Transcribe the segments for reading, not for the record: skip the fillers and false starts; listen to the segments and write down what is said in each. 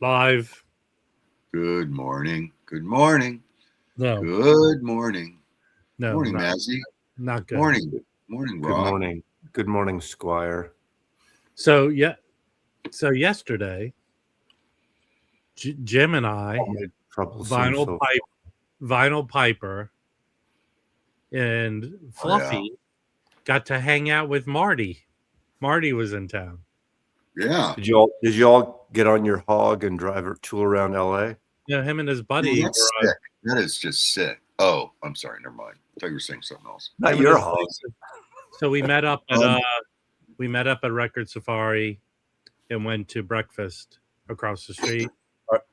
Live. Good morning. Good morning. No, Good morning. no, Morning, not, Mazzy. not good. Morning. Morning, Good Rob. morning. Good morning, Squire. So yesterday, Jim and I, Troublesome. Vinyl Piper, and Fluffy got to hang out with Marty. Marty was in town. Yeah. Did you all get on your hog and drive or tool around LA? Yeah, him and his buddy. That's sick. That is just sick. Oh, I'm sorry. Never mind. I thought you were saying something else. Not your hog. So we met up at Record Safari and went to breakfast across the street.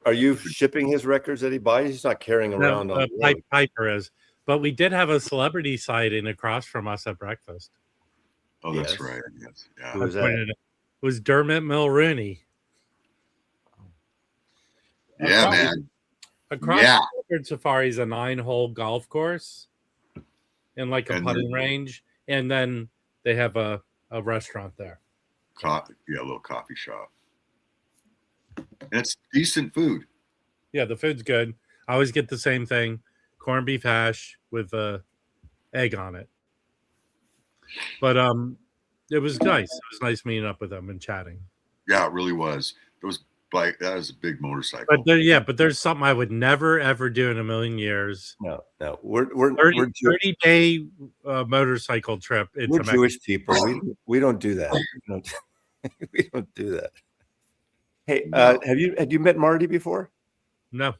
Are you shipping his records that he buys? He's not carrying around on the road. Piper is. But we did have a celebrity sighting across from us at breakfast. Oh, that's right. Yes. Yeah. Who was that? It was Dermot Mulrooney. Yeah, man. Across Record Safari is a 9-hole golf course and like a putting range. And then they have a restaurant there. A little coffee shop. And it's decent food. Yeah, the food's good. I always get the same thing. Corned beef hash with egg on it. But it was nice. It was nice meeting up with them and chatting. Yeah, it really was. That was a big motorcycle. But there's something I would never ever do in a million years. No. We're 30-day motorcycle trip. We're Jewish people. We don't do that. We don't do that. Hey, had you met Marty before? No,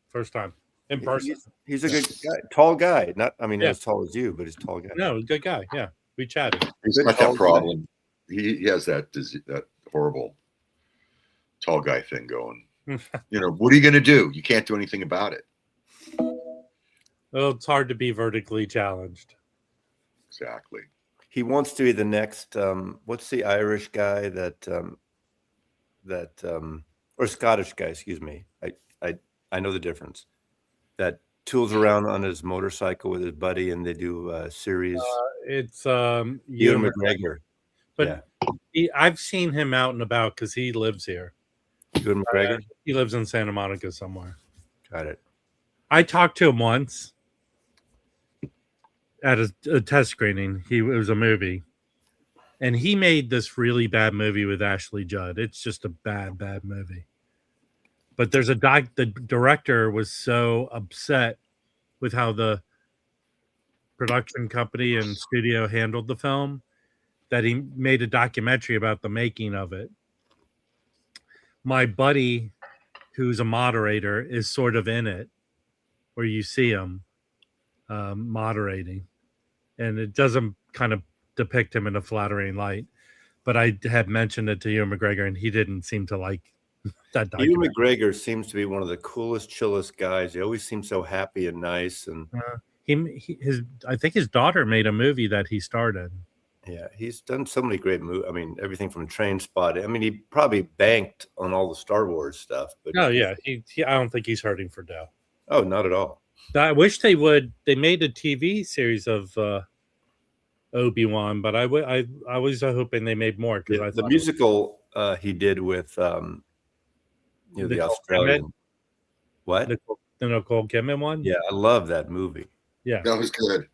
first time in person. He's a good guy, tall guy. Not as tall as you, but he's a tall guy. No, good guy. Yeah, we chatted. He's got that problem. He has that horrible tall guy thing going. What are you going to do? You can't do anything about it. Well, it's hard to be vertically challenged. Exactly. He wants to be the next. What's the Irish guy or Scottish guy? Excuse me. I know the difference. That tools around on his motorcycle with his buddy, and they do a series. It's Ewan McGregor. But I've seen him out and about because he lives here. Ewan McGregor. He lives in Santa Monica somewhere. Got it. I talked to him once at a test screening. It was a movie, and he made this really bad movie with Ashley Judd. It's just a bad movie. But there's the director was so upset with how the production company and studio handled the film that he made a documentary about the making of it. My buddy, who's a moderator, is sort of in it, where you see him moderating, and it doesn't kind of depict him in a flattering light. But I had mentioned it to Ewan McGregor, and he didn't seem to like that documentary. Ewan McGregor seems to be one of the coolest, chillest guys. He always seems so happy and nice. And I think his daughter made a movie that he starred in. Yeah, he's done so many great movies. I mean, everything from Trainspotting. I mean, he probably banked on all the Star Wars stuff. But I don't think he's hurting for dough. Oh, not at all. I wish they would. They made a TV series of Obi-Wan, but I was hoping they made more because the musical he did with the Australian. Kidman? What? The Nicole Kidman one? Yeah, I love that movie. Yeah, that was good.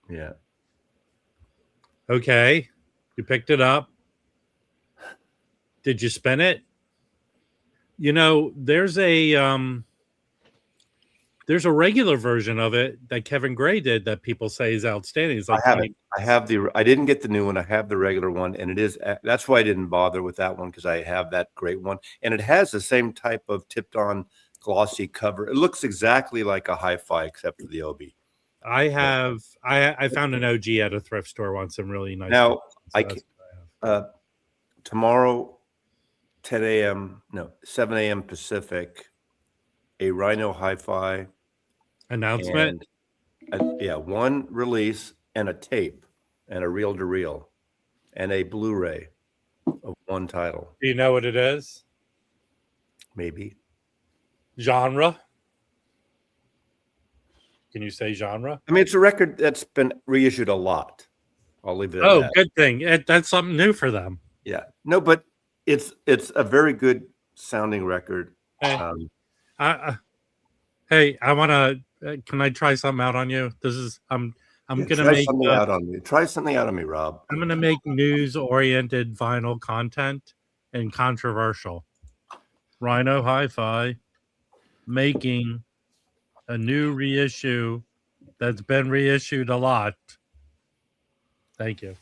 Yeah. Okay, you picked it up. Did you spin it? There's a regular version of it that Kevin Gray did that people say is outstanding. It's like I didn't get the new one. I have the regular one, and it is. That's why I didn't bother with that one because I have that great one, and it has the same type of tipped-on glossy cover. It looks exactly like a hi-fi except for the OB. I found an OG at a thrift store once, some really nice. Now tomorrow, 7 a.m. Pacific, a Rhino Hi-Fi announcement. One release and a tape and a reel-to-reel and a Blu-ray of one title. Do you know what it is? Maybe. Genre? Can you say genre? I mean, it's a record that's been reissued a lot. I'll leave it at that. Good thing. That's something new for them. Yeah. No, but it's a very good sounding record. Hey, I want to. Can I try something out on you? I'm gonna try make something out on me. Try something out on me, Rob. I'm gonna make news-oriented vinyl content and controversial. Rhino Hi-Fi making a new reissue that's been reissued a lot. Thank you.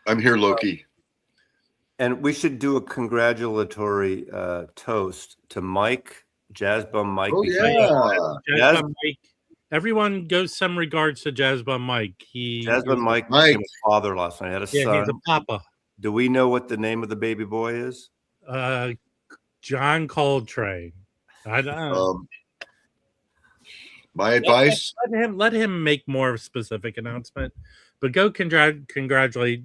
I'm here, Loki. And we should do a congratulatory toast to Mike, Jazz Bum Mike. Oh, yeah. Jazz Bum Mike. Everyone goes some regards to Jazz Bum Mike. Jazz Bum Mike became a father last night. He had a son. He's a papa. Do we know what the name of the baby boy is? John Coltrane. I don't. My advice: let him make more specific announcement, but go congratulate.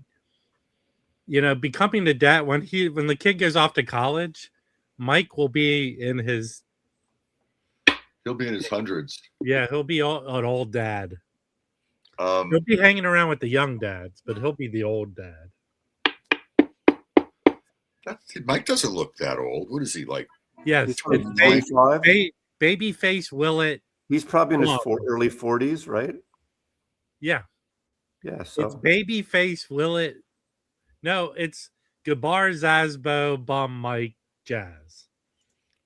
You know, becoming the dad when the kid goes off to college, Mike will be in his. He'll be in his hundreds. Yeah, he'll be an old dad. He'll be hanging around with the young dads, but he'll be the old dad. Mike doesn't look that old. What is he like? Yes, it's baby face Willett. He's probably in his early 40s, right? Yeah. Yeah. So it's baby face Willett. No, it's Gabar Zazbo Bum Mike Jazz.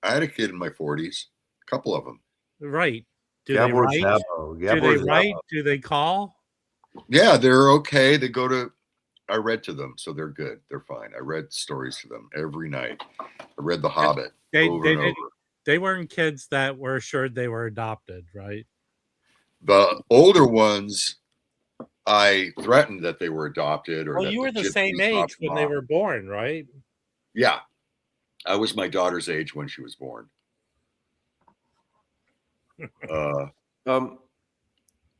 I had a kid in my 40s. A couple of them. Right. Do they write? Do they call? Yeah, they're okay. They go to. I read to them, so they're good. They're fine. I read stories to them every night. I read The Hobbit over and over. They weren't kids that were assured they were adopted, right? The older ones, I threatened that they were adopted. Or you were the same age when they were born, right? Yeah. I was my daughter's age when she was born.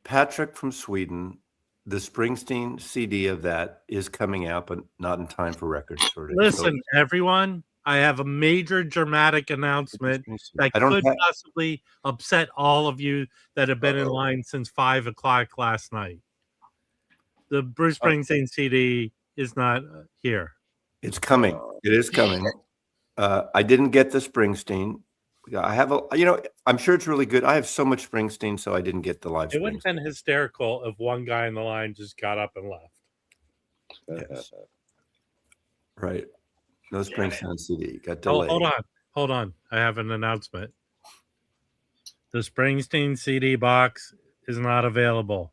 Patrick from Sweden, the Springsteen CD of that is coming out, but not in time for record shortage. Listen, everyone, I have a major dramatic announcement that could possibly upset all of you that have been in line since 5 o'clock last night. The Bruce Springsteen CD is not here. It's coming. It is coming. I didn't get the Springsteen. I have I'm sure it's really good. I have so much Springsteen, so I didn't get the live. It would have been hysterical if one guy in the line just got up and left. Yes. Right. No Springsteen CD. Got delayed. Hold on. I have an announcement. The Springsteen CD box is not available.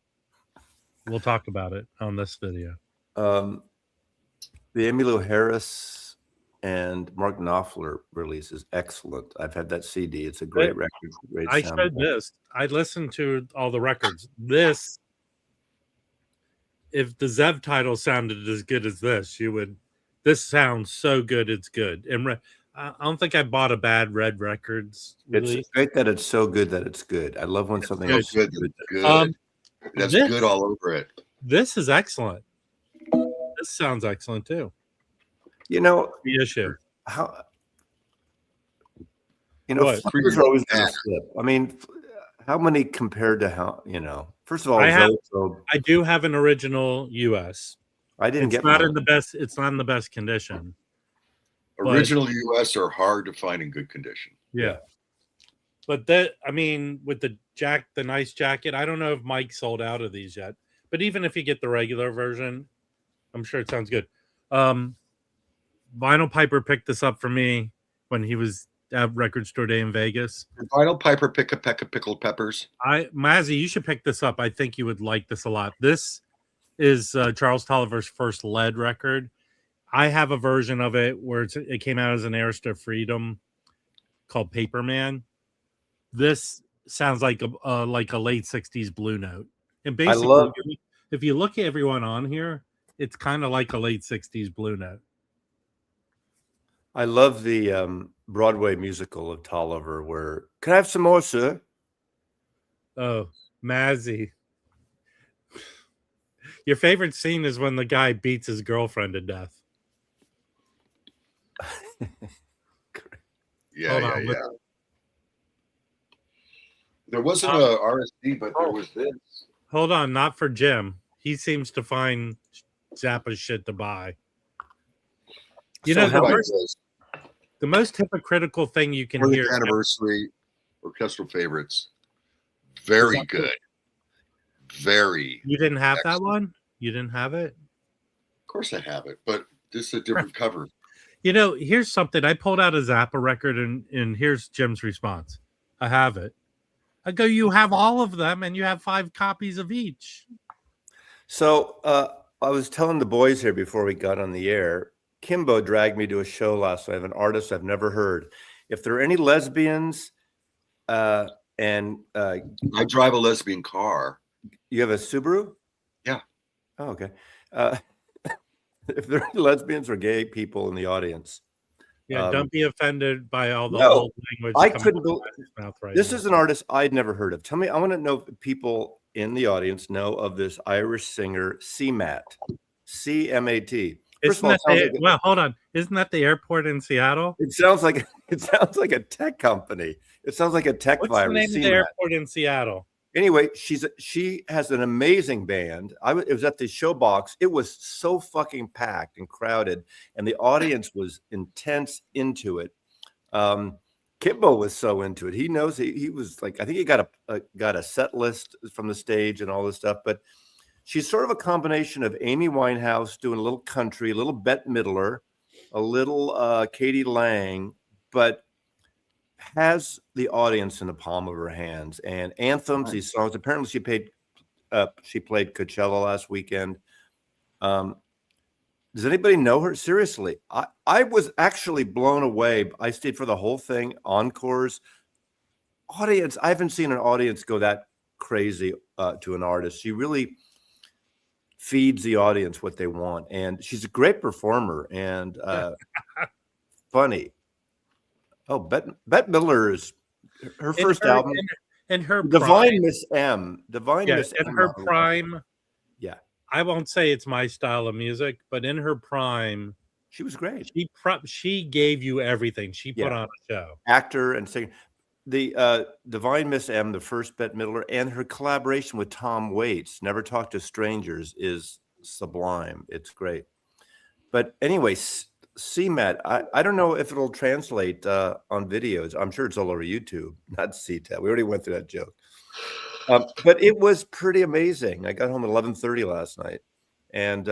We'll talk about it on this video. The Emmylou Harris and Mark Knopfler release is excellent. I've had that CD. It's a great record. Great I said this. I listened to all the records. If the Zev title sounded as good as this, this sounds so good, it's good. And I don't think I bought a bad Red Records release. It's great that it's so good that it's good. I love when something is good. Good. That's good all over it. This is excellent. This sounds excellent too. The issue. Flippers are always going to flip. I mean, how many compared to how? First of all, I do have an original US. I didn't get. It's not in the best condition. Original US are hard to find in good condition. Yeah. But with the nice jacket, I don't know if Mike sold out of these yet. But even if you get the regular version, I'm sure it sounds good. Vinyl Piper picked this up for me when he was at Record Store Day in Vegas. Vinyl Piper pick a peck of pickled peppers. Mazzy, you should pick this up. I think you would like this a lot. This is Charles Tolliver's first lead record. I have a version of it where it came out as an Arista Freedom called Paperman. This sounds like a late 60s Blue Note. And basically, if you look at everyone on here, it's kind of like a late 60s Blue Note. I love the Broadway musical of Tolliver where, can I have some more, sir? Oh, Mazzy. Your favorite scene is when the guy beats his girlfriend to death. Yeah. There wasn't a RSD, but there was this. Hold on, not for Jim. He seems to find Zappa shit to buy. The most hypocritical thing you can 40th hear. anniversary orchestral favorites. Very good. Very. You didn't have that excellent. one? You didn't have it? Of course I have it, but this is a different cover. You know, here's something. I pulled out a Zappa record, and here's Jim's response. I have it. I go, you have all of them, and you have 5 copies of each. So I was telling the boys here before we got on the air, Kimbo dragged me to a show last night of an artist I've never heard. If there are any lesbians and I drive a lesbian car. you have a Subaru? Yeah. Oh, okay. If there are any lesbians or gay people in the audience. Yeah, don't be offended by all the no, old language. I coming couldn't out of believe my mouth right this now. is an artist I'd never heard of. Tell me, I want to know if people in the audience know of this Irish singer, CMAT. CMAT. First of all, well, hold on. Isn't that the airport in Seattle? it sounds like a tech company. It sounds like a tech What's virus. the name of the airport in Seattle? Anyway, she has an amazing band. It was at the Showbox. It was so fucking packed and crowded, and the audience was intense into it. Kimbo was so into it. He knows he was like, I think he got a set list from the stage and all this stuff. But she's sort of a combination of Amy Winehouse doing a little country, a little Bette Midler, a little Katie Lang, but has the audience in the palm of her hands and anthems, these songs. Apparently she played Coachella last weekend. Does anybody know her? Seriously, I was actually blown away. I stayed for the whole thing, encores. Audience, I haven't seen an audience go that crazy to an artist. She really feeds the audience what they want, and she's a great performer and funny. Oh, Bette Midler is her first album. In her Divine prime, Miss M. Divine Miss in M. her prime. Yeah. I won't say it's my style of music, but in her prime, she was great. She gave you everything. She put on a show. Actor and singer. The Divine Miss M, the first Bette Midler, and her collaboration with Tom Waits, Never Talk to Strangers, is sublime. It's great. But anyway, CMAT, I don't know if it'll translate on videos. I'm sure it's all over YouTube, not CTAT. We already went through that joke. But it was pretty amazing. I got home at 11:30 last night, and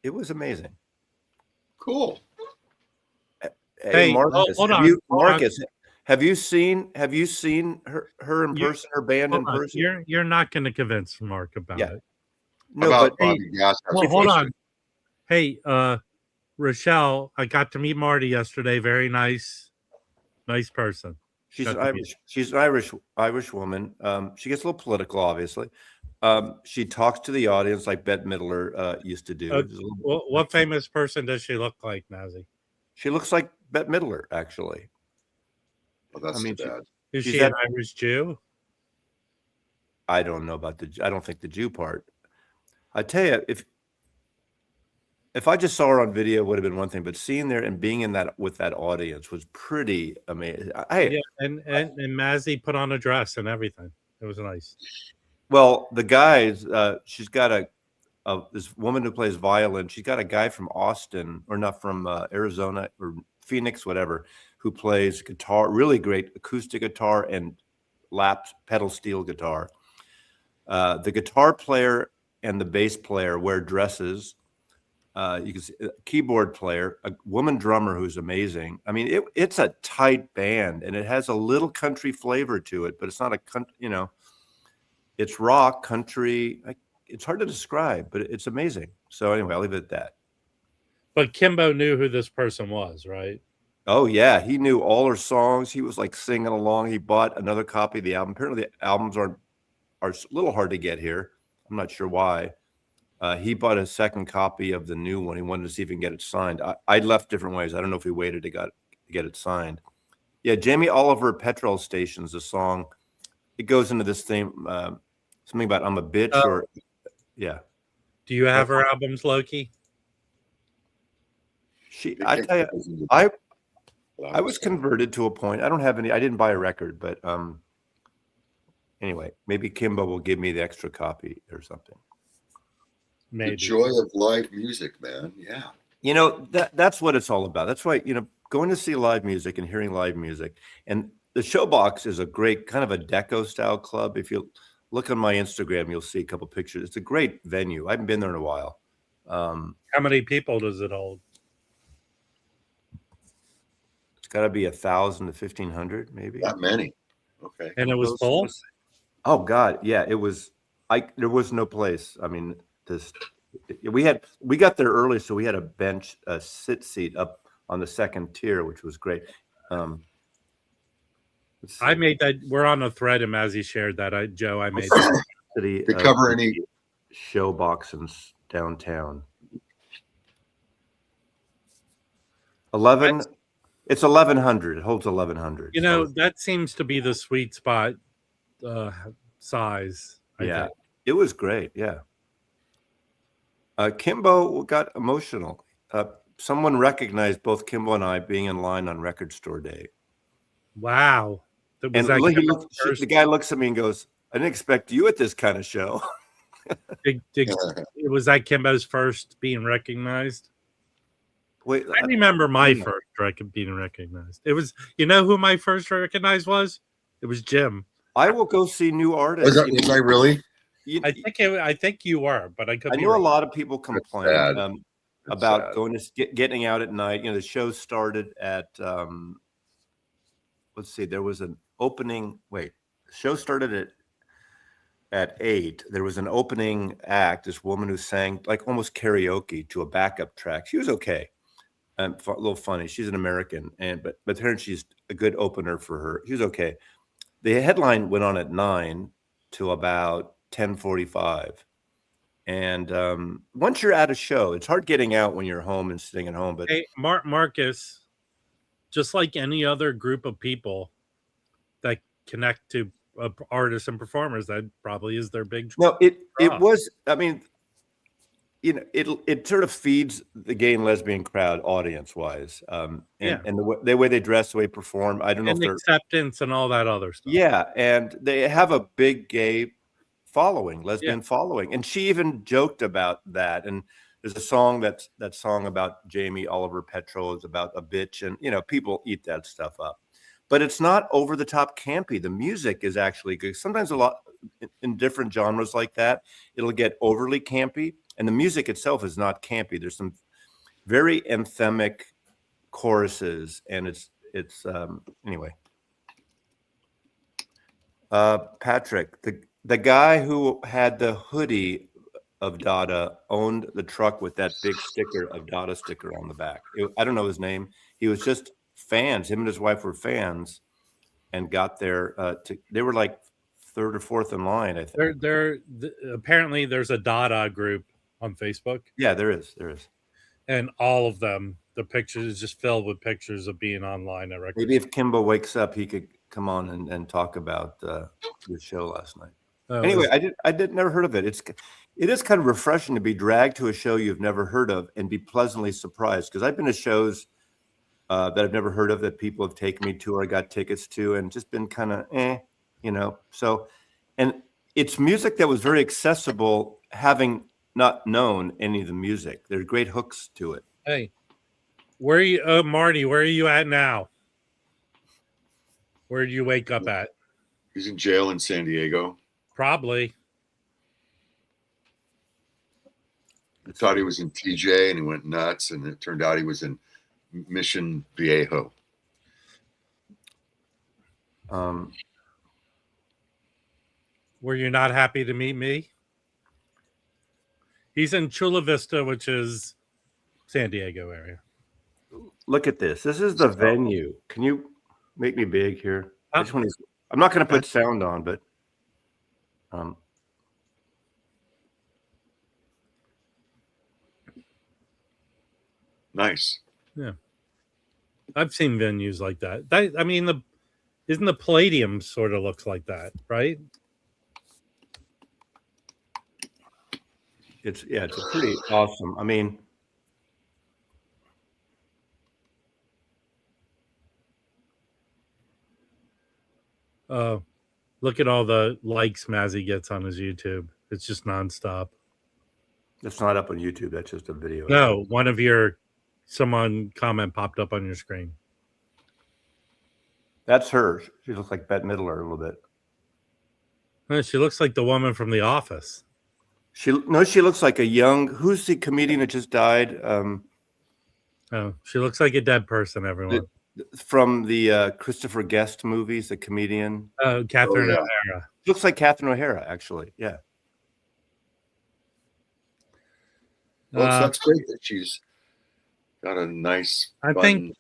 it was amazing. Cool. Hey, Marcus, hold on. Marcus, have you seen her in person, her band in person? You're not going to convince Mark about it. No, about but Bobby Gass, hold on. Hey, Rochelle, I got to meet Marty yesterday. Very nice person. She's an Irish woman. She gets a little political, obviously. She talks to the audience like Bette Midler used to do. What famous person does she look like, Nazi? She looks like Bette Midler, actually. Well, that's too bad. Is she an Irish Jew? I don't know about I don't think the Jew part. I tell you, if I just saw her on video, it would have been one thing, but seeing there and being in that with that audience was pretty amazing. And Mazzy put on a dress and everything. It was nice. Well, the guys, she's got this woman who plays violin. She's got a guy from Austin, or not from Arizona or Phoenix, whatever, who plays guitar, really great acoustic guitar and lap pedal steel guitar. The guitar player and the bass player wear dresses. You can see a keyboard player, a woman drummer who's amazing. I mean, it's a tight band and it has a little country flavor to it, but it's not it's rock, country. It's hard to describe, but it's amazing. So anyway, I'll leave it at that. But Kimbo knew who this person was, right? Oh yeah, he knew all her songs. He was like singing along. He bought another copy of the album. Apparently, the albums are a little hard to get here. I'm not sure why. He bought a second copy of the new one. He wanted to see if he can get it signed. I left different ways. I don't know if he waited to get it signed. Yeah, Jamie Oliver, Petrol Stations, the song. It goes into this theme, something about I'm a bitch or yeah. Do you have her albums, Loki? I tell you, I was converted to a point. I don't have any. I didn't buy a record, but anyway, maybe Kimbo will give me the extra copy or something. Maybe. The joy of live music, man. Yeah. You know, that's what it's all about. That's why, going to see live music and hearing live music. And the Showbox is a great kind of a deco style club. If you look on my Instagram, you'll see a couple pictures. It's a great venue. I haven't been there in a while. How many people does it hold? It's got to be 1,000 to 1,500, maybe. That many. Okay. And it was full? Oh God, yeah, it was. There was no place. I mean, we got there early, so we had a sit seat up on the second tier, which was great. I made that. We're on a thread, and Mazzy shared that. Joe, I made that. They cover any Showbox in downtown. 11. It's 1,100. It holds 1,100. You know, that seems to be the sweet spot size. I Yeah, think. it was great. Yeah. Kimbo got emotional. Someone recognized both Kimbo and I being in line on Record Store Day. Wow. And the guy looks at me and goes, "I didn't expect you at this kind of show." Was that Kimbo's first being recognized? Wait, I remember my first being recognized. It was, you know who my first recognized was? It was Jim. I will go see new artists. Was I really? I think you were, but I could. I know a lot of people complain about going to getting out at night. You know, the show started at let's see, there was an opening. Wait, the show started at 8. There was an opening act. This woman who sang like almost karaoke to a backup track. She was okay. A little funny. She's an American, but her, she's a good opener for her. She was okay. The headline went on at 9 to about 10:45, and once you're at a show, it's hard getting out when you're home and sitting at home. But hey, Marcus, just like any other group of people that connect to artists and performers, that probably is their big. No, it was. I mean, you know, it sort of feeds the gay and lesbian crowd audience wise, and the way they dress, the way they perform. I don't know if they're acceptance and all that other stuff. Yeah, and they have a big gay following, lesbian following, and she even joked about that. And there's a song that song about Jamie Oliver Petrol is about a bitch, and you know, people eat that stuff up. But it's not over the top campy. The music is actually good. Sometimes a lot in different genres like that, it'll get overly campy. And the music itself is not campy. There's some very anthemic choruses, and it's anyway. Patrick, the guy who had the hoodie of Dada owned the truck with that big sticker of Dada sticker on the back. I don't know his name. He was just fans. Him and his wife were fans, and got there. They were like third or fourth in line. I think. Apparently there's a Dada group on Facebook. Yeah, there is. And all of them, the pictures is just filled with pictures of being online. I reckon. Maybe if Kimbo wakes up, he could come on and talk about the show last night. Anyway, I never heard of it. It is kind of refreshing to be dragged to a show you've never heard of and be pleasantly surprised, because I've been to shows that I've never heard of that people have taken me to or I got tickets to and just been kind of you know. So, and it's music that was very accessible, having not known any of the music. There are great hooks to it. Hey, where are you, Marty? Where are you at now? Where did you wake up at? He's in jail in San Diego. Probably. I thought he was in TJ, and he went nuts, and it turned out he was in Mission Viejo. Were you not happy to meet me? He's in Chula Vista, which is San Diego area. Look at this. This is the venue. Can you make me big here? I'm not going to put sound on, but nice. Yeah, I've seen venues like that. I mean, isn't the Palladium sort of looks like that, right? It's pretty awesome. I mean, look at all the likes Mazzy gets on his YouTube. It's just nonstop. It's not up on YouTube. That's just a video. No, someone comment popped up on your screen. That's her. She looks like Bette Midler a little bit. She looks like the woman from The Office. She looks like a young. Who's the comedian that just died? Oh, she looks like a dead person. Everyone from the Christopher Guest movies, the comedian. Oh, Catherine yeah. O'Hara. Looks like Catherine O'Hara, actually. Yeah. Well, that's great that she's got a nice, I fun think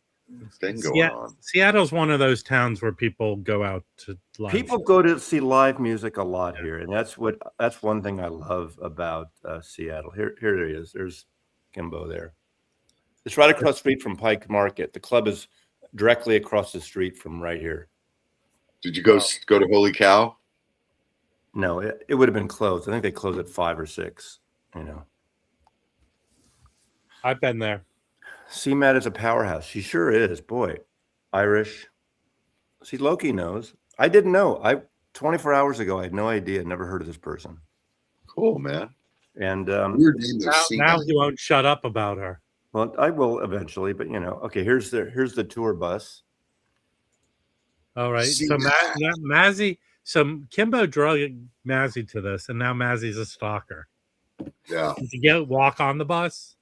thing going on. Seattle's one of those towns where people go out to live. People go to see live music a lot here, and that's one thing I love about Seattle. Here it is. There's Kimbo there. It's right across the street from Pike Market. The club is directly across the street from right here. Did you go to Holy Cow? No, it would have been closed. I think they close at 5 or 6. You know. I've been there. CMAT is a powerhouse. She sure is. Boy, Irish. See, Loki knows. I didn't know. 24 hours ago, I had no idea. Never heard of this person. Cool, man. And weird name now he won't shut up about her. Well, I will eventually, but okay. Here's the tour bus. All right. So Mazzy, Kimbo drug Mazzy to this, and now Mazzy's a stalker. Yeah. Did you walk on the bus?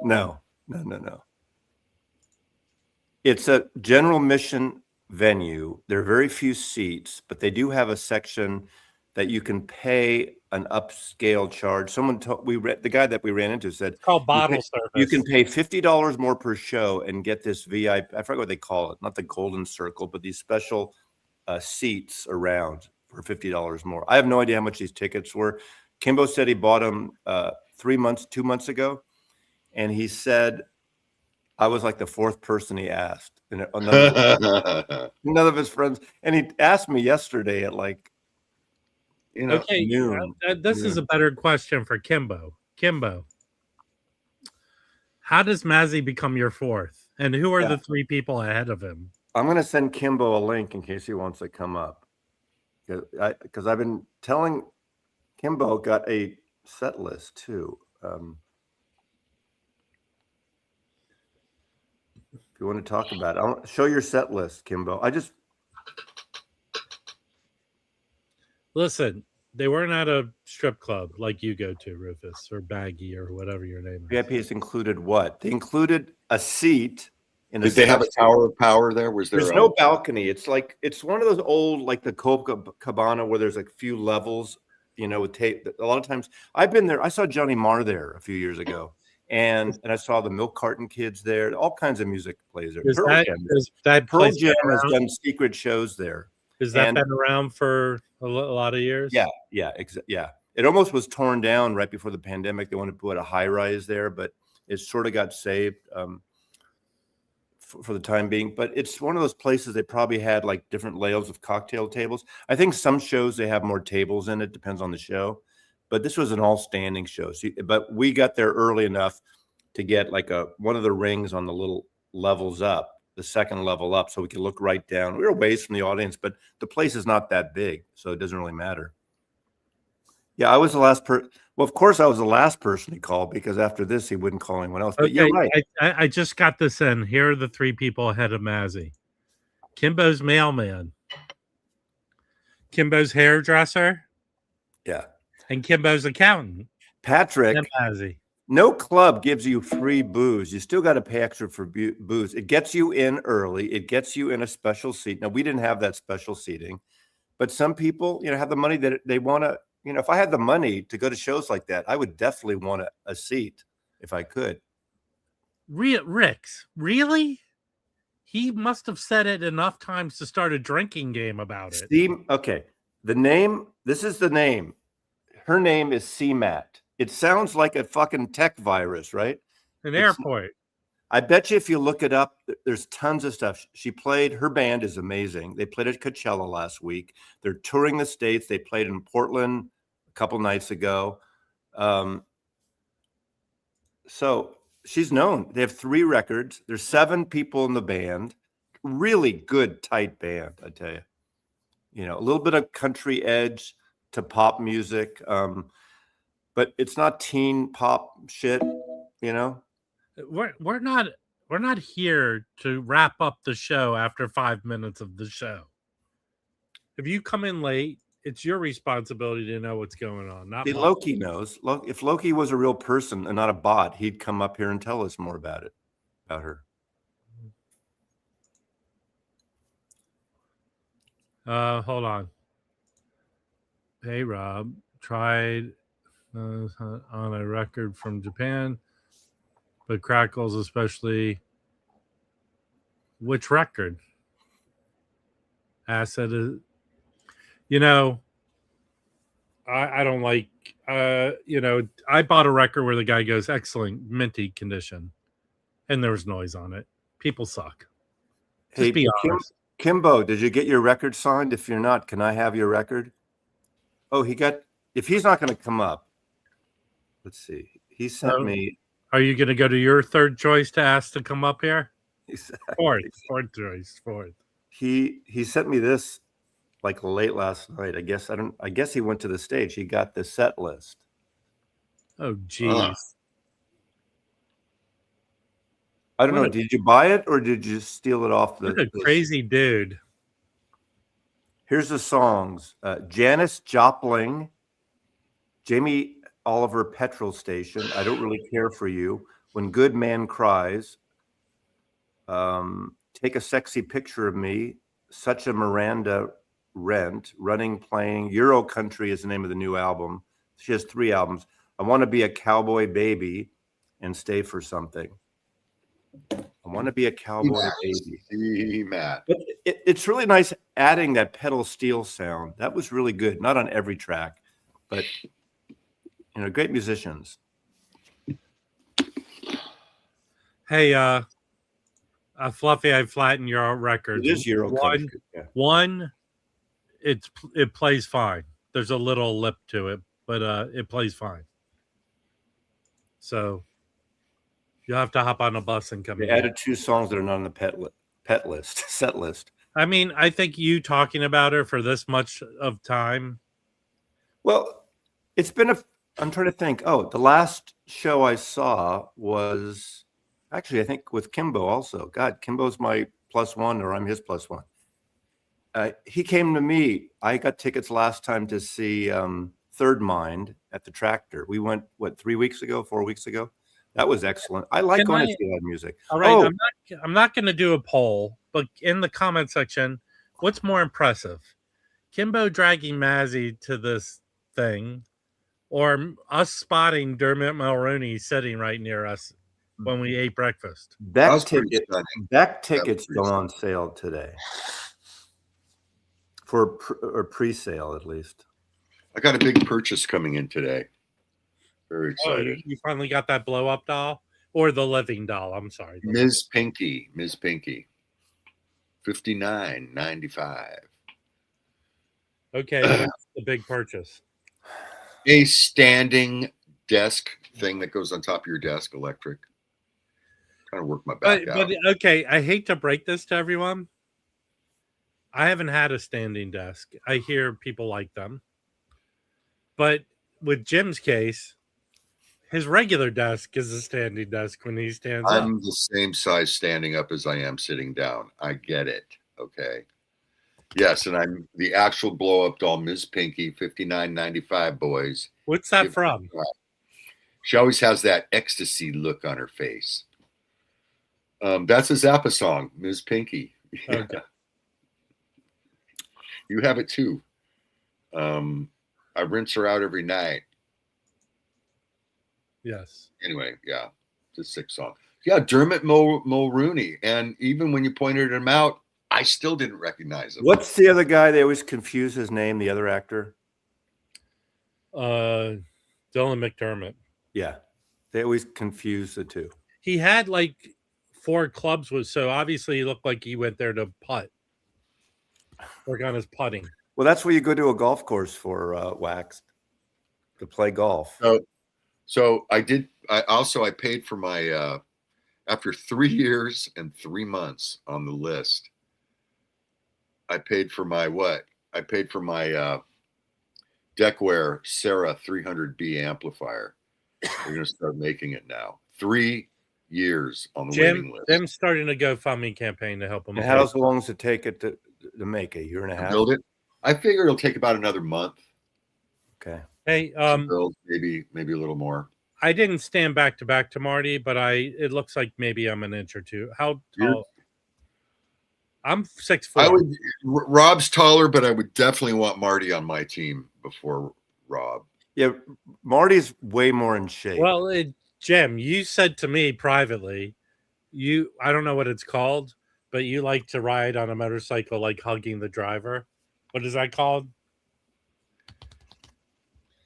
No. It's a general mission venue. There are very few seats, but they do have a section that you can pay an upscale charge. Someone told the guy that we ran into said it's called bottle service. You can pay $50 more per show and get this VIP. I forget what they call it, not the golden circle, but these special seats around for $50 more. I have no idea how much these tickets were. Kimbo said he bought them 2 months ago, and he said I was like the 4th person he asked, and none of his friends. And he asked me yesterday at noon. This is a better question for Kimbo. Kimbo, how does Mazzy become your 4th? And who are the 3 people ahead of him? I'm going to send Kimbo a link in case he wants to come up. Because I've been telling Kimbo got a set list too. If you want to talk about it, I'll show your set list, Kimbo. Listen, they weren't at a strip club like you go to, Rufus, or Baggy, or whatever your name is. VIPs included what? They included a seat. Did they have a Tower of Power there? There's no balcony. It's one of those old, like the Copacabana, where there's like a few levels, with tape. A lot of times I've been there. I saw Johnny Marr there a few years ago. And I saw the Milk Carton Kids there. All kinds of music plays there. Pearl Jam has done secret shows there. Has that been around for a lot of years? Yeah. It almost was torn down right before the pandemic. They wanted to put a high rise there, but it sort of got saved for the time being. But it's one of those places they probably had like different layouts of cocktail tables. I think some shows they have more tables in it. Depends on the show. But this was an all-standing show. But we got there early enough to get like one of the rings on the little levels up, the second level up, so we could look right down. We were ways from the audience, but the place is not that big, so it doesn't really matter. Yeah, I was the last person. Well, of course, I was the last person he called because after this, he wouldn't call anyone else. But you're right. I just got this in. Here are the 3 people ahead of Mazzy. Kimbo's mailman. Kimbo's hairdresser. Yeah. And Kimbo's accountant. Patrick, no club gives you free booze. You still got to pay extra for booze. It gets you in early. It gets you in a special seat. Now, we didn't have that special seating, but some people, have the money that they want to, if I had the money to go to shows like that, I would definitely want a seat if I could. Ricks, really? He must have said it enough times to start a drinking game about it. Okay. This is the name. Her name is CMAT. It sounds like a fucking tech virus, right? Airport. I bet you if you look it up, there's tons of stuff. Her band is amazing. They played at Coachella last week. They're touring the States. They played in Portland a couple nights ago. So she's known. They have 3 records. There's 7 people in the band. Really good, tight band, I tell you. A little bit of country edge to pop music, but it's not teen pop shit, We're not We're not here to wrap up the show after 5 minutes of the show. If you come in late, it's your responsibility to know what's going on. Not See, mine. Loki knows. If Loki was a real person and not a bot, he'd come up here and tell us more about it, about her. Hold on. Hey, Rob, tried on a record from Japan, but crackles, especially. Which record? Acid is, you know, I don't like, I bought a record where the guy goes, excellent, minty condition, and there was noise on it. People suck. Just be honest. Kimbo, did you get your record signed? If you're not, can I have your record? Oh, if he's not going to come up, let's see. He sent me. Are you going to go to your third choice to ask to come up here? Fourth choice. He sent me this like late last night. I guess he went to the stage. He got the set list. Oh, geez. I don't know. Did you buy it or did you steal it off the? What a crazy dude. Here's the songs: Janis Joplin, Jamie Oliver Petrol Station, I Don't Really Care for You, When Good Man Cries, Take a Sexy Picture of Me, Such a Miranda Rent, Running Playing, Euro Country is the name of the new album. She has 3 albums. I Want to Be a Cowboy Baby and Stay for Something. I Want to Be a Cowboy Baby. See, Matt. But it's really nice adding that pedal steel sound. That was really good. Not on every track, but great musicians. Hey, Fluffy, I flattened your record. It is Euro Country. One, it plays fine. There's a little lip to it, but it plays fine. So you'll have to hop on a bus and come. They added 2 songs that are not on the set list. I mean, I think you talking about her for this much of time. Well, it's been I'm trying to think. Oh, the last show I saw was actually, I think, with Kimbo also. God, Kimbo's my +1 or I'm his +1. He came to me. I got tickets last time to see Third Mind at the Tractor. We went, 4 weeks ago? That was excellent. I like going to see live music. All right, I'm not going to do a poll, but in the comment section, what's more impressive? Kimbo dragging Mazzy to this thing, or us spotting Dermot Mulroney sitting right near us when we ate breakfast? Beck tickets go on sale today. For pre-sale, at least. I got a big purchase coming in today. Very excited. You finally got that blow-up doll? Or the living doll, I'm sorry. Ms. Pinky. $59.95. Okay, that's the big purchase. A standing desk thing that goes on top of your desk, electric. Kind of work my back out. But okay, I hate to break this to everyone. I haven't had a standing desk. I hear people like them. But with Jim's case, his regular desk is a standing desk when he stands up. I'm the same size standing up as I am sitting down. I get it. Okay. Yes, and I'm the actual blow-up doll, Ms. Pinky, $59.95, boys. What's that from? She always has that ecstasy look on her face. That's a Zappa song, Ms. Pinky. Okay. You have it too. I rinse her out every night. Yes. Anyway, yeah, it's a sick song. Yeah, Dermot Mulroney. And even when you pointed him out, I still didn't recognize him. What's the other guy? They always confuse his name, the other actor. Dylan McDermott. Yeah. They always confuse the two. He had like 4 clubs so obviously he looked like he went there to putt. Work on his putting. Well, that's where you go to a golf course for Wax, to play golf. So I did. I paid for my after 3 years and 3 months on the list. I paid for my Deckware Sarah 300B amplifier. We're gonna start making it now. 3 years on the Jim, waiting list. Jim's starting a GoFundMe campaign to help him. And how long does it take it to make? A year and a half? Build it. I figure it'll take about another month. Okay. Hey, To build, maybe a little more. I didn't stand back to back to Marty, but it looks like maybe I'm an inch or two. How tall? I'm 6'4". Rob's taller, but I would definitely want Marty on my team before Rob. Yeah, Marty's way more in shape. Well, Jim, you said to me privately, I don't know what it's called, but you like to ride on a motorcycle like hugging the driver. What is that called?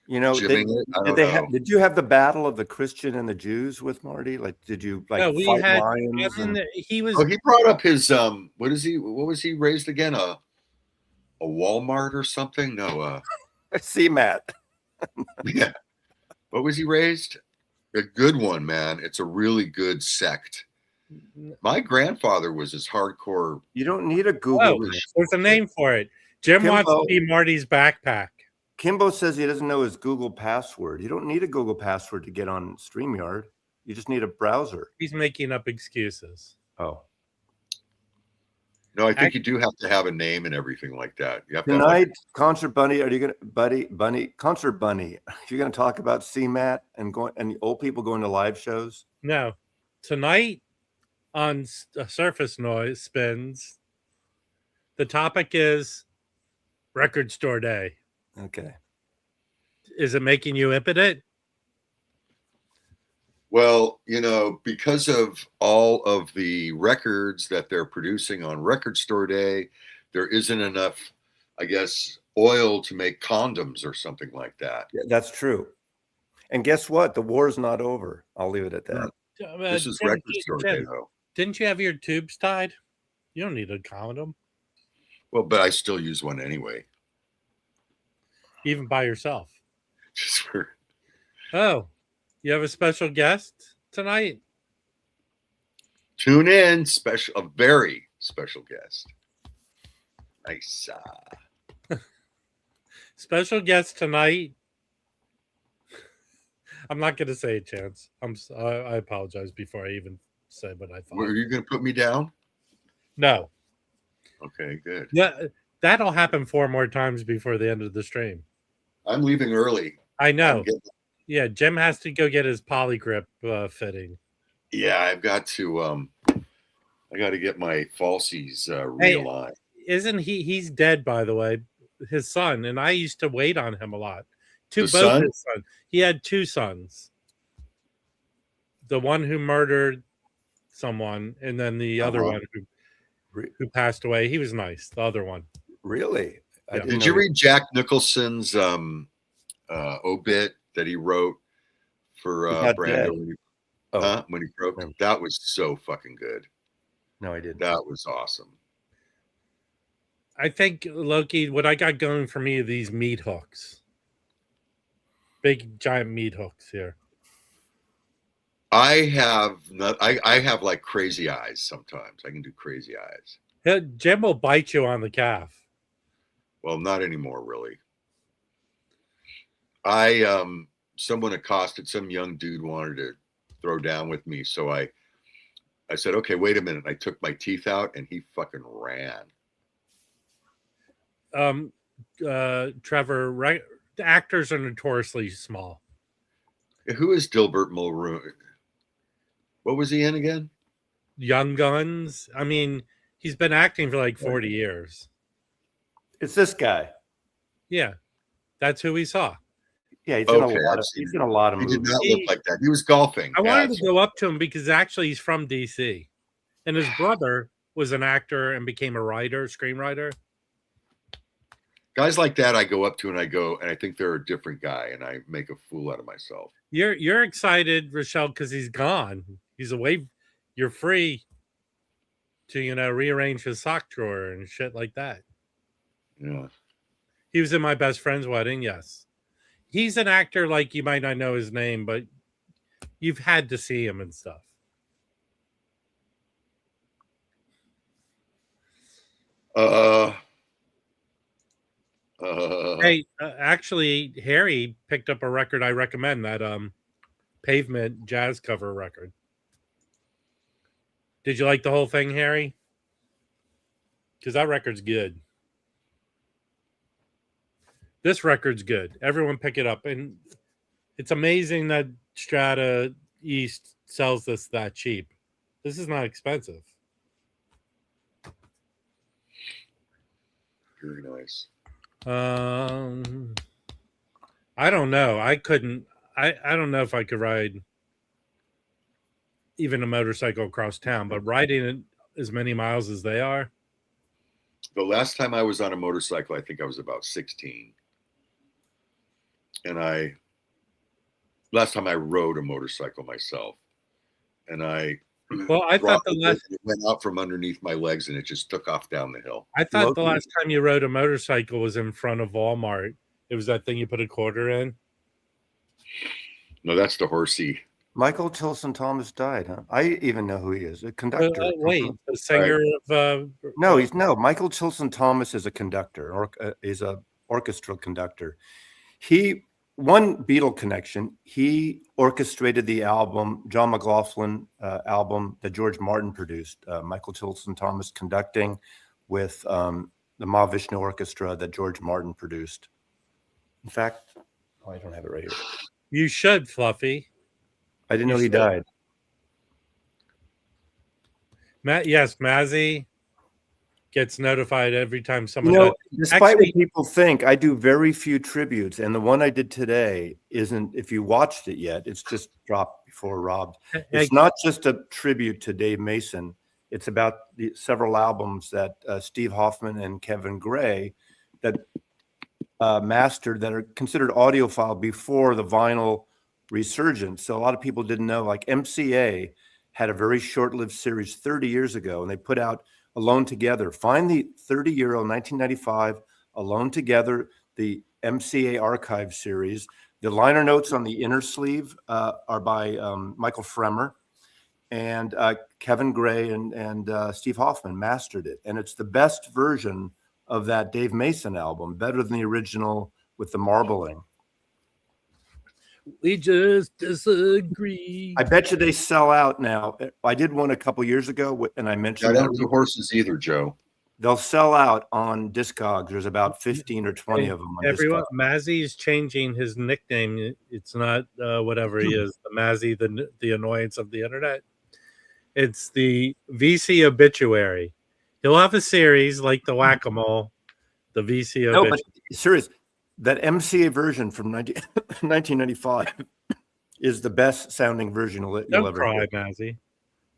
You know, did you have the battle of the Christian and the Jews with Marty? Like, did you fight lions? He brought up his what was he raised again? A Walmart or something? No, a CMAT. Yeah. What was he raised? A good one, man. It's a really good sect. My grandfather was as hardcore. You don't need a Google. There's a name for it. Jim wants to be Marty's backpack. Kimbo says he doesn't know his Google password. You don't need a Google password to get on StreamYard. You just need a browser. He's making up excuses. Oh. No, I think you do have to have a name and everything like that. You have Tonight, Concert Bunny, are you gonna Concert Bunny? You're gonna talk about CMAT and old people going to live shows? No. Tonight on Surface Noise Spins, the topic is Record Store Day. Okay. Is it making you impotent? Well, because of all of the records that they're producing on Record Store Day, there isn't enough, I guess, oil to make condoms or something like that. Yeah, that's true. And guess what? The war is not over. I'll leave it at that. This is Record Store Day, though. Didn't you have your tubes tied? You don't need a condom. Well, but I still use one anyway. Even by yourself. Just for... Oh, you have a special guest tonight? Tune in, a very special guest. Nice. Special guest tonight. I'm not going to say a chance. I apologize before I even said what I thought. Were you going to put me down? No. Okay, good. Yeah, that'll happen 4 more times before the end of the stream. I'm leaving early. I know. Yeah, Jim has to go get his polygrip fitting. Yeah, I've got to. I got to get my falsies realigned. Isn't he's dead, by the way? His son, and I used to wait on him a lot. His son? He had 2 sons. The one who murdered someone, and then the other one who passed away. He was nice. The other one. Really? Yeah. Did you read Jack Nicholson's obit that he wrote for Brando when he broke? That was so fucking good. No, I didn't. That was awesome. I think, Loki, what I got going for me are these meat hooks. Big giant meat hooks here. I have like crazy eyes sometimes. I can do crazy eyes. Jim will bite you on the calf. Well, not anymore, really. Someone accosted, some young dude wanted to throw down with me. So I said, okay, wait a minute. I took my teeth out and he fucking ran. Trevor, the actors are notoriously small. Who is Dilbert Mulrooney? What was he in again? Young Guns. I mean, he's been acting for like 40 years. It's this guy. Yeah, that's who we saw. Yeah, he's in a lot of movies. He did not look like that. He was golfing. I wanted to go up to him because actually he's from DC, and his brother was an actor and became a screenwriter. Guys like that, I go up to and I think they're a different guy, and I make a fool out of myself. You're excited, Rochelle, because he's gone. He's away. You're free to rearrange his sock drawer and shit like that. Yeah. He was in my best friend's wedding. Yes. He's an actor, like you might not know his name, but you've had to see him and stuff. Hey, actually, Harry picked up a record I recommend, that Pavement jazz cover record. Did you like the whole thing, Harry? Because that record's good. This record's good. Everyone pick it up. And it's amazing that Strata East sells this that cheap. This is not expensive. Very nice. I don't know. I don't know if I could ride even a motorcycle across town, but riding it as many miles as they are. The last time I was on a motorcycle, I think I was about 16. And last time I rode a motorcycle myself. And I thought it went out from underneath my legs and it just took off down the hill. I thought the last time you rode a motorcycle was in front of Walmart. It was that thing you put a quarter in. No, that's the horsey. Michael Tilson Thomas died, huh? I even know who he is. A conductor. Wait, the singer of No, Michael Tilson Thomas is a conductor, or is a orchestral conductor. He one Beatle connection. He orchestrated the album, John McLaughlin album that George Martin produced. Michael Tilson Thomas conducting with the Mahavishnu Orchestra that George Martin produced. In fact, I don't have it right here. You should, Fluffy. I didn't know he died. Yes, Mazzy gets notified every time someone. Despite what people think, I do very few tributes, and the one I did today isn't. If you watched it yet, it's just dropped before Rob. It's not just a tribute to Dave Mason. It's about the several albums that Steve Hoffman and Kevin Gray that mastered that are considered audiophile before the vinyl resurgence. So a lot of people didn't know, like MCA had a very short-lived series 30 years ago, and they put out Alone Together. Find the 30-year-old 1995 Alone Together, the MCA archive series. The liner notes on the inner sleeve are by Michael Fremer, and Kevin Gray and Steve Hoffman mastered it. And it's the best version of that Dave Mason album, better than the original with the marbling. We just disagree. I bet you they sell out now. I did one a couple years ago, and I mentioned I don't do horses either, Joe. They'll sell out on Discogs. There's about 15 or 20 of them on Everyone, Discogs. Mazzy's changing his nickname. It's not whatever he is. The Mazzy, the annoyance of the internet. It's the VC Obituary. He'll have a series like the Whack-A-Mole, the VC Obituary. No, but serious. That MCA version from 1995 is the best sounding version you'll ever cry, hear. Mazzy.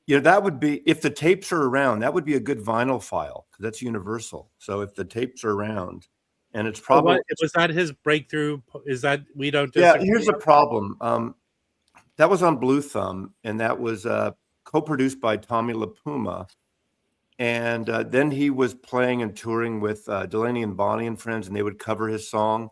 You know, that would be, if the tapes are around, that would be a good vinyl file, because that's universal. So if the tapes are around, and it's probably... was that his breakthrough? Is that we don't... Yeah, here's the problem. That was on Blue Thumb, and that was co-produced by Tommy LaPuma. And then he was playing and touring with Delaney and Bonnie and Friends, and they would cover his song.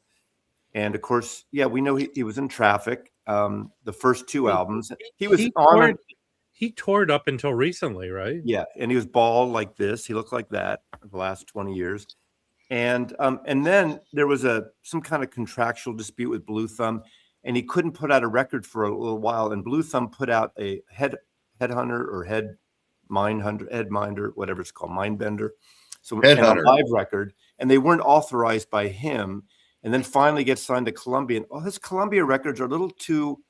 And of course, yeah, we know he was in Traffic, the first two albums. He toured up until recently, right? Yeah, and he was bald like this. He looked like that the last 20 years. And then there was some kind of contractual dispute with Blue Thumb, and he couldn't put out a record for a little while. And Blue Thumb put out a Headhunter or Mindminder, whatever it's called, Mindbender. So a live record, and they weren't authorized by him. And then finally gets signed to Columbia. And his Columbia records are a little too.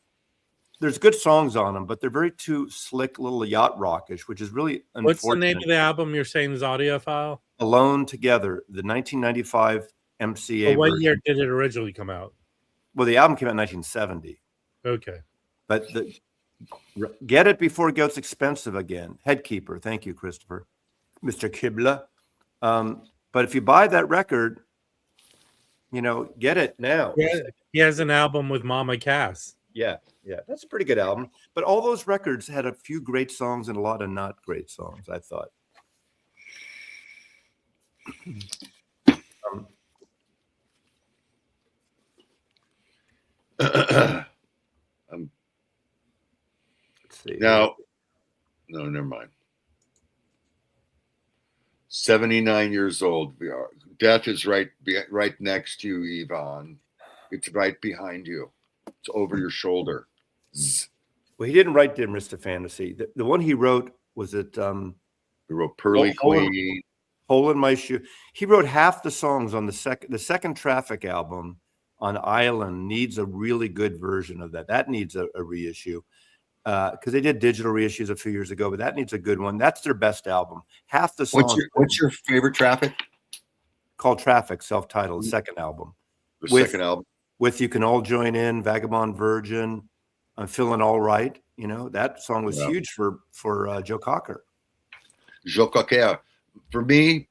There's good songs on them, but they're very too slick, little yacht rockish, which is really unfortunate. What's the name of the album you're saying is audiophile? Alone Together, the 1995 MCA. What version. year did it originally come out? Well, the album came out in 1970. Okay. But get it before it gets expensive again. Headkeeper. Thank you, Christopher. Mr. Kibla. But if you buy that record, get it now. Yeah, he has an album with Mama Cass. Yeah. That's a pretty good album. But all those records had a few great songs and a lot of not great songs, I thought. Let's see. No, never mind. 79 years old. Death is right next to you, Yvonne. It's right behind you. It's over your shoulder. Zzz. Well, he didn't write Dimmer's to Fantasy. The one he wrote Was it He wrote Pearly Queen. Hole in My Shoe? He wrote half the songs on the second Traffic album on Island. Needs a really good version of that. That needs a reissue. Because they did digital reissues a few years ago, but that needs a good one. That's their best album. Half the songs. What's your favorite Traffic? Called Traffic, self-titled, second album. Second album. With You Can All Join In, Vagabond Virgin, I'm Feeling All Right. You know, that song was huge for Joe Cocker. Joe Cocker. For me,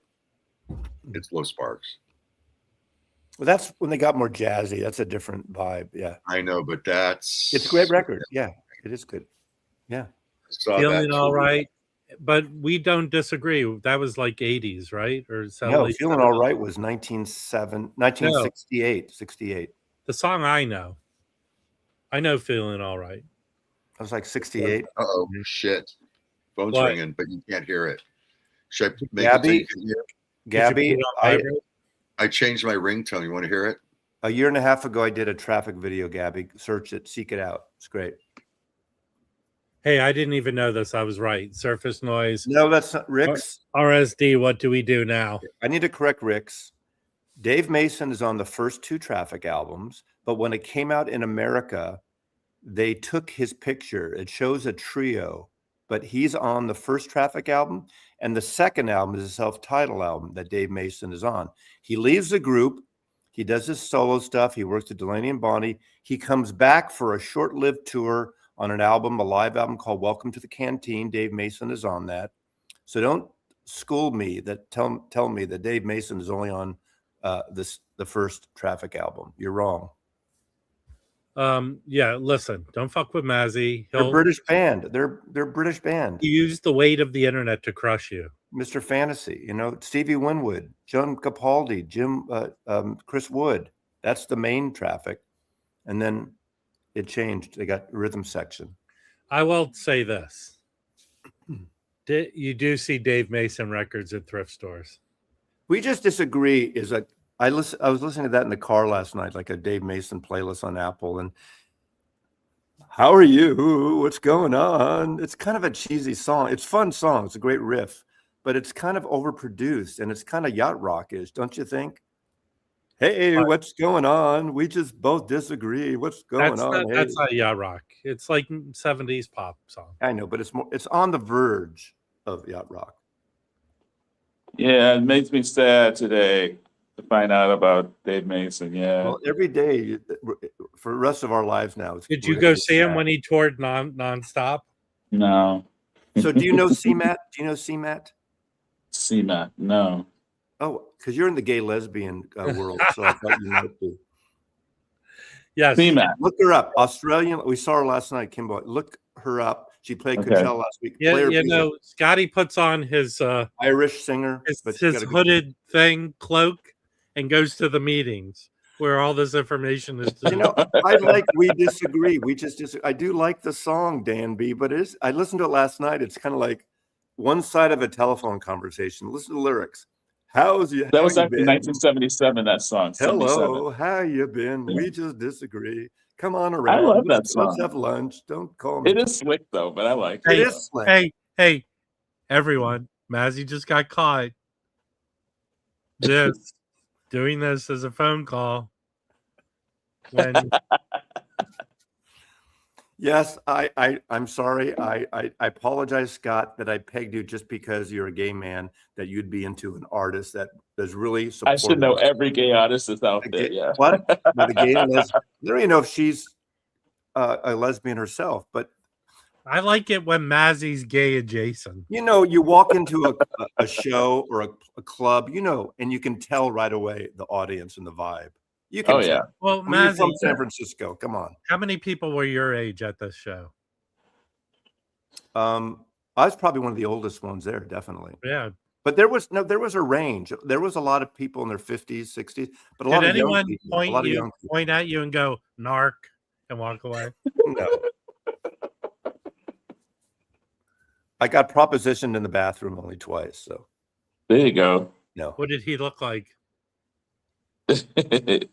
it's Low Sparks. Well, that's when they got more jazzy. That's a different vibe. Yeah. I know, but it's a great record. Yeah. It is good. Yeah. Feeling All Right. But we don't disagree. That was like 80s, right? Or no, Feeling All Right was 1968. 68. The song I know Feeling All Right. I was like 68. Uh-oh, shit. Phone's ringing, but you can't hear it. Should I make Gabby, Gabby, I changed my ringtone. You want to hear it? A year and a half ago, I did a Traffic video, Gabby. Search it, seek it out. It's great. Hey, I didn't even know this. I was right. Surface Noise. No, that's not Rick's. RSD, what do we do now? I need to correct Rick's. Dave Mason is on the first two Traffic albums, but when it came out in America, they took his picture. It shows a trio, but he's on the first Traffic album, and the second album is a self-titled album that Dave Mason is on. He leaves the group. He does his solo stuff. He works with Delaney and Bonnie. He comes back for a short-lived tour on an album, a live album called Welcome to the Canteen. Dave Mason is on that. So don't school me that tell me that Dave Mason is only on the first Traffic album. You're wrong. Yeah, listen, don't fuck with Mazzy. They're a British band. They're a British band. He used the weight of the internet to crush you. Mr. Fantasy, you know, Stevie Winwood, John Capaldi, Chris Wood. That's the main Traffic. And then it changed. They got rhythm section. I will say this. You do see Dave Mason records at thrift stores. We just disagree. Is that I was listening to that in the car last night, like a Dave Mason playlist on Apple. And how are you? What's going on? It's kind of a cheesy song. It's a fun song. It's a great riff, but it's kind of overproduced and it's kind of yacht rock-ish, don't you think? Hey, what's going on? We just both disagree. What's going on? That's not yacht rock. It's like 70s pop song. I know, but it's on the verge of yacht rock. Yeah, it makes me sad today to find out about Dave Mason. Yeah. Well, every day for the rest of our lives now. Did you go see him when he toured nonstop? No. So do you know CMAT? Do you know CMAT? CMAT, no. Oh, because you're in the gay lesbian world, so I thought you might be. Yes. CMAT. Look her up. Australian. We saw her last night, Kimbo. Look her up. She played Coachella last week. Yeah, you know, Scotty puts on his Irish singer, his hooded thing, cloak, and goes to the meetings where all this information is. You know, we disagree. We just disagree. I do like the song, Dan B, but I listened to it last night. It's kind of like one side of a telephone conversation. Listen to the lyrics. How's you? That was actually 1977. That song. Hello, how you been? We just disagree. Come on around. I love that song. Let's have lunch. Don't call me. It is slick though, but I like it. It is slick. Hey, everyone! Mazzy just got caught. Doing this as a phone call. When yes, I'm sorry. I apologize, Scott, that I pegged you just because you're a gay man, that you'd be into an artist that is really supportive. I should know every gay artist is out there. Yeah. What? But a gay lesbian. I don't even know if she's a lesbian herself, but I like it when Mazzy's gay adjacent. You know, you walk into a show or a club, you know, and you can tell right away the audience and the vibe. You can tell. Yeah. Well, Mazzy, from San Francisco. Come on. How many people were your age at this show? I was probably one of the oldest ones there, definitely. Yeah. But there was a range. There was a lot of people in their 50s, 60s, but a lot of young people. Did anyone point at you and go, narc, and walk away? No. I got propositioned in the bathroom only twice. So there you go. No. What did he look like? He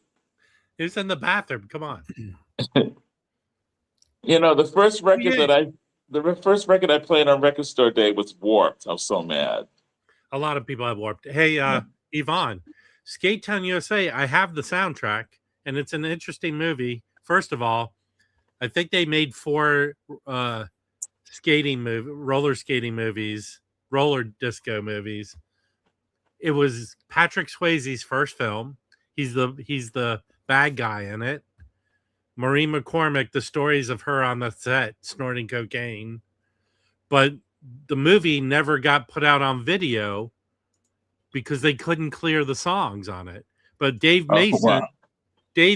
was in the bathroom. Come on. You know, the first record that The first record I played on Record Store Day was Warped. I was so mad. A lot of people have warped. Hey, Yvonne, Skate Town USA, I have the soundtrack, and it's an interesting movie. First of all, I think they made 4 roller skating movies, roller disco movies. It was Patrick Swayze's first film. He's the bad guy in it. Maureen McCormick, the stories of her on the set snorting cocaine. But the movie never got put out on video because they couldn't clear the songs on it. But Dave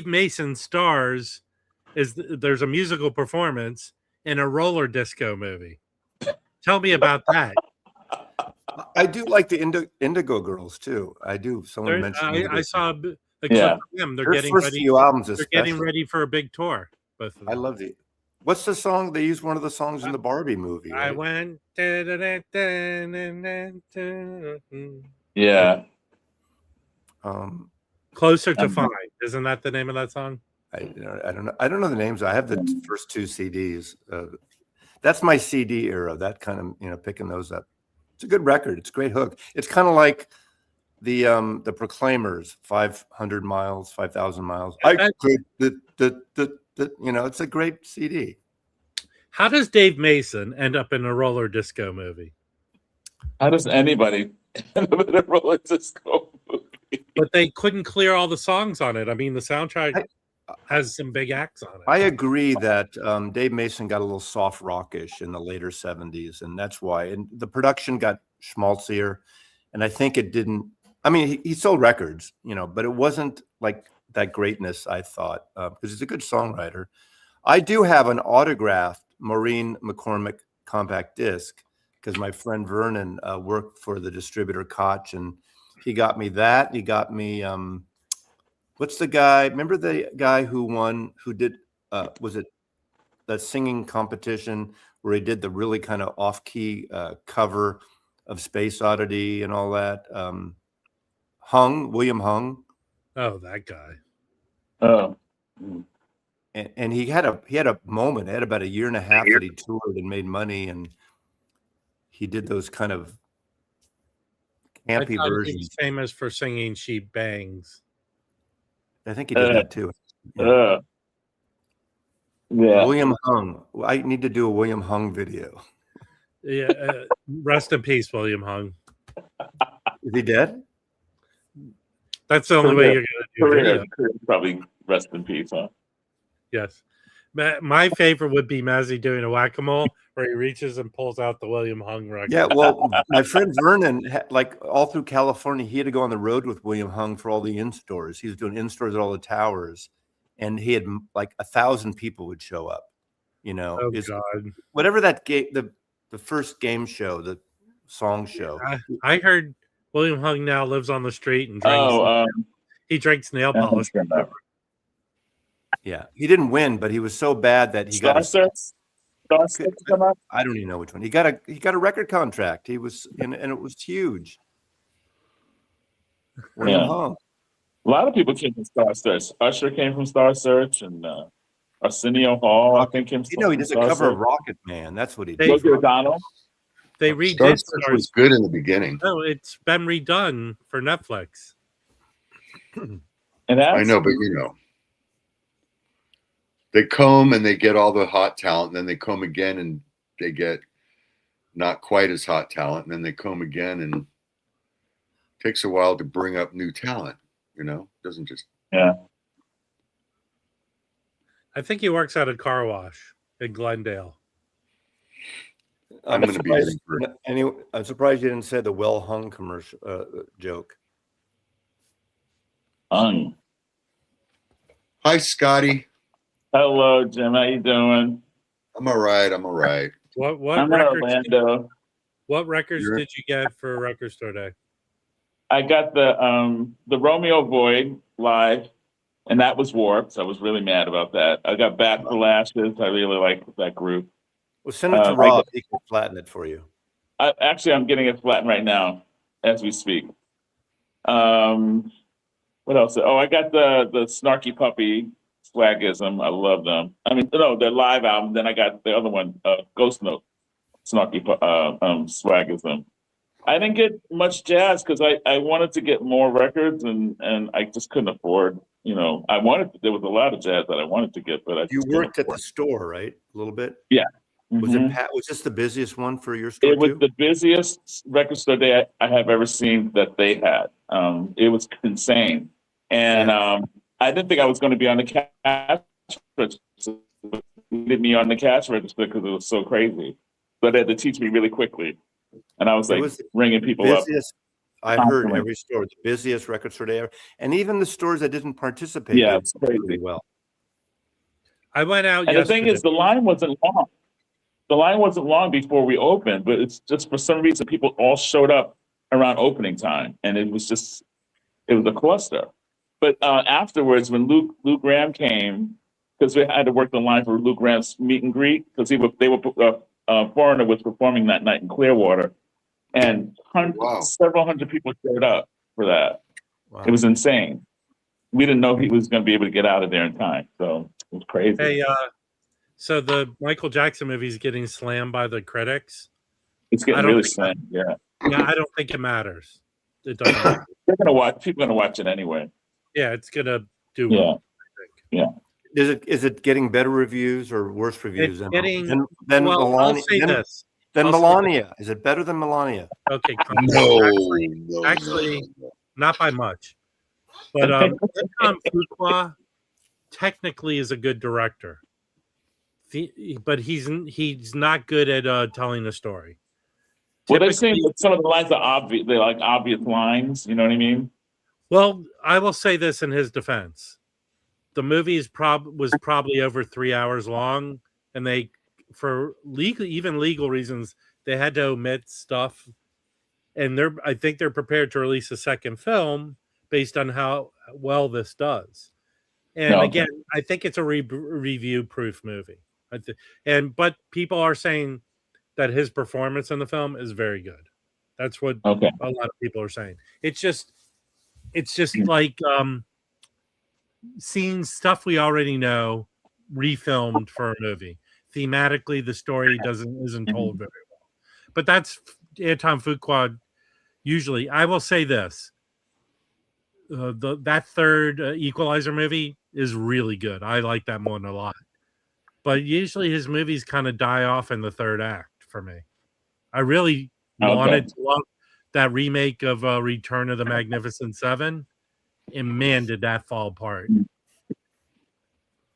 Mason stars there's a musical performance in a roller disco movie. Tell me about that. I do like the Indigo Girls too. I do. Someone mentioned. I saw a clip of them. They're getting first ready. few albums, they're getting ready for a big tour. Both of them. I love the. What's the song? They used one of the songs in the Barbie movie. Right? I went. Yeah. Closer to Fine. Isn't that the name of that song? I don't know. I don't know the names. I have the first 2 CDs. That's my CD era. That kind of picking those up. It's a good record. It's a great hook. It's kind of like the Proclaimers, 500 miles, 5,000 miles. It's a great CD. How does Dave Mason end up in a roller disco movie? How does anybody end up in a roller disco movie? But they couldn't clear all the songs on it. I mean, the soundtrack has some big acts on it. I agree that Dave Mason got a little soft rockish in the later 70s, and that's why. And the production got schmaltzier, and I think it didn't. I mean, he sold records, but it wasn't like that greatness, I thought, because he's a good songwriter. I do have an autographed Maureen McCormick compact disc because my friend Vernon worked for the distributor Koch, and he got me that. He got me, what's the guy? Remember the guy who did, was it that singing competition where he did the really kind of off-key cover of Space Oddity and all that? William Hung. Oh, that guy. Oh. And he had a moment. He had about 1.5 years that he toured and made money, and he did those kind of campy versions. He's famous for singing "She Bangs." I think he did that too. Yeah. William Hung. I need to do a William Hung video. Yeah. Rest in peace, William Hung. Is he dead? That's the only way you're going to do it. Probably rest in peace, huh? Yes. My favorite would be Mazzy doing a whack-a-mole where he reaches and pulls out the William Hung record. Yeah, well, my friend Vernon, like all through California, he had to go on the road with William Hung for all the in-stores. He was doing in-stores at all the towers, and he had like 1,000 people would show up. Oh, God. Whatever that game, the first game show, the song show. I heard William Hung now lives on the street and drinks. He drinks nail polish. Yeah, he didn't win, but he was so bad that he got. I don't even know which one. He got a record contract. He was and it was huge. William Hung. A lot of people came from Star Search. Usher came from Star Search, and Arsenio Hall, I think, came from he did a cover of Rocket Man. That's what he did. They redid Star Search was good in the beginning. No, it's been redone for Netflix. I know, but they comb and they get all the hot talent, and then they comb again and they get not quite as hot talent, and then they comb again, and it takes a while to bring up new talent. It doesn't just. Yeah. I think he works at a car wash in Glendale. I'm going to be heading for it. Anyway, I'm surprised you didn't say the well hung commercial joke. Hung. Hi, Scotty. Hello, Jim. How you doing? I'm all right. What I'm in Orlando. What records did you get for Record Store Day? I got the Romeo Void live, and that was Warped. So I was really mad about that. I got Back for Lashes. I really like that group. Well, send it to Rob. He can flatten it for you. I'm getting it flattened right now as we speak. What else? Oh, I got the Snarky Puppy Swagism. I love them. I mean, no, their live album. Then I got the other one, Ghost Note, Snarky Swagism. I didn't get much jazz because I wanted to get more records and I just couldn't afford. You know, there was a lot of jazz that I wanted to get, but I You just couldn't worked at the afford. store, right? A little bit. Yeah. Was Mhm. was this the busiest one for your store It was too? the busiest record store day I have ever seen that they had. It was insane, and I didn't think I was going to be on the cash register. They did me on the cash register because it was so crazy. But they had to teach me really quickly, and I was It like was the ringing people up. busiest. I've heard constantly. every store, the busiest record store day ever, and even the stores that didn't participate Yeah, did it's crazy. really well. I went out And the thing yesterday. is, the line wasn't long. The line wasn't long before we opened, but it's just for some reason people all showed up around opening time, and it was a cluster. But afterwards, when Luke Graham came, because we had to work the line for Luke Graham's meet and greet, because Foreigner was performing that night in Clearwater, and Wow. several hundred people showed up for that. Wow. It was insane. We didn't know he was going to be able to get out of there in time, so it was crazy. Hey, so the Michael Jackson movie is getting slammed by the critics. It's I getting don't really think slammed. Yeah, Yeah, I don't think it matters. It doesn't matter. people are gonna watch it anyway. Yeah, it's gonna do Yeah. well. I think. Is it getting better reviews or worse reviews It's getting. than Well, I'll Melania? say this. Than I'll say Melania? Is it better than Melania? Okay, No, actually, no. not by much. But Tom Fuqua technically is a good director. But he's not good at telling a story. Well, they're saying Typically- that some of the lines are obvious. They're like obvious lines. You know what I mean? Well, I will say this in his defense: the movie was probably over 3 hours long, and they, for legal reasons, they had to omit stuff. And I think they're prepared to release a second film based on how well this does. And No. again, I think it's a review-proof movie. But people are saying that his performance in the film is very good. That's what Okay. a lot of people are saying. It's just like seeing stuff we already know refilmed for a movie. Thematically, the story isn't told very well. But that's Anton Fuqua. Usually, I will say this: that third Equalizer movie is really good. I like that one a lot. But usually, his movies kind of die off in the third act for me. I really wanted to love that remake of Return of the Magnificent Seven, and man, did that fall apart.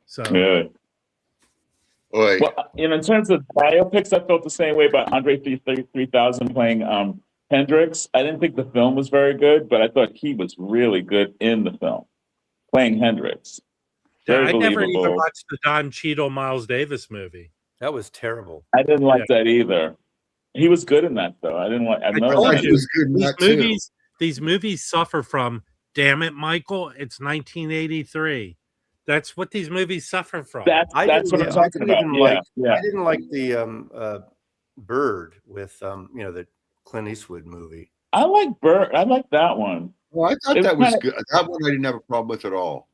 So, Yeah. Oi. Well, in terms of biopics, I felt the same way about Andre 3000 playing Hendrix. I didn't think the film was very good, but I thought he was really good in the film, playing Hendrix. Very I never believable. even watched the Don Cheadle Miles Davis movie. That was terrible. I didn't like that either. He was good in that, though. I didn't like. I've I never told liked He you. was good in that too. These movies suffer from, damn it, Michael, it's 1983. That's what these movies suffer from. That's what I'm talking about. Yeah. I didn't like the Bird with the Clint Eastwood movie. I like Bird. I like that one. Well, I thought It was that was kinda- good. That one I didn't have a problem with at all.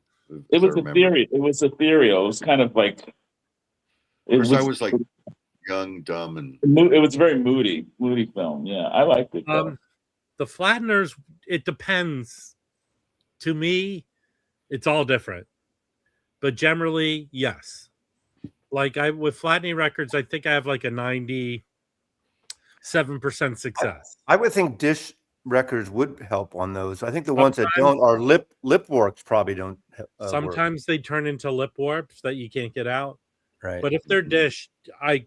It was a ethereal. It was ethereal. It was kind of like. I was like young, dumb, and It was very moody film. Yeah, I liked it. Though. The Flatteners, it depends. To me, it's all different. But generally, yes. Like with Flatney Records, I think I have like a 97% success. I would think Dish Records would help on those. I think the ones that don't are lip works probably don't. Sometimes they turn into lip warps that you can't get out. Right. But if they're Dish, I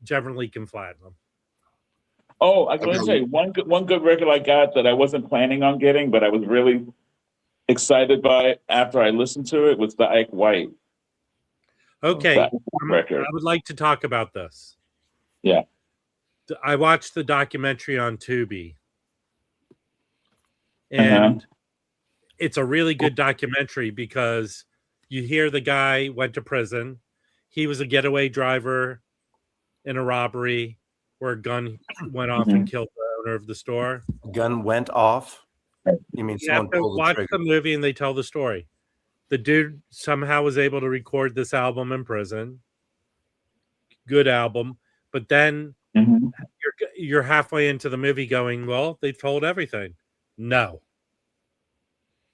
generally can flatten them. Oh, I was going to say one good record I got that I wasn't planning on getting, but I was really excited by it after I listened to it was the Ike White. Okay, That record. I would like to talk about this. Yeah. I watched the documentary on Tubi. And it's a really good documentary because you hear the guy went to prison. He was a getaway driver in a robbery where a gun went off and killed the owner of the store. Gun went off. You mean You have someone to pulled the watch trigger? the movie and they tell the story. The dude somehow was able to record this album in prison. Good album, but then Mhm. you're halfway into the movie going, well, they told everything. No.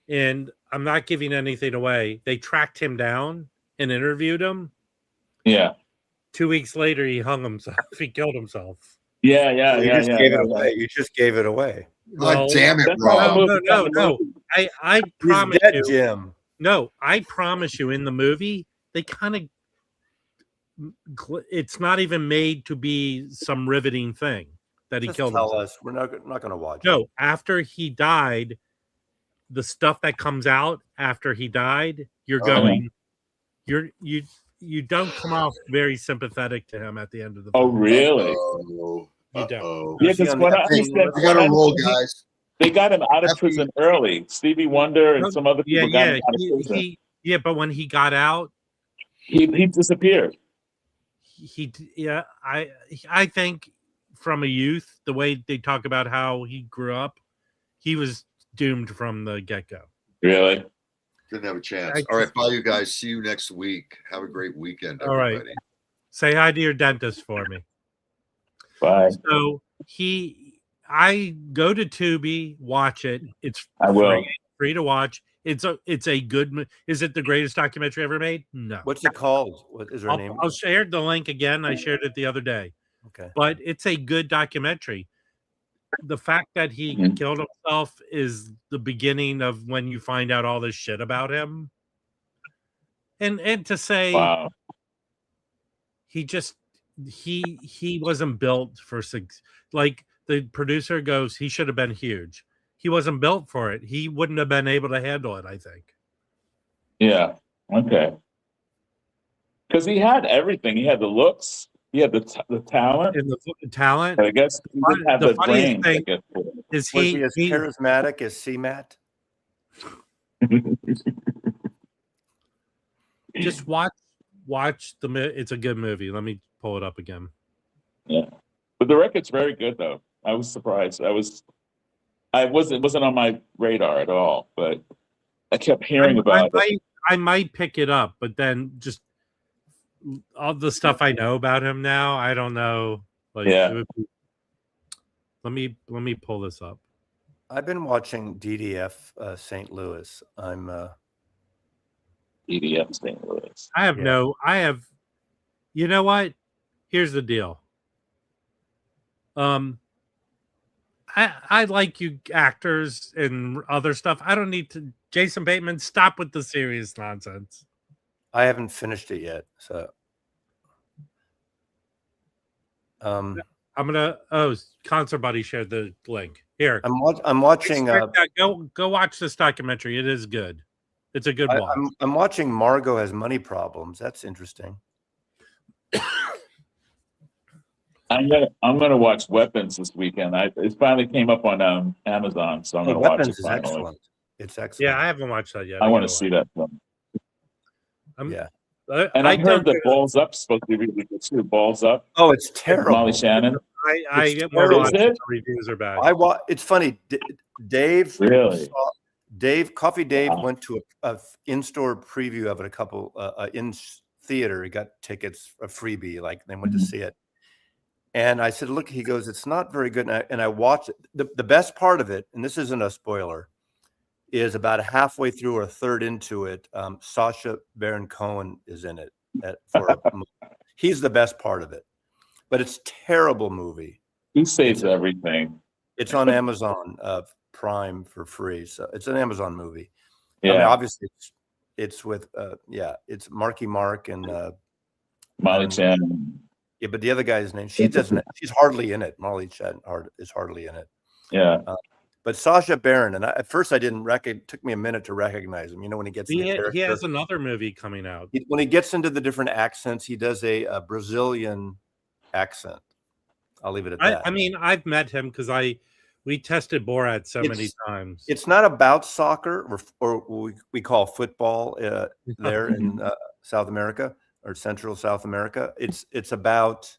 And I'm not giving anything away. They tracked him down and interviewed him. Yeah. 2 weeks later, he hung himself. He killed himself. Yeah. You just gave it away. You just gave it away. God damn it, That's not Rob. the movie. No. I He's promise dead, you. Jim. No, I promise you, in the movie, they kind of, it's not even made to be some riveting thing that he Just killed tell himself. us. We're not going to watch it. No, after he died, the stuff that comes out after he died, you're going, you don't come off very sympathetic to him at the end of the Oh, film. really? Uh-oh. You don't. Uh-oh. Yeah, because when I We gotta roll, guys. they got him out of Happy- prison early. Stevie Wonder and some other people got him out of prison. But when he got out, He disappeared. I think from a youth, the way they talk about how he grew up, he was doomed from the get-go. Really? Didn't have a chance. All right, bye, you guys. See you next week. Have a great weekend, All right. everybody. Say hi to your dentist for me. Bye. So I go to Tubi, watch it. It's I will. free to watch. It's a good. Is it the greatest documentary ever made? No. What's it called? What is her name? I'll share the link again. I shared it the other day. Okay. But it's a good documentary. The fact that he killed himself is the beginning of when you find out all this shit about him. And to say he wasn't built for like the producer goes, he should have been huge. He wasn't built for it. He wouldn't have been able to handle it, I think. Yeah. Okay. Because he had everything. He had the looks. He had the talent. And the talent. But I guess he didn't have the brain. Thing is Was he as charismatic as C-Matt? Just watch it's a good movie. Let me pull it up again. Yeah. But the record's very good though. I was surprised. It wasn't on my radar at all, but I kept hearing about it. I might pick it up, but then just all the stuff I know about him now, I don't know. Like, let me pull this up. I've been watching DDF St. Louis. I'm DDF St. Louis. You know what? Here's the deal. I like you actors and other stuff. I don't need to. Jason Bateman, stop with the serious nonsense. I haven't finished it yet, so I'm gonna. Concert Buddy shared the link here. I'm watching. Go watch this documentary. It is good. It's a good watch. I'm watching Margot Has Money Problems. That's interesting. I'm gonna watch Weapons this weekend. It finally came up on Amazon, so I'm gonna watch it. Weapons is excellent. It's excellent. Yeah, I haven't watched that yet. I want to see that film. Yeah. And I heard that Balls Up supposed to be really good too. Balls Up. Oh, it's terrible. Molly Shannon. I get more the reviews are bad. It's funny. Dave. Really? Coffee Dave went to a in-store preview of it. A couple in theater. He got tickets, a freebie. Like they went to see it. And I said, "Look," he goes, "It's not very good." And I watched it. The best part of it, and this isn't a spoiler, is about halfway through or a third into it. Sacha Baron Cohen is in it. He's the best part of it, but it's a terrible movie. He saves everything. It's on Amazon Prime for free, so it's an Amazon movie. Yeah, I mean, obviously it's with it's Marky Mark and Molly Shannon. Yeah, but the other guy's name, she's hardly in it. Molly Shannon is hardly in it. Yeah. But Sacha Baron, and at first I didn't it took me a minute to recognize him. You know, when he gets he has another movie coming out. When he gets into the different accents, he does a Brazilian accent. I'll leave it at that. I mean, I've met him because we tested Borat so many times. It's not about soccer or we call football there in South America or Central South America. It's about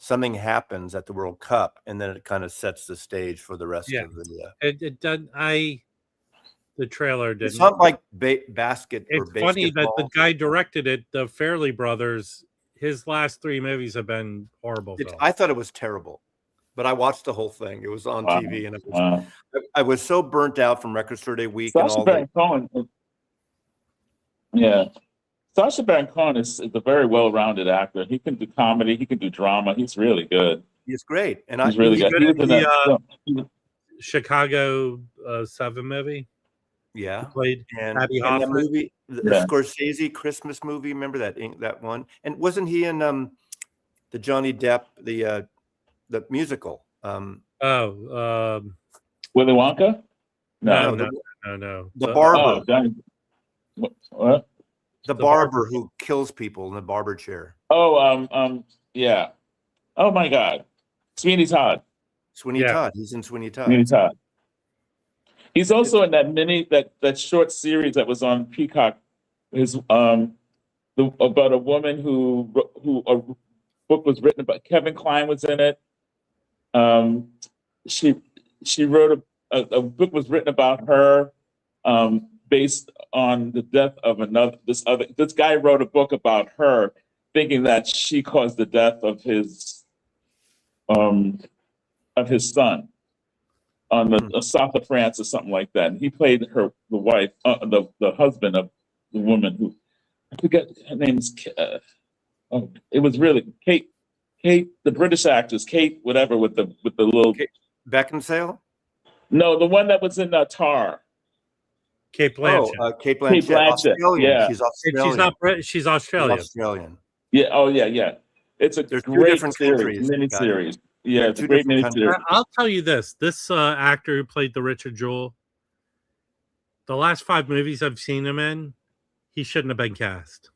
something happens at the World Cup, and then it kind of sets the stage for the rest of the. It does. the trailer didn't. It's not like basket or It's funny that the basketball. guy directed it, the Fairley brothers. His last 3 movies have been horrible films. I thought it was terrible, but I watched the whole thing. It was on Wow. TV, and Wow. I was so burnt out from Record Store Day week and Sacha all Baron Cohen. Yeah. Sacha Baron Cohen is a very well-rounded actor. He can do comedy. He can do drama. He's really good. He's great, and He's really good. He was in that. Chicago 7 movie. Yeah, Played and Abby that Hoffman. movie, the Yeah. Scorsese Christmas movie. Remember that one? And wasn't he in the Johnny Depp the musical? Oh, Willy Wonka? no, No, no. the barber, Oh, Johnny. What? the barber who kills people in the barber chair. Oh, yeah. Oh my God, Sweeney Todd. Sweeney Yeah. Todd. He's in Sweeney Todd. Sweeney Todd. He's also in that short series that was on Peacock. Is about a woman who a book was written about. Kevin Kline was in it. She wrote a book was written about her, based on the death of this guy wrote a book about her, thinking that she caused the death of his son on the south of France or something like that. And he played the wife, the husband of the woman who, I forget her name's. It was really Kate, the British actress, Kate, whatever, with the little. Kate Beckinsale? No, the one that was in Tar. Kate Blanchett. Oh, Kate Blanchett. Kate Blanchett, Australian. yeah. She's And Australian. she's not British. She's Australian. Australian. Yeah. Oh, yeah. It's a There's two great different series, countries. miniseries. Yeah, They're it's two a great different miniseries. countries. I'll tell you this: this actor who played the Richard Jewell, the last 5 movies I've seen him in, he shouldn't have been cast.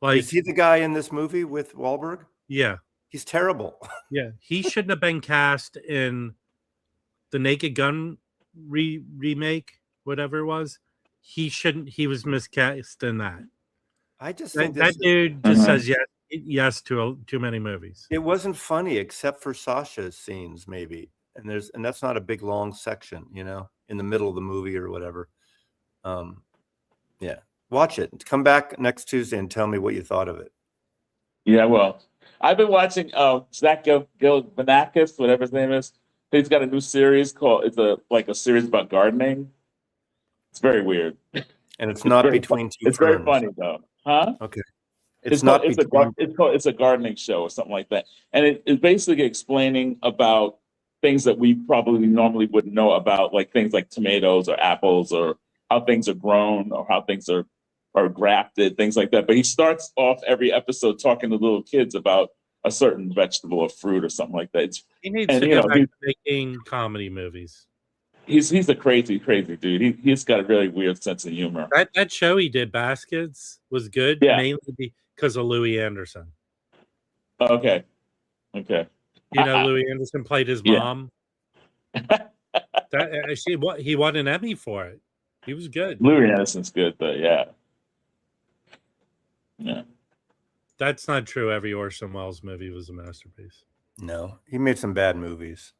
Like, Is he the guy in this movie with Wahlberg? yeah, He's terrible. yeah, he shouldn't have been cast in the Naked Gun remake, whatever it was. He shouldn't. He was miscast in that. I just That, think that dude just Mhm. says yes to too many movies. it wasn't funny except for Sasha's scenes, maybe. And that's not a big long section, in the middle of the movie or whatever. Yeah. Watch it. Come back next Tuesday and tell me what you thought of it. Yeah, well, I've been watching Zach Galifianakis, whatever his name is. He's got a new series called. It's a series about gardening. It's very weird. And it's not very between two It's very ferns. funny though, huh? Okay. It's not a gardening show or something like that, and it's basically explaining about things that we probably normally wouldn't know about, like things like tomatoes or apples or how things are grown or how things are grafted, things like that. But he starts off every episode talking to little kids about a certain vegetable or fruit or something like that. He needs And, to you go know, back to making comedy movies. He's a crazy dude. He's got a really weird sense of humor. That show he did, Baskets, was good, Yeah. mainly because of Louis Anderson. Okay. You know, Louis Anderson played his Yeah. mom. He won an Emmy for it. He was good. Louis Anderson's good, but yeah. That's not true. Every Orson Welles movie was a masterpiece. No, he made some bad movies.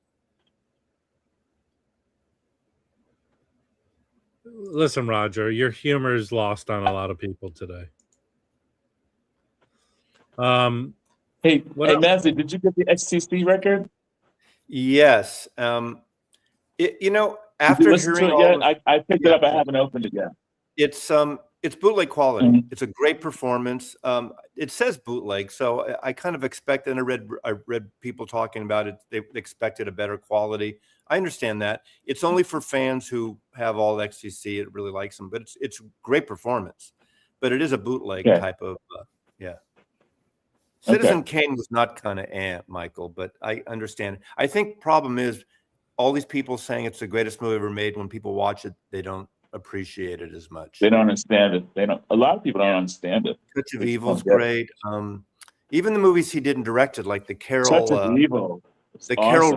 Listen, Roger, your humor is lost on a lot of people today. Hey, What else? Nancy, did you get the XTC record? Yes. Did After you listen hearing to all it yet? I picked it up. I haven't opened it yet. it's bootleg quality. Mhm. It's a great performance. It says bootleg, so I kind of expected, and I read people talking about it. They expected a better quality. I understand that. It's only for fans who have all XTC. It really likes them, but it's great performance. But it is a bootleg Okay. type of, yeah. Citizen Kane was not kind of Michael, but I understand. I think problem is all these people saying it's the greatest movie ever made. When people watch it, they don't appreciate it as much. They don't understand it. A lot of people don't understand it. Touch of It's Evil's fun, yeah. great. Even the movies he didn't directed, like the Carol, Touch of Evil. It's the awesome.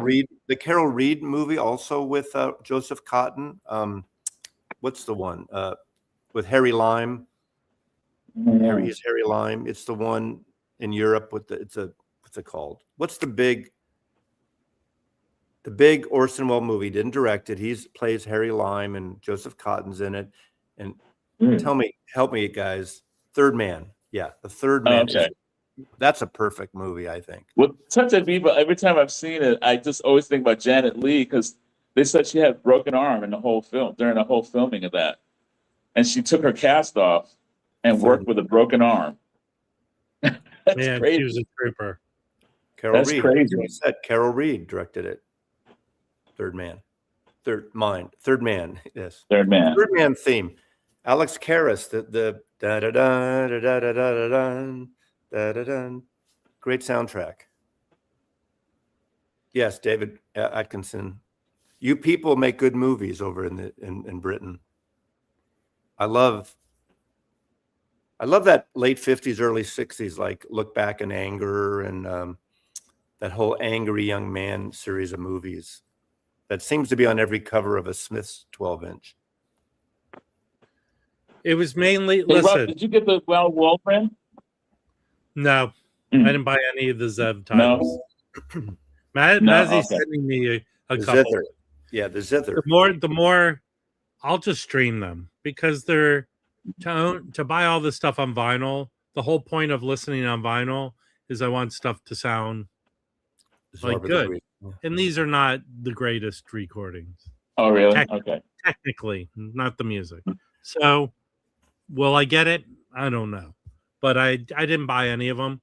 Carol Reed movie, also with Joseph Cotton. What's the one with Harry Lime? Mhm. Harry Lime. It's the one in Europe with what's it called? What's the big the big Orson Welles movie. Didn't direct it. He plays Harry Lime, and Joseph Cotton's in it. And help me, guys. Third Man. Yeah, The Third Man. Okay. That's a perfect movie, I think. With Touch of Evil, every time I've seen it, I just always think about Janet Leigh because they said she had a broken arm in the whole film during the whole filming of that, and she took her cast off and worked with a broken arm. That's Man, crazy. she was a trooper. Carol That's Reed. crazy. Like I said, Carol Reed directed it. Third Man. Third Man. Yes. Third Man. Third Man theme. Alex Karras, the da da da da da da da da da da. Great soundtrack. Yes, David Atkinson. You people make good movies over in Britain. I love that late 50s, early 60s, like Look Back in Anger and that whole Angry Young Man series of movies that seems to be on every cover of a Smith's 12-inch. It was mainly Hey, Rob, listen. did you get the Wolfram? No, Mm. I didn't buy any of the Zev titles. Mazzie's sending me a The couple. Zither. Yeah, the Zither. The more I'll just stream them because they're to buy all this stuff on vinyl. The whole point of listening on vinyl is I want stuff to sound like good. And these are not the greatest recordings. Oh, really? Okay. Technically, not the music. So will I get it? I don't know. But I didn't buy any of them.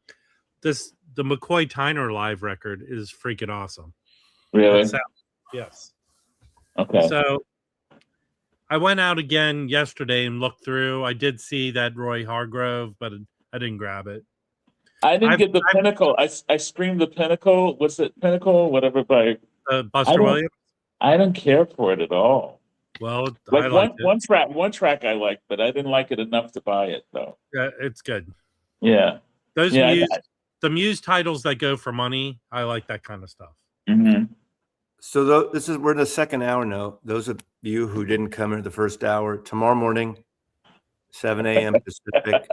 The McCoy Tyner live record is freaking awesome. Really? Yes. Okay. So I went out again yesterday and looked through. I did see that Roy Hargrove, but I didn't grab it. I didn't get the Pinnacle. I streamed the Pinnacle. What's it? Pinnacle, whatever by Buster Williams. I don't care for it at all. Well, Like I liked one track I liked, but I didn't like it enough to buy it though. Yeah, it's good. Yeah. The Muse titles that go for money, I like that kind of stuff. Mm-hmm. So we're in the second hour now. Those of you who didn't come in the first hour, tomorrow morning, 7 a.m. Pacific,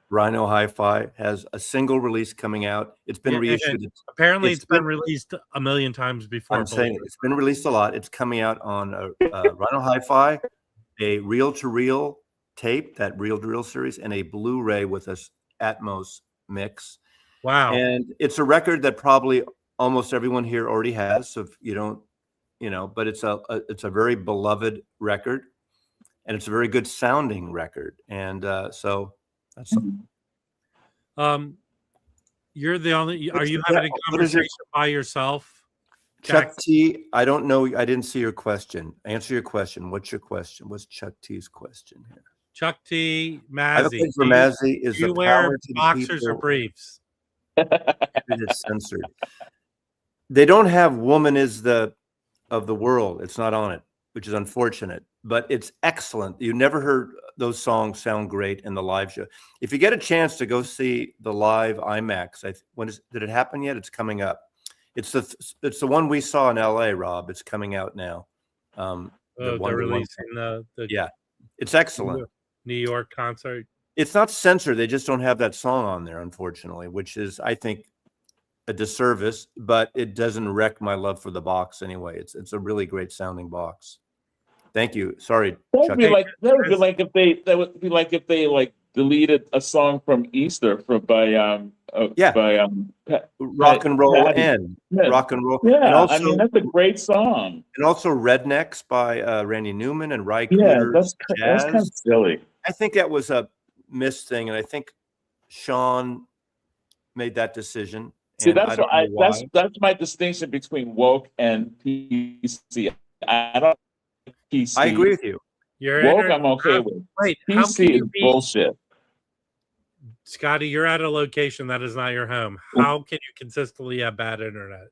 Rhino Hi-Fi has a single release coming out. It's been reissued. Apparently, it's been released a million times before. I'm saying it's been released a lot. It's coming out on Rhino Hi-Fi, a reel-to-reel tape, that reel-to-reel series, and a Blu-ray with a Atmos mix. Wow! And it's a record that probably almost everyone here already has. So if you don't, but it's a very beloved record, and it's a very good sounding record. And so that's you're the only. Are you having a conversation by yourself? Chuck T, I don't know. I didn't see your question. Answer your question. What's your question? What's Chuck T's question here? Chuck T, Mazzy. I have a thing for Mazzy. Is you wear boxers or briefs? It's censored. They don't have "Woman Is of the World." It's not on it, which is unfortunate. But it's excellent. You never heard those songs sound great in the live show. If you get a chance to go see the live IMAX, did it happen yet? It's coming up. It's the one we saw in LA, Rob. It's coming out now. They're releasing the yeah, it's excellent. New York concert. It's not censored. They just don't have that song on there, unfortunately, which is, I think, a disservice. But it doesn't wreck my love for the box anyway. It's a really great sounding box. Thank you. Sorry, That would be like if they like deleted a song from Easter by Rock and Roll and Rock and Roll. Yeah, and also, I mean that's a great song. And also Rednecks by Randy Newman and Ry Yeah, Cooder's that's Jazz. kind of silly. I think that was a missed thing, and I think Sean made that decision. See, that's my distinction between woke and PC. I don't PC. I agree with you. Woke, I'm okay with. Wait, PC is bullshit. Scotty, you're at a location that is not your home. How can you consistently have bad internet?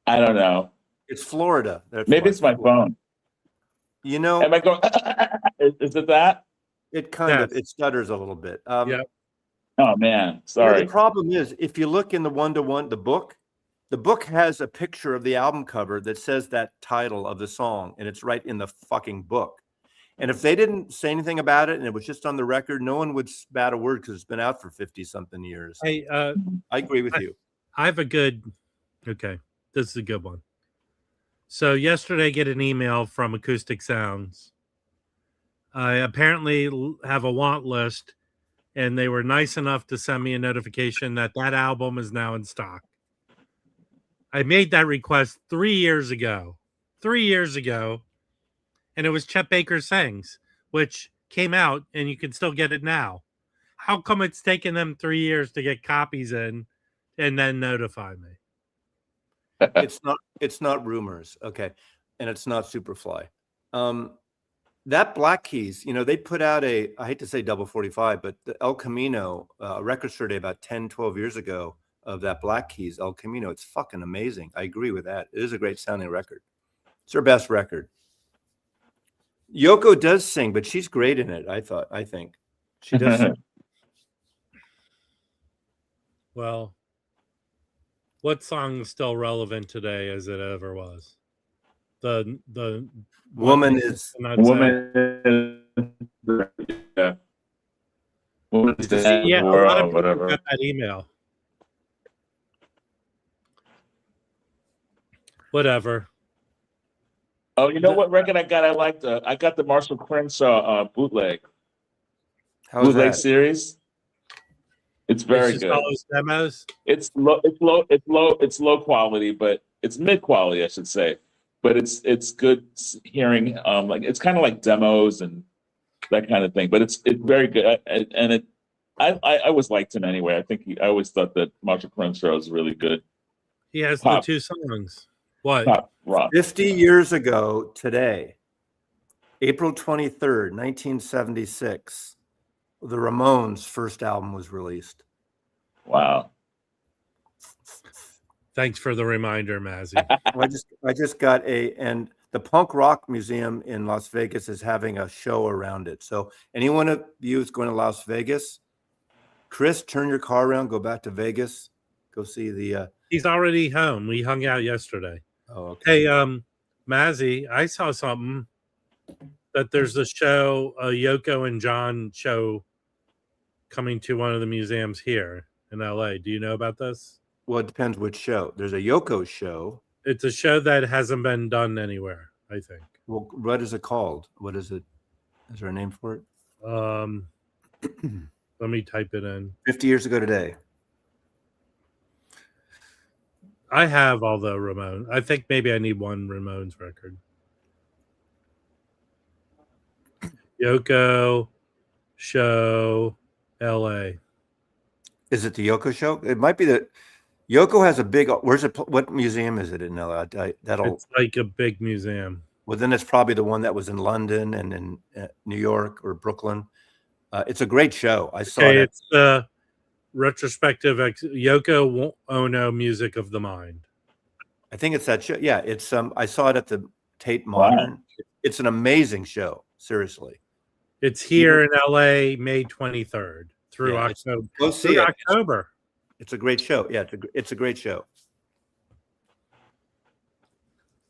I don't know. It's Florida. Maybe it's my phone. You know, am I going? Is it that? It kind of stutters a little bit. Yeah. Oh man, sorry. The problem is, if you look in the 1-to-1, the book has a picture of the album cover that says that title of the song, and it's right in the fucking book. And if they didn't say anything about it and it was just on the record, no one would bat a word because it's been out for 50-something years. Hey, I agree with you. I have a good. Okay, this is a good one. So yesterday, I get an email from Acoustic Sounds. I apparently have a want list, and they were nice enough to send me a notification that that album is now in stock. I made that request 3 years ago. 3 years ago, and it was Chet Baker Sings, which came out, and you can still get it now. How come it's taken them 3 years to get copies in and then notify me? It's not Rumors, okay, and it's not Superfly. That Black Keys, you know, they put out I hate to say double 45, but the El Camino record store day about 10, 12 years ago of that Black Keys, El Camino. It's fucking amazing. I agree with that. It is a great sounding record. It's her best record. Yoko does sing, but she's great in it, I think. She does sing. Well, what song is still relevant today as it ever was? The Woman is Woman. Yeah. Woman is the yeah, a lot of people whatever. got that email. Whatever. Oh, you know what record I got? I got the Marshall Crenshaw bootleg. how's Bootleg that? series. It's very It's just good. all those demos. It's low quality, but it's mid quality, I should say. But it's good hearing. Like it's kind of like demos and that kind of thing. But it's very good, I always liked him anyway. I always thought that Marshall Crenshaw was really good. He has Pop. the 2 songs. What? Pop rock. 50 years ago today, April 23rd, 1976, the Ramones' first album was released. Wow. Thanks for the reminder, Mazzy. I just got and the Punk Rock Museum in Las Vegas is having a show around it. So anyone of you is going to Las Vegas, Chris, turn your car around, go back to Vegas, go see the. He's already home. We hung out yesterday. Oh, okay. Hey, Mazzy, I saw something that there's a show, a Yoko and John show coming to one of the museums here in LA. Do you know about this? Well, it depends which show. There's a Yoko show. It's a show that hasn't been done anywhere, I think. Well, what is it called? What is it? Is there a name for it? Let me type it in. 50 years ago today. I have all the Ramones. I think maybe I need one Ramones record. Yoko show LA. Is it the Yoko show? It might be the Yoko has a big. Where's it? What museum is it in LA? It's like a big museum. Well, then it's probably the one that was in London and in New York or Brooklyn. It's a great show. I saw it. It's the retrospective Yoko Ono Music of the Mind. I think it's that show. Yeah, it's I saw it at the Tate Modern. Wow. It's an amazing show. Seriously. It's here in LA, May 23rd through October. Go see it. October. It's a great show. Yeah, it's a great show.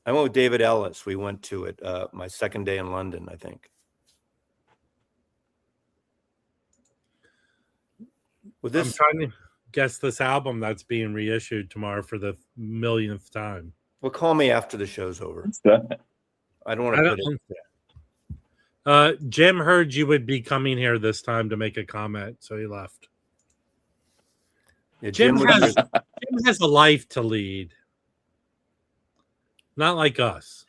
I went with David Ellis. We went to it my second day in London, I think. I'm trying to guess this album that's being reissued tomorrow for the millionth time. Well, call me after the show's over. I don't want to put it. Jim heard you would be coming here this time to make a comment, so he left. Yeah, Jim has a life to lead. Not like us.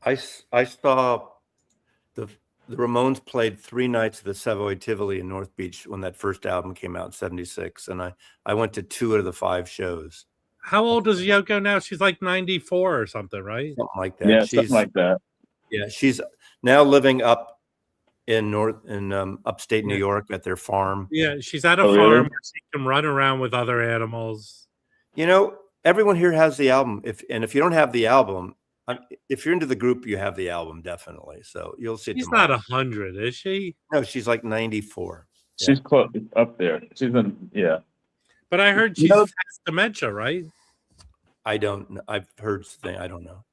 I saw the Ramones played 3 nights at the Savoy Tivoli in North Beach when that first album came out in 76. And I went to 2 of the 5 shows. How old is Yoko now? She's like 94 or something, right? Something like that. Yeah, something like that. Yeah, she's now living up in upstate New York at their farm. Yeah, she's at a farm really? where she can run around with other animals. You know, everyone here has the album. If you don't have the album, if you're into the group, you have the album definitely. So you'll see it. She's tomorrow. not 100, is she? No, she's like 94. She's close up there. She's in, yeah. But I heard she has dementia, right? I don't know. I've heard something. I don't know.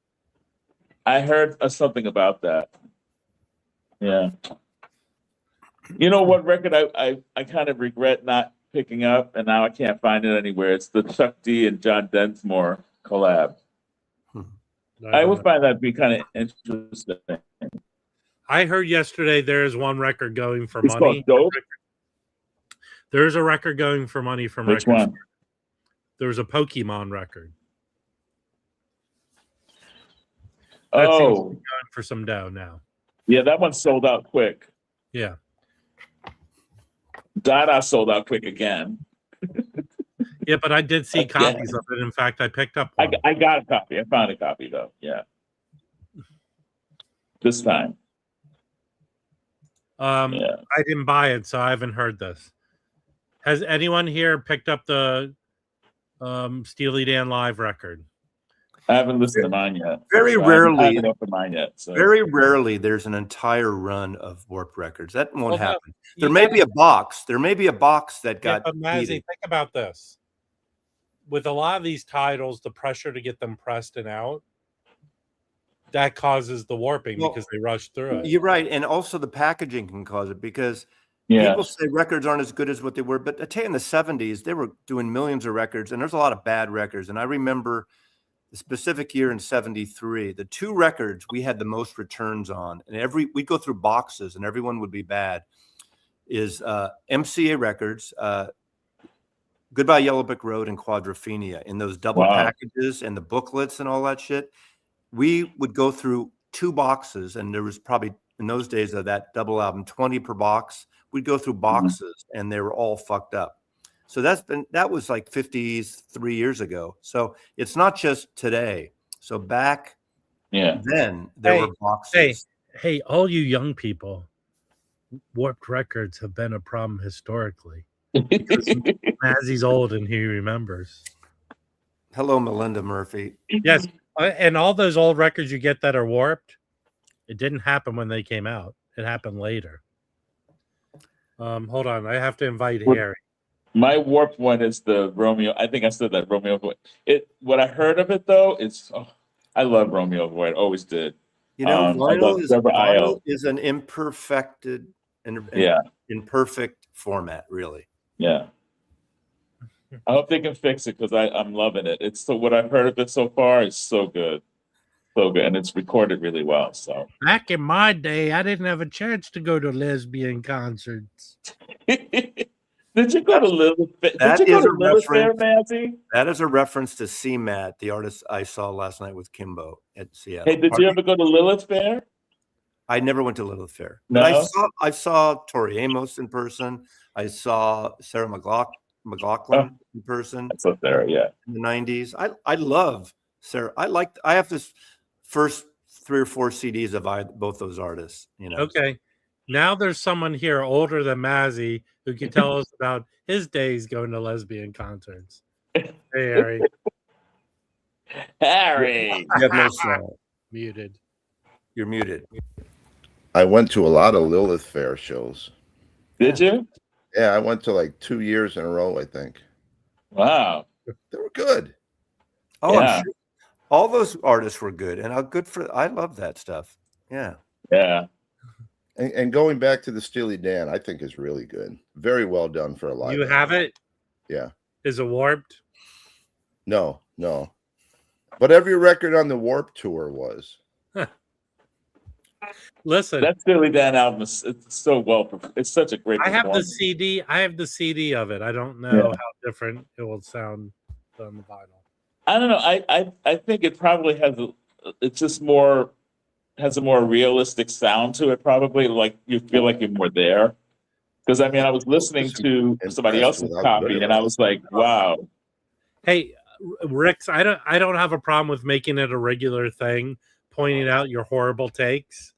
I heard something about that. Yeah. You know what record I kind of regret not picking up, and now I can't find it anywhere. It's the Chuck D and John Densmore collab. I would find that to be kind of interesting. I heard yesterday there is one record going for It's money. called Dope. There's a record going for money from Which Record one? Store. There's a Pokemon record. That seems to be going for some dough now. Yeah, that one sold out quick. Yeah. Dada sold out quick again. Yeah, but I did see Again. copies of it. In fact, I picked up one. I got a copy. I found a copy though. Yeah. This time. I didn't buy it, so I haven't heard this. Has anyone here picked up the Steely Dan live record? I haven't listened to mine yet. Very So rarely. I haven't opened mine yet. So. Very rarely there's an entire run of Warped records. That won't Well, no, happen. There may be a box. There may be a box that got but Mazzy, heated. think about this. With a lot of these titles, the pressure to get them pressed and out, that causes the warping because they rush through it. You're right. And also the packaging can cause it because Yeah. people say records aren't as good as what they were. But I tell you, in the 70s, they were doing millions of records, and there's a lot of bad records. And I remember the specific year in 73, the two records we had the most returns on, and we'd go through boxes and everyone would be bad, is MCA Records, Goodbye Yellow Brick Road and Quadrophenia. In those double packages and the booklets and all that shit, we would go through two boxes, and there was probably in those days of that double album 20 per box. We'd go through boxes and they were all fucked up. So that was like 53 years ago. So it's not just today. So back then there were boxes. Hey, all you young people, Warped records have been a problem historically. Mazzy's old and he remembers. Hello, Melinda Murphy. Yes, and all those old records you get that are warped, it didn't happen when they came out. It happened later. Hold on, I have to invite Harry. My warped one is the Romeo. I think I said that Romeo. What I heard of it though is I love Romeo Void. Always did. You know, vinyl is an imperfect format, really. Yeah. I hope they can fix it because I'm loving it. It's what I've heard of it so far is so good. So good. And it's recorded really well. So back in my day, I didn't have a chance to go to lesbian concerts. Did you go to Lilith? Did you go to Lilith Fair, Nancy? That is a reference to C-Matt, the artist I saw last night with Kimbo at Seattle. Hey, did you ever go to Lilith Fair? I never went to Lilith Fair. No? But I saw Tori Amos in person. I saw Sarah McLachlan in person. That's up there, yeah. In the 90s. I love Sarah. I have this first 3 or 4 CDs of both those artists. You know. Okay. Now there's someone here older than Mazzy who can tell us about his days going to lesbian concerts. Hey, Harry. Harry. You have no sound. Muted. You're muted. I went to a lot of Lilith Fair shows. Did you? Yeah, I went to like 2 years in a row, I think. Wow. They were good. Oh, yeah. I'm sure all those artists were good, and I love that stuff. Yeah. Yeah. And going back to the Steely Dan, I think is really good. Very well done for a live. You have it? Yeah. Is it warped? No. But every record on the Warped tour was. Listen, that Steely Dan album it's so well. It's such a great. I have the CD. I have the CD of it. I don't know how different it will sound on the vinyl. I don't know. I think it probably has. It's just more. Has a more realistic sound to it, probably. Like you feel like you're more there. Because I mean, I was listening to somebody else's copy, and I was like, "Wow." Hey, Rix, I don't have a problem with making it a regular thing, pointing out your horrible takes.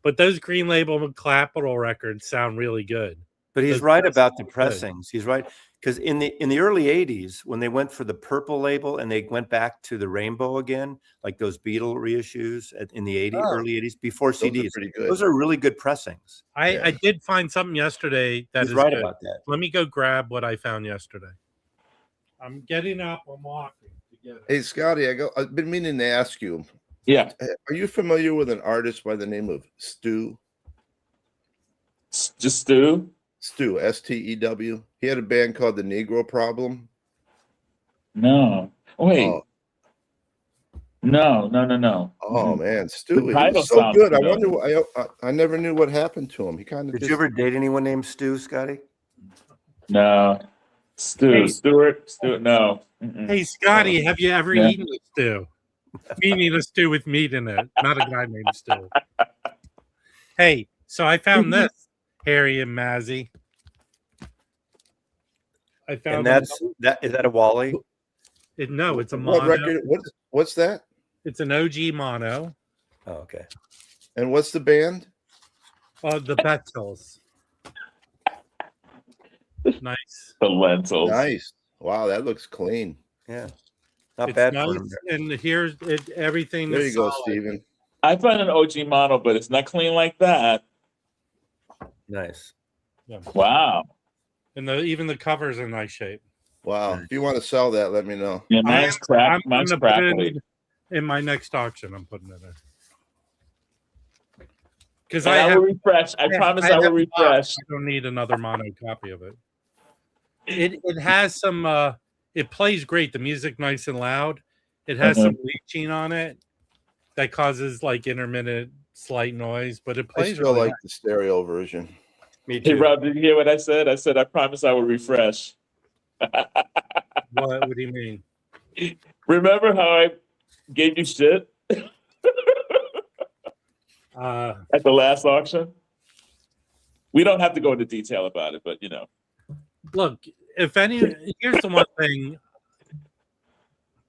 But those Green Label and Capital records sound really good. But he's right about the pressings. He's right. Because in the early 80s, when they went for the purple label and they went back to the rainbow again, like those Beatle reissues in the early 80s, before CDs, those are really good pressings. I did find something yesterday that He's is right good. about that. Let me go grab what I found yesterday. I'm getting up. I'm walking to get it. Hey, Scotty, I've been meaning to ask you. Yeah. Are you familiar with an artist by the name of Stu? Just Stu? Stew, Stew. He had a band called the Negro Problem. No. Wait. Oh, No. oh man, Stew, he title was so sounds good. I familiar. wonder. I never knew what happened to him. He kind of Did you ever date anyone named Stu, Scotty? No. Stu. Hey. Stuart. No. Mm-mm. Hey, Scotty, have you ever Yeah. eaten a stew? Meaning a stew with meat in it, not a guy named Stu. Hey, so I found this, Harry and Mazzy. I found And is that a Wally? no, it's a What mono. record? What's that? It's an OG mono. Oh, okay. And what's the band? The Betzels. Nice. The lentils. Nice. Wow, that looks clean. Yeah. Not It's bad nice, for him. and here's it. Everything. There is you go, solid. Steven. I find an OG model, but it's not clean like that. Nice. Wow. And even the cover's in nice shape. Wow. If you want to sell that, let me know. Yeah, mine's cracked. I'm Mine's gonna put it crackly. in my next auction. I'm putting it in. Because And I will refresh. I promise I will have a box. refresh. I don't need another mono copy of it. It has some. It plays great. The music nice and loud. It has some leaching on it that causes like intermittent slight noise, but it I plays still really like the stereo version. Me Hey, too. Rob, did you hear what I said? I said, I promise I will refresh. What do you mean? Remember how I gave you shit at the last auction? We don't have to go into detail about it, but you know. Look, here's the one thing.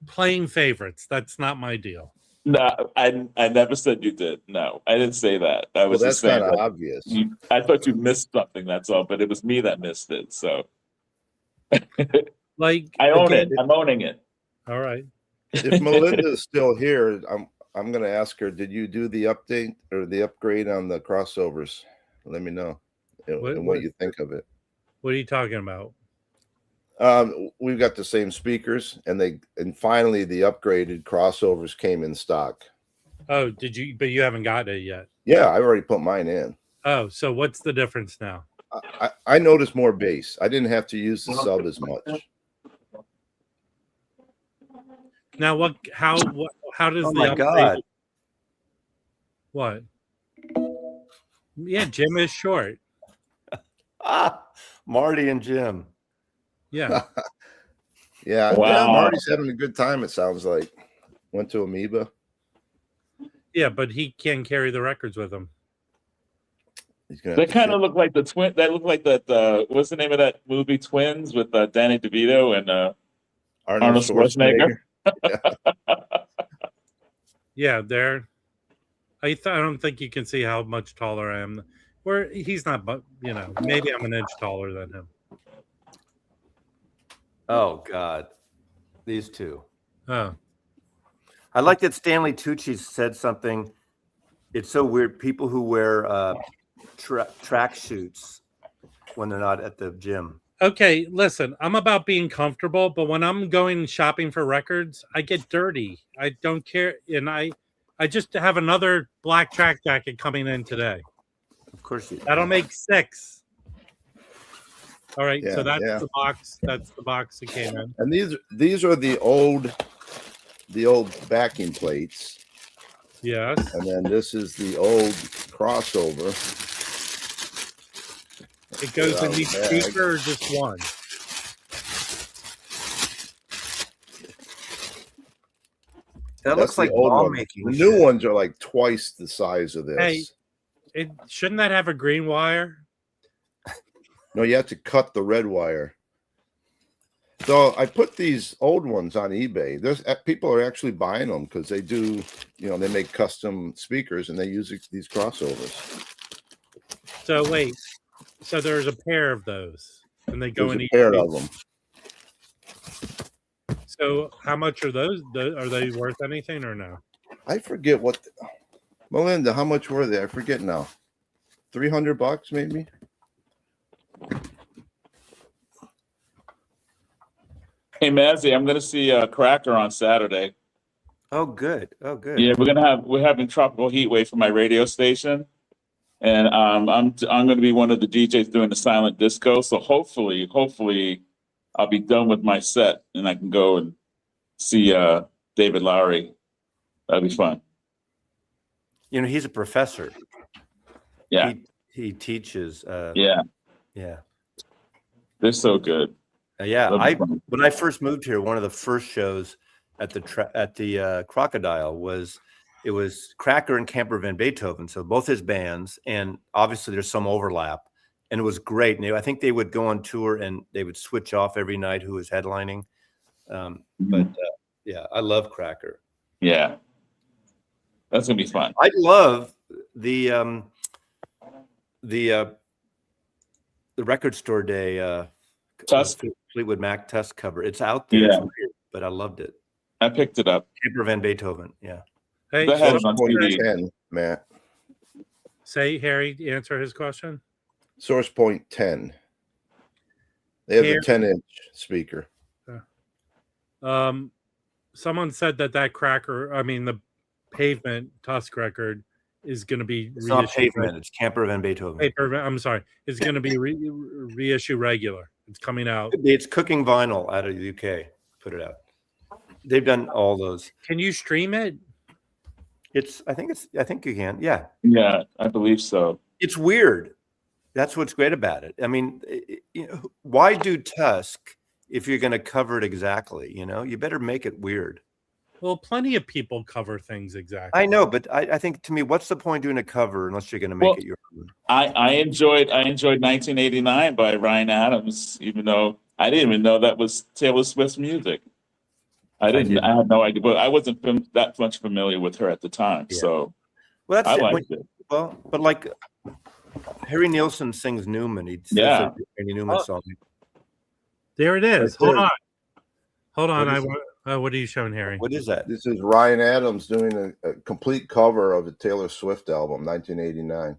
Playing favorites, that's not my deal. No, I never said you did. No, I didn't say that. I Well, was that's just saying kind of that obvious. I thought you missed something, that's all, but it was me that missed it. So Like I own again, it. I'm owning it. All right. If Melinda's still here, I'm going to ask her. Did you do the update or the upgrade on the crossovers? Let me know and what you think of it. What are you talking about? We've got the same speakers, and finally the upgraded crossovers came in stock. Oh, did you? But you haven't got it yet. Yeah, I already put mine in. Oh, so what's the difference now? I noticed more bass. I didn't have to use the sub as much. Now, how does Oh the my upgrade? God. What? Yeah, Jim is short. Marty and Jim. Yeah. Yeah, Wow. yeah, Marty's having a good time. It sounds like went to Amoeba. Yeah, but he can't carry the records with him. He's gonna. They kind of look like the twin. That look like that. What's the name of that movie, Twins, with Danny DeVito and Arnold Schwarzenegger? Yeah, there. I don't think you can see how much taller I am. Where he's not, but maybe I'm an inch taller than him. Oh God. These two. Oh, I like that Stanley Tucci said something. It's so weird. People who wear track suits when they're not at the gym. okay. Listen, I'm about being comfortable, but when I'm going shopping for records, I get dirty. I don't care, and I just have another black track jacket coming in today. Of course you. That'll make 6. All right, Yeah, so that's yeah. the box. That's the box that came in. And these are the old backing plates, Yes. and then this is the old crossover. It goes in Out each bag. speaker or just one? That That's looks like the old ball one. making. The new shit. ones are like twice the size of this. Hey. Shouldn't that have a green wire? No, you have to cut the red wire. So I put these old ones on eBay. There's people are actually buying them because they do, they make custom speakers and they use these crossovers. So wait. So there's a pair of those, and they go There's in a each pair speaker. of them. So how much are those? Are they worth anything or no? I forget Melinda, how much were they? I forget now. $300 maybe. Hey, Mazzy, I'm going to see Cracker on Saturday. Oh, good. Oh, good. Yeah, we're having Tropical Heat Wave for my radio station, And I'm going to be one of the DJs doing the silent disco. So hopefully I'll be done with my set and I can go and see David Lowery. That'll be fun. You know, he's a professor. Yeah. He teaches. Yeah. Yeah. They're so good. Yeah. That'll be fun. When I first moved here, one of the first shows at the Crocodile was Cracker and Camper Van Beethoven. So both his bands, and obviously there's some overlap, and it was great. And I think they would go on tour and they would switch off every night who was headlining. But yeah, I love Cracker. Yeah. That's gonna be fun. I love the Record Store Day Tusk. Fleetwood Mac Tusk cover. It's out there, Yeah. It's weird, but I loved it. I picked it up. Camper Van Beethoven. Yeah. Hey, Go ahead, Source on point CD. 10, Matt. say Harry, answer his question. Source point 10. They have Here. the 10-inch speaker. Someone said that the Pavement Tusk record is going to be It's not reissued. Pavement. It's Camper Van Beethoven. I'm sorry. It's going to be reissue regular. It's coming out. It's Cooking Vinyl out of the UK. Put it out. They've done all those. Can you stream it? I think you can. Yeah. Yeah, I believe so. It's weird. That's what's great about it. I mean, why do Tusk if you're going to cover it exactly? You better make it weird. Well, plenty of people cover things exactly. I know, but I think to me, what's the point doing a cover unless you're going to make it your own? I enjoyed 1989 by Ryan Adams, even though I didn't even know that was Taylor Swift's music. I had no idea, but I wasn't that much familiar with her at the time. Yeah. So Well, I that's liked it. Well, but like Harry Nilsson sings Newman. He says Yeah. a Harry Newman song. There it is. That's Hold it. on. Hold on. What is What are you showing, Harry? What is that? This is Ryan Adams doing a complete cover of a Taylor Swift album, 1989.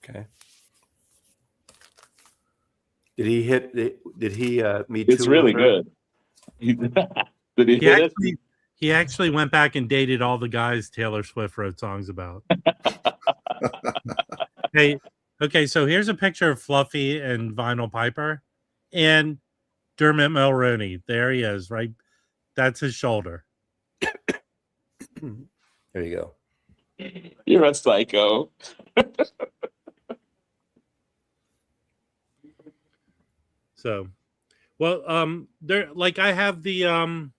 Okay. Did he hit? Did he meet? It's really good. Did he hit it? He actually went back and dated all the guys Taylor Swift wrote songs about. Hey, okay, so here's a picture of Fluffy and Vinyl Piper and Dermot Mulroney. There he is, right? That's his shoulder. There you go. You're a psycho. So, well, there, like, I have the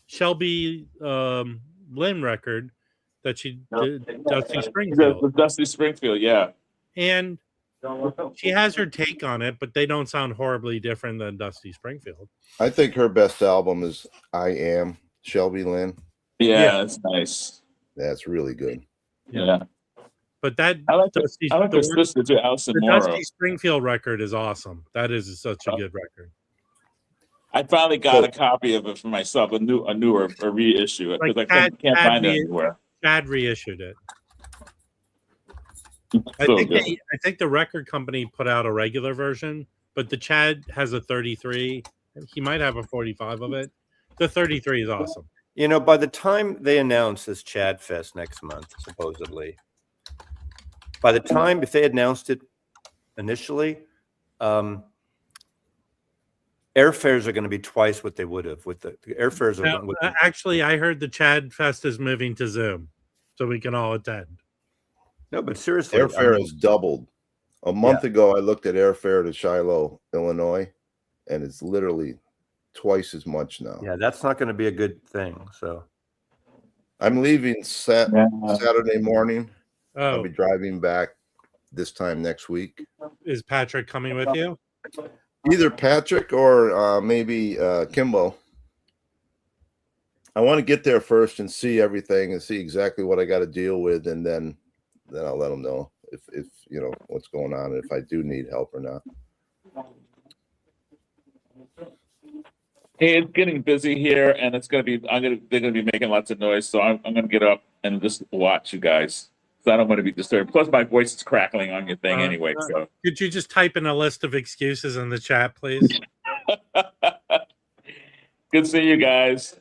Shelby Lynn record that she did, Dusty Springfield, The Dusty Springfield, yeah. and she has her take on it, but they don't sound horribly different than Dusty Springfield. I think her best album is I Am, Shelby Lynn. Yeah, it's nice. That's really good. Yeah. But that I like Dusty, her sister too, Alison the Morrow. Dusty Springfield record is awesome. That is such a good record. I finally got a copy of it for myself, a newer reissue, because Like I can't find it anywhere. Chad reissued it. So good. I think the record company put out a regular version, but the Chad has a 33. He might have a 45 of it. The 33 is awesome. By the time they announce this Chad Fest next month, supposedly, by the time, if they announced it initially, airfares are going to be twice what they would have. With the airfares are Now, actually, I heard the Chad Fest is moving to Zoom, so we can all attend. no, but seriously, Airfare has doubled. A month ago, I looked at airfare to Shiloh, Illinois, and it's literally twice as much now. yeah, that's not going to be a good thing. So I'm leaving Saturday morning. I'll Oh, be driving back this time next week. is Patrick coming with you? Either Patrick or maybe Kimbo. I want to get there first and see everything and see exactly what I got to deal with, and then I'll let them know if what's going on, and if I do need help or not. Hey, it's getting busy here, and they're gonna be making lots of noise, so I'm gonna get up and just watch you guys. So I don't want to be disturbed. Plus, my voice is crackling on your thing anyway. So Could you just type in a list of excuses in the chat, please? good seeing you guys.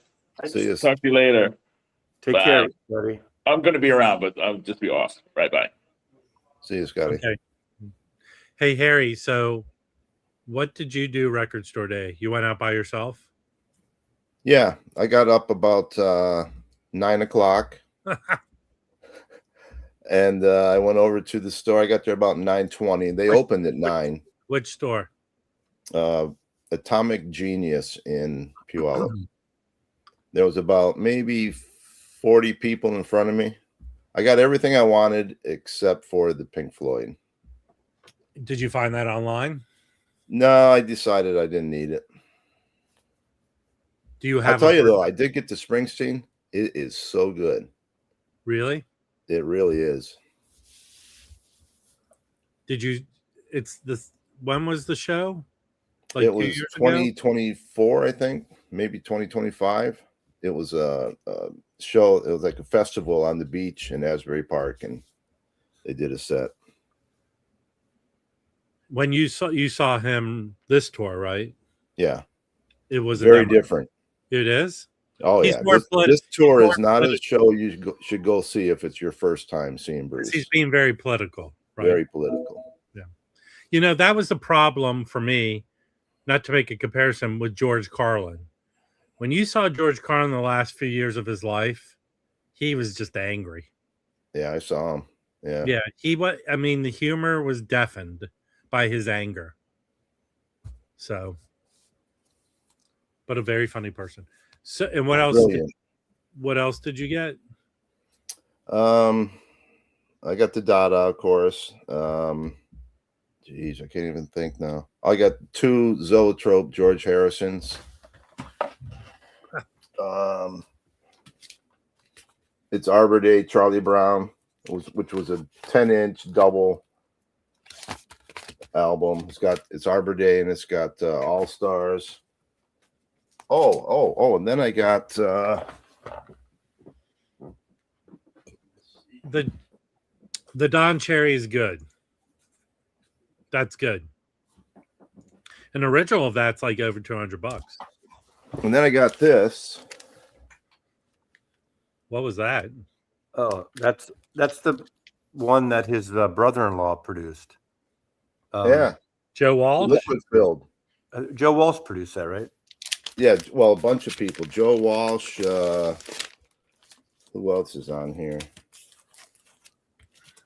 See you. Talk to you later. take Bye. care, everybody. I'm gonna be around, but I'll just be off. Right, bye. See See you, Scotty. Okay. Hey, Harry. So, what did you do record store day? You went out by yourself? Yeah, I got up about 9 o'clock, and I went over to the store. I got there about 9:20. They opened at 9. Which store? Atomic Genius in Puyallup. There was about maybe 40 people in front of me. I got everything I wanted except for the Pink Floyd. Did you find that online? No, I decided I didn't need it. Do you I'll have? tell you though, I did get the Springsteen. It is so good. Really? It really is. Did you? It's this. When was the show? Like It 2 was years ago? 2024, I think, maybe 2025. It was a show. It was like a festival on the beach in Asbury Park, and they did a set. When you saw him this tour, right? Yeah, It was very different. It is. Oh He's yeah, more this tour more is not a political. show you should go see if it's your first time seeing Bruce. He's being very political, right? Very political. You know, that was the problem for me, not to make a comparison with George Carlin. When you saw George Carlin the last few years of his life, he was just angry. Yeah, I saw him. Yeah. Yeah, he was. I mean, the humor was deafened by his anger. So, but a very funny person. So, and what else? Brilliant. What else did you get? I got the Dada, of course. Geez, I can't even think now. I got 2 Zoetrope George Harrisons. It's Arbor Day Charlie Brown, which was a 10-inch double album. It's Arbor Day and it's got All Stars. Oh, and then I got the Don Cherry is good. That's good. An original of that's like over $200. and then I got this. What was that? Oh, that's the one that his brother-in-law produced. Yeah, Joe Walsh? liquid filled. Joe Walsh produced that, right? Yeah, well, a bunch of people. Joe Walsh. Who else is on here?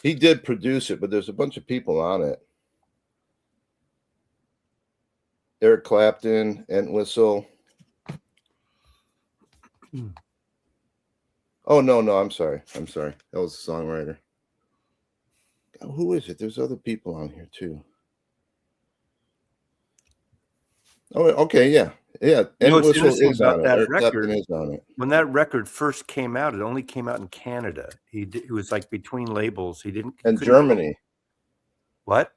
He did produce it, but there's a bunch of people on it. Eric Clapton, Entwistle. Oh no, I'm sorry. That was a songwriter. Who is it? There's other people on here too. Oh, okay, yeah. Entwistle is on it. Eric Clapton is on it. When that record first came out, it only came out in Canada. It was like between labels. And Germany. What?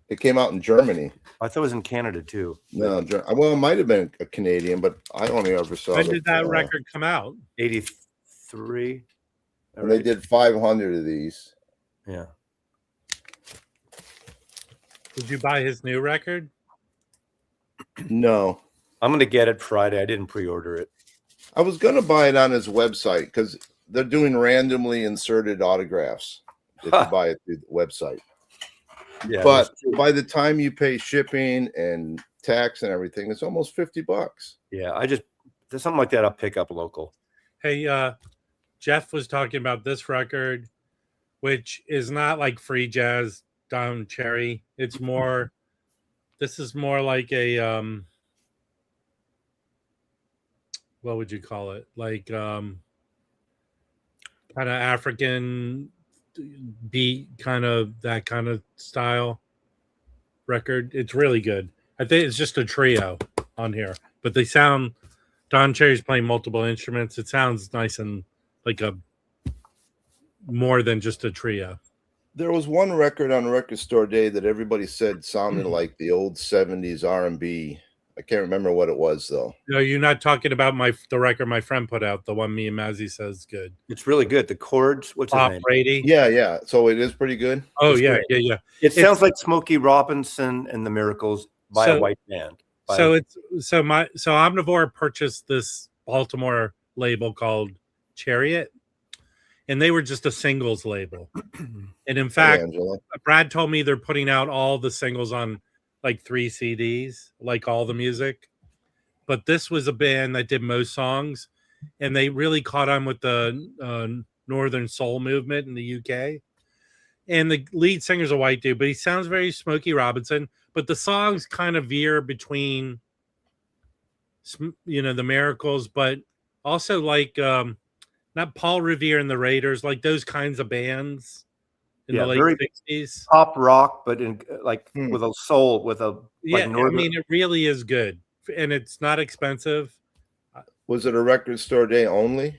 It came out in Germany. I thought it was in Canada too. No, well, it might have been a Canadian, but I only ever saw. When did that record come out? 83. And they did 500 of these. Yeah. Did you buy his new record? No, I'm going to get it Friday. I didn't pre-order it. I was going to buy it on his website because they're doing randomly inserted autographs if you buy it through the website. Yeah, But by the time you pay shipping and tax and everything, it's almost $50. yeah, there's something like that I'll pick up local. Hey, Jeff was talking about this record, which is not like free jazz Don Cherry. It's more, this is more like a, what would you call it? Like kind of African beat, kind of that kind of style record. It's really good. I think it's just a trio on here, but they sound, Don Cherry's playing multiple instruments. It sounds nice and like a more than just a trio. There was one record on Record Store Day that everybody said sounded like the old 70s R&B. I can't remember what it was though. No, you're not talking about the record my friend put out, the one me and Mazzy says good. It's really good. The chords, what's his Bob name? Brady. Yeah. So it is pretty good. Oh It's yeah, great. yeah. It sounds like Smokey Robinson and the Miracles by a white band. So Omnivore purchased this Baltimore label called Chariot, and they were just a singles label. And in Hey, fact, Angela. Brad told me they're putting out all the singles on like 3 CDs, like all the music. But this was a band that did most songs, and they really caught on with the Northern Soul movement in the UK. And the lead singer's a white dude, but he sounds very Smokey Robinson. But the songs kind of veer between, the Miracles, but also like not Paul Revere and the Raiders, like those kinds of bands in the late very 60s. pop rock, but in like Hmm. with a soul, with a Yeah, like northern. I mean, it really is good, and it's not expensive. Was it a record store day only?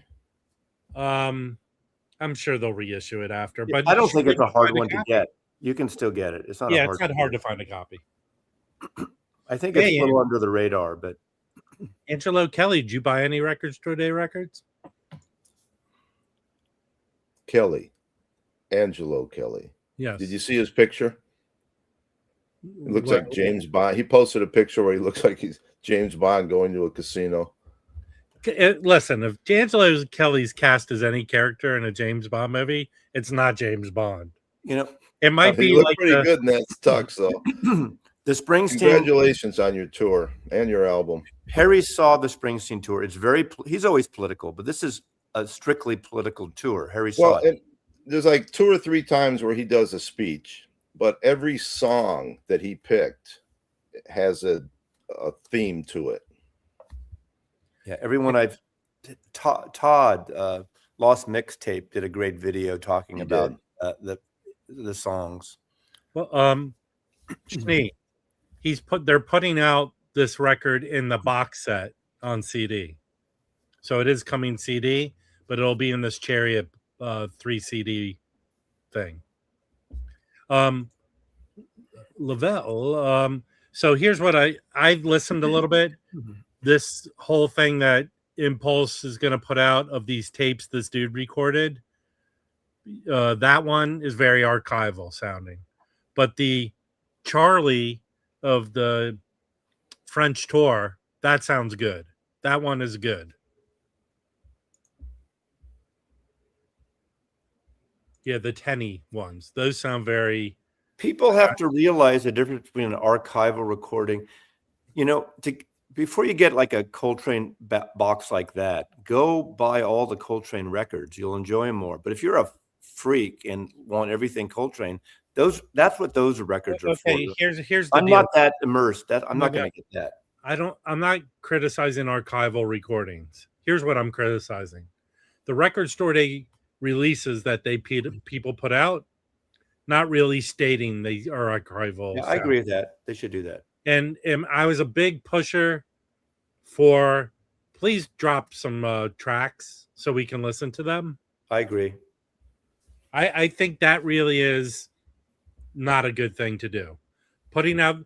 I'm sure they'll reissue it after, but I don't you think it's can a hard find one to copy. get. You can still get it. It's not. Yeah, a hard it's not hard to find a copy. I think Yeah, it's yeah. a little under the radar, but Angelo Kelly, did you buy any Record Store Day records? Kelly, Angelo Kelly. Yes. Did you see his picture? It looks Well, like James Bond. He posted a picture where he looks like he's James Bond going to a casino. Listen, if Angelo Kelly's cast as any character in a James Bond movie, it's not James Bond. It might He be looked like pretty good in that tux, though. the Springsteen. Congratulations on your tour and your album. Harry saw the Springsteen tour. It's he's always political, but this is a strictly political tour. Harry saw Well, it. and there's like 2 or 3 times where he does a speech, but every song that he picked has a theme to it. Yeah, everyone Todd Lost Mixtape did a great video talking He about the songs. Well, Schnee, they're putting out this record in the box set on CD, so it is coming CD, but it'll be in this Chariot 3 CD thing. Lavelle. So here's what I've listened a little bit. This whole thing that Impulse is going to put out of these tapes this dude recorded, that one is very archival sounding, but the Charlie of the French tour, that sounds good. That one is good. Yeah, the Tenny ones, those sound very. People have to realize the difference between an archival recording. Before you get like a Coltrane box like that, go buy all the Coltrane records. You'll enjoy them more. But if you're a freak and want everything Coltrane, that's what those records are for. Here's the I'm deal. not that immersed. I'm not going to get that. I'm not criticizing archival recordings. Here's what I'm criticizing. The Record Store Day releases that people put out, not really stating they are archival. Yeah, I agree with that. They should do that. And I was a big pusher for please drop some tracks so we can listen to them. I agree. I think that really is not a good thing to do. Putting out,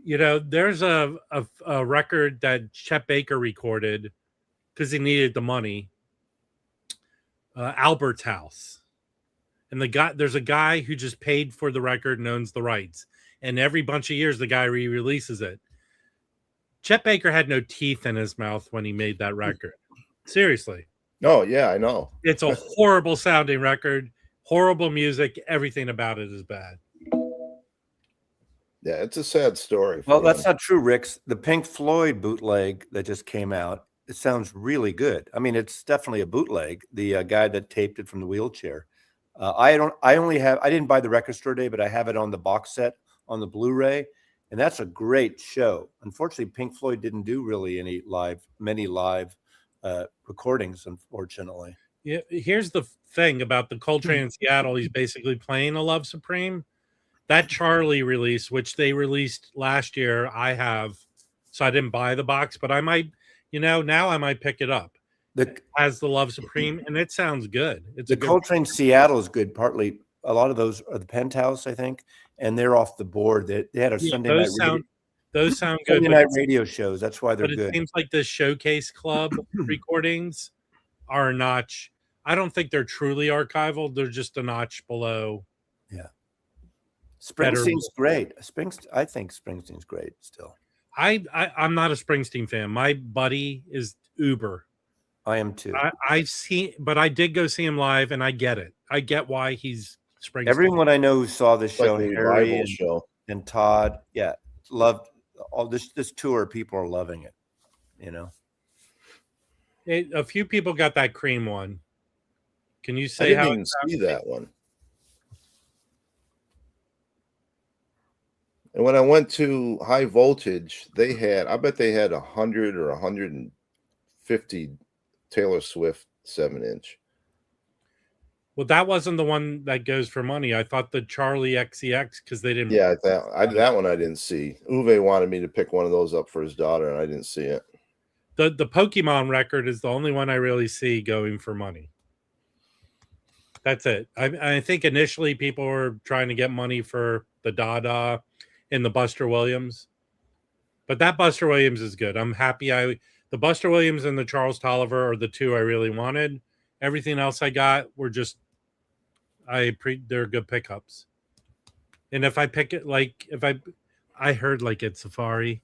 there's a record that Chet Baker recorded because he needed the money. Albert's House, and there's a guy who just paid for the record and owns the rights. And every bunch of years, the guy re-releases it. Chet Baker had no teeth in his mouth when he made that record. Seriously. Oh, yeah, I know. It's a horrible sounding record, horrible music. Everything about it is bad. Yeah, it's a sad story. Well, that's not true, Ricks. The Pink Floyd bootleg that just came out, it sounds really good. I mean, it's definitely a bootleg. The guy that taped it from the wheelchair. I didn't buy the Record Store Day, but I have it on the box set on the Blu-ray, and that's a great show. Unfortunately, Pink Floyd didn't do really many live recordings, unfortunately. Yeah, here's the thing about the Coltrane in Seattle. He's basically playing a Love Supreme. That Charlie release, which they released last year, I have, so I didn't buy the box, but I might, now I might pick it up. As the Love Supreme, and it sounds good. It's Coltrane Seattle is good. Partly, a lot of those are the Penthouse, I think, and they're off the board. They had a Sunday night. Those sound good. Sunday night radio shows. That's why they're good. It seems like the Showcase Club recordings are a notch. I don't think they're truly archival. They're just a notch below. Yeah. Springsteen's great. I think Springsteen's great still. I'm not a Springsteen fan. My buddy is uber I am too. I've seen, but I did go see him live, and I get it. I get why he's Springsteen. Everyone I know who saw the It's like show, a Harry revival show. and Todd, yeah, loved all this tour. People are loving it. You know, A few people got that cream one. Can you I say didn't how? even see that one. And when I went to High Voltage, they had, I bet they had 100 or 150 Taylor Swift 7-inch. Well, that wasn't the one that goes for money. I thought the Charlie XCX, because they didn't. Yeah, that one I didn't see. Uwe wanted me to pick one of those up for his daughter, and I didn't see it. The Pokemon record is the only one I really see going for money. That's it. I think initially people were trying to get money for the Dada and the Buster Williams, but that Buster Williams is good. I'm happy. The Buster Williams and the Charles Tolliver are the two I really wanted. Everything else I got were just they're good pickups. And if I pick it, like if I heard like at Safari,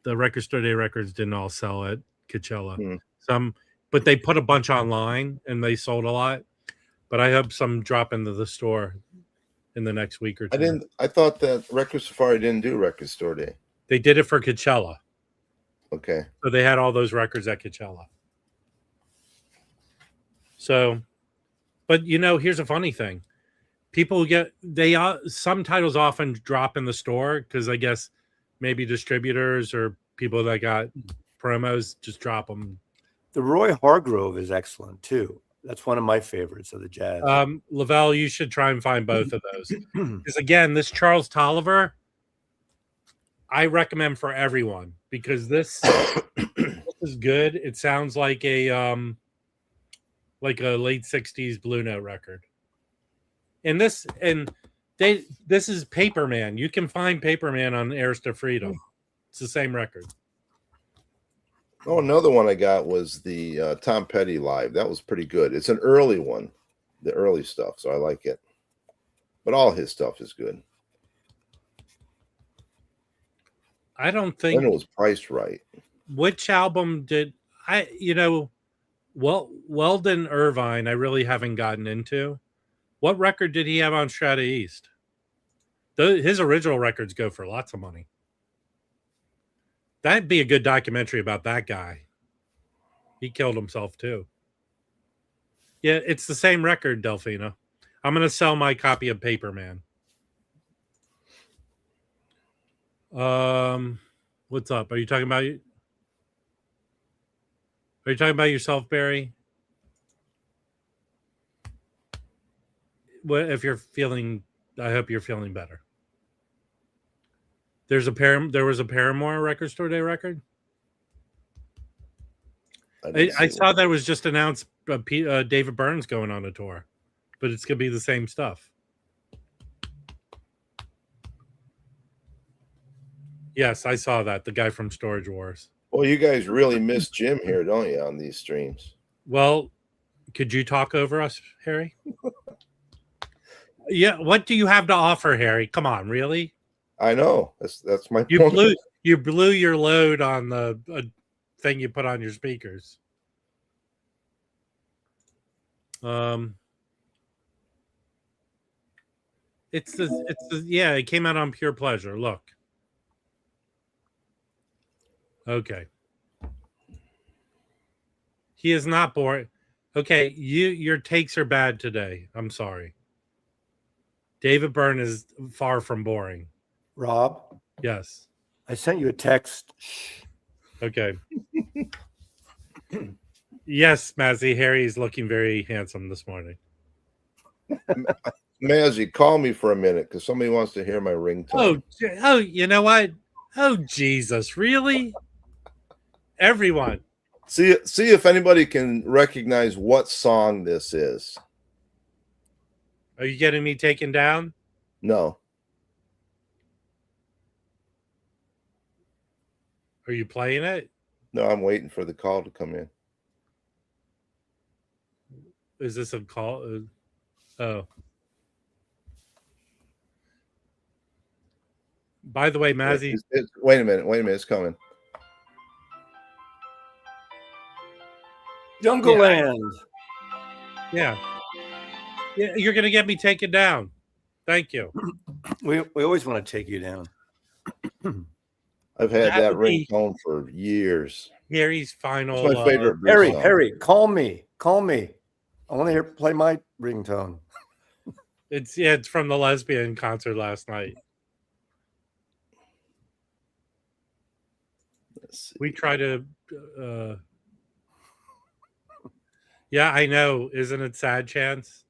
the Record Store Day records didn't all sell at Coachella. Some, but they put a bunch online and they sold a lot. But I hope some drop into the store in the next week or two. I thought that Record Safari didn't do Record Store Day. They did it for Coachella. Okay. So they had all those records at Coachella. So, but here's a funny thing. People some titles often drop in the store because I guess maybe distributors or people that got promos just drop them. the Roy Hargrove is excellent too. That's one of my favorites of the jazz. Lavelle, you should try and find both of those. Because again, this Charles Tolliver, I recommend for everyone because this is good. It sounds like a late 60s Blue Note record. And this is Paperman. You can find Paperman on Heirs to Freedom. It's the same record. Oh, another one I got was the Tom Petty live. That was pretty good. It's an early one, the early stuff, so I like it. But all his stuff is good. I don't think it was priced right. Which album did Weldon Irvine I really haven't gotten into. What record did he have on Strata East? His original records go for lots of money. That'd be a good documentary about that guy. He killed himself too. Yeah, it's the same record, Delfino. I'm going to sell my copy of Paperman. What's up? Are you talking about yourself, Barry? What if you're feeling? I hope you're feeling better. There was a Paramore Record Store Day record. I saw that was just announced. David Byrne's going on a tour, but it's gonna be the same stuff. Yes, I saw that. The guy from Storage Wars. Well, you guys really miss Jim here, don't you, on these streams? Well, could you talk over us, Harry? Yeah. What do you have to offer, Harry? Come on, really? I know. That's my point. You blew your load on the thing you put on your speakers. It came out on Pure Pleasure. Look. Okay. He is not boring. Okay, your takes are bad today. I'm sorry. David Byrne is far from boring. Rob? Yes. I sent you a text. Shh. Okay. Yes, Mazzy, Harry is looking very handsome this morning. Mazzy, call me for a minute because somebody wants to hear my ringtone. Oh, you know what? Oh, Jesus, really? Everyone. See if anybody can recognize what song this is. Are you getting me taken down? No. Are you playing it? No, I'm waiting for the call to come in. Is this a call? Oh. By the way, Mazzy. Wait a minute. It's coming. Jungle Land. Yeah. Yeah, you're gonna get me taken down. Thank you. We always want to take you down. I've had that would be ringtone for years. Harry's It's final. my favorite Bruce song. Harry, call me. I want to play my ringtone. It's from the lesbian concert last night. Let's see. We try to. Yeah, I know. Isn't it sad, Chance?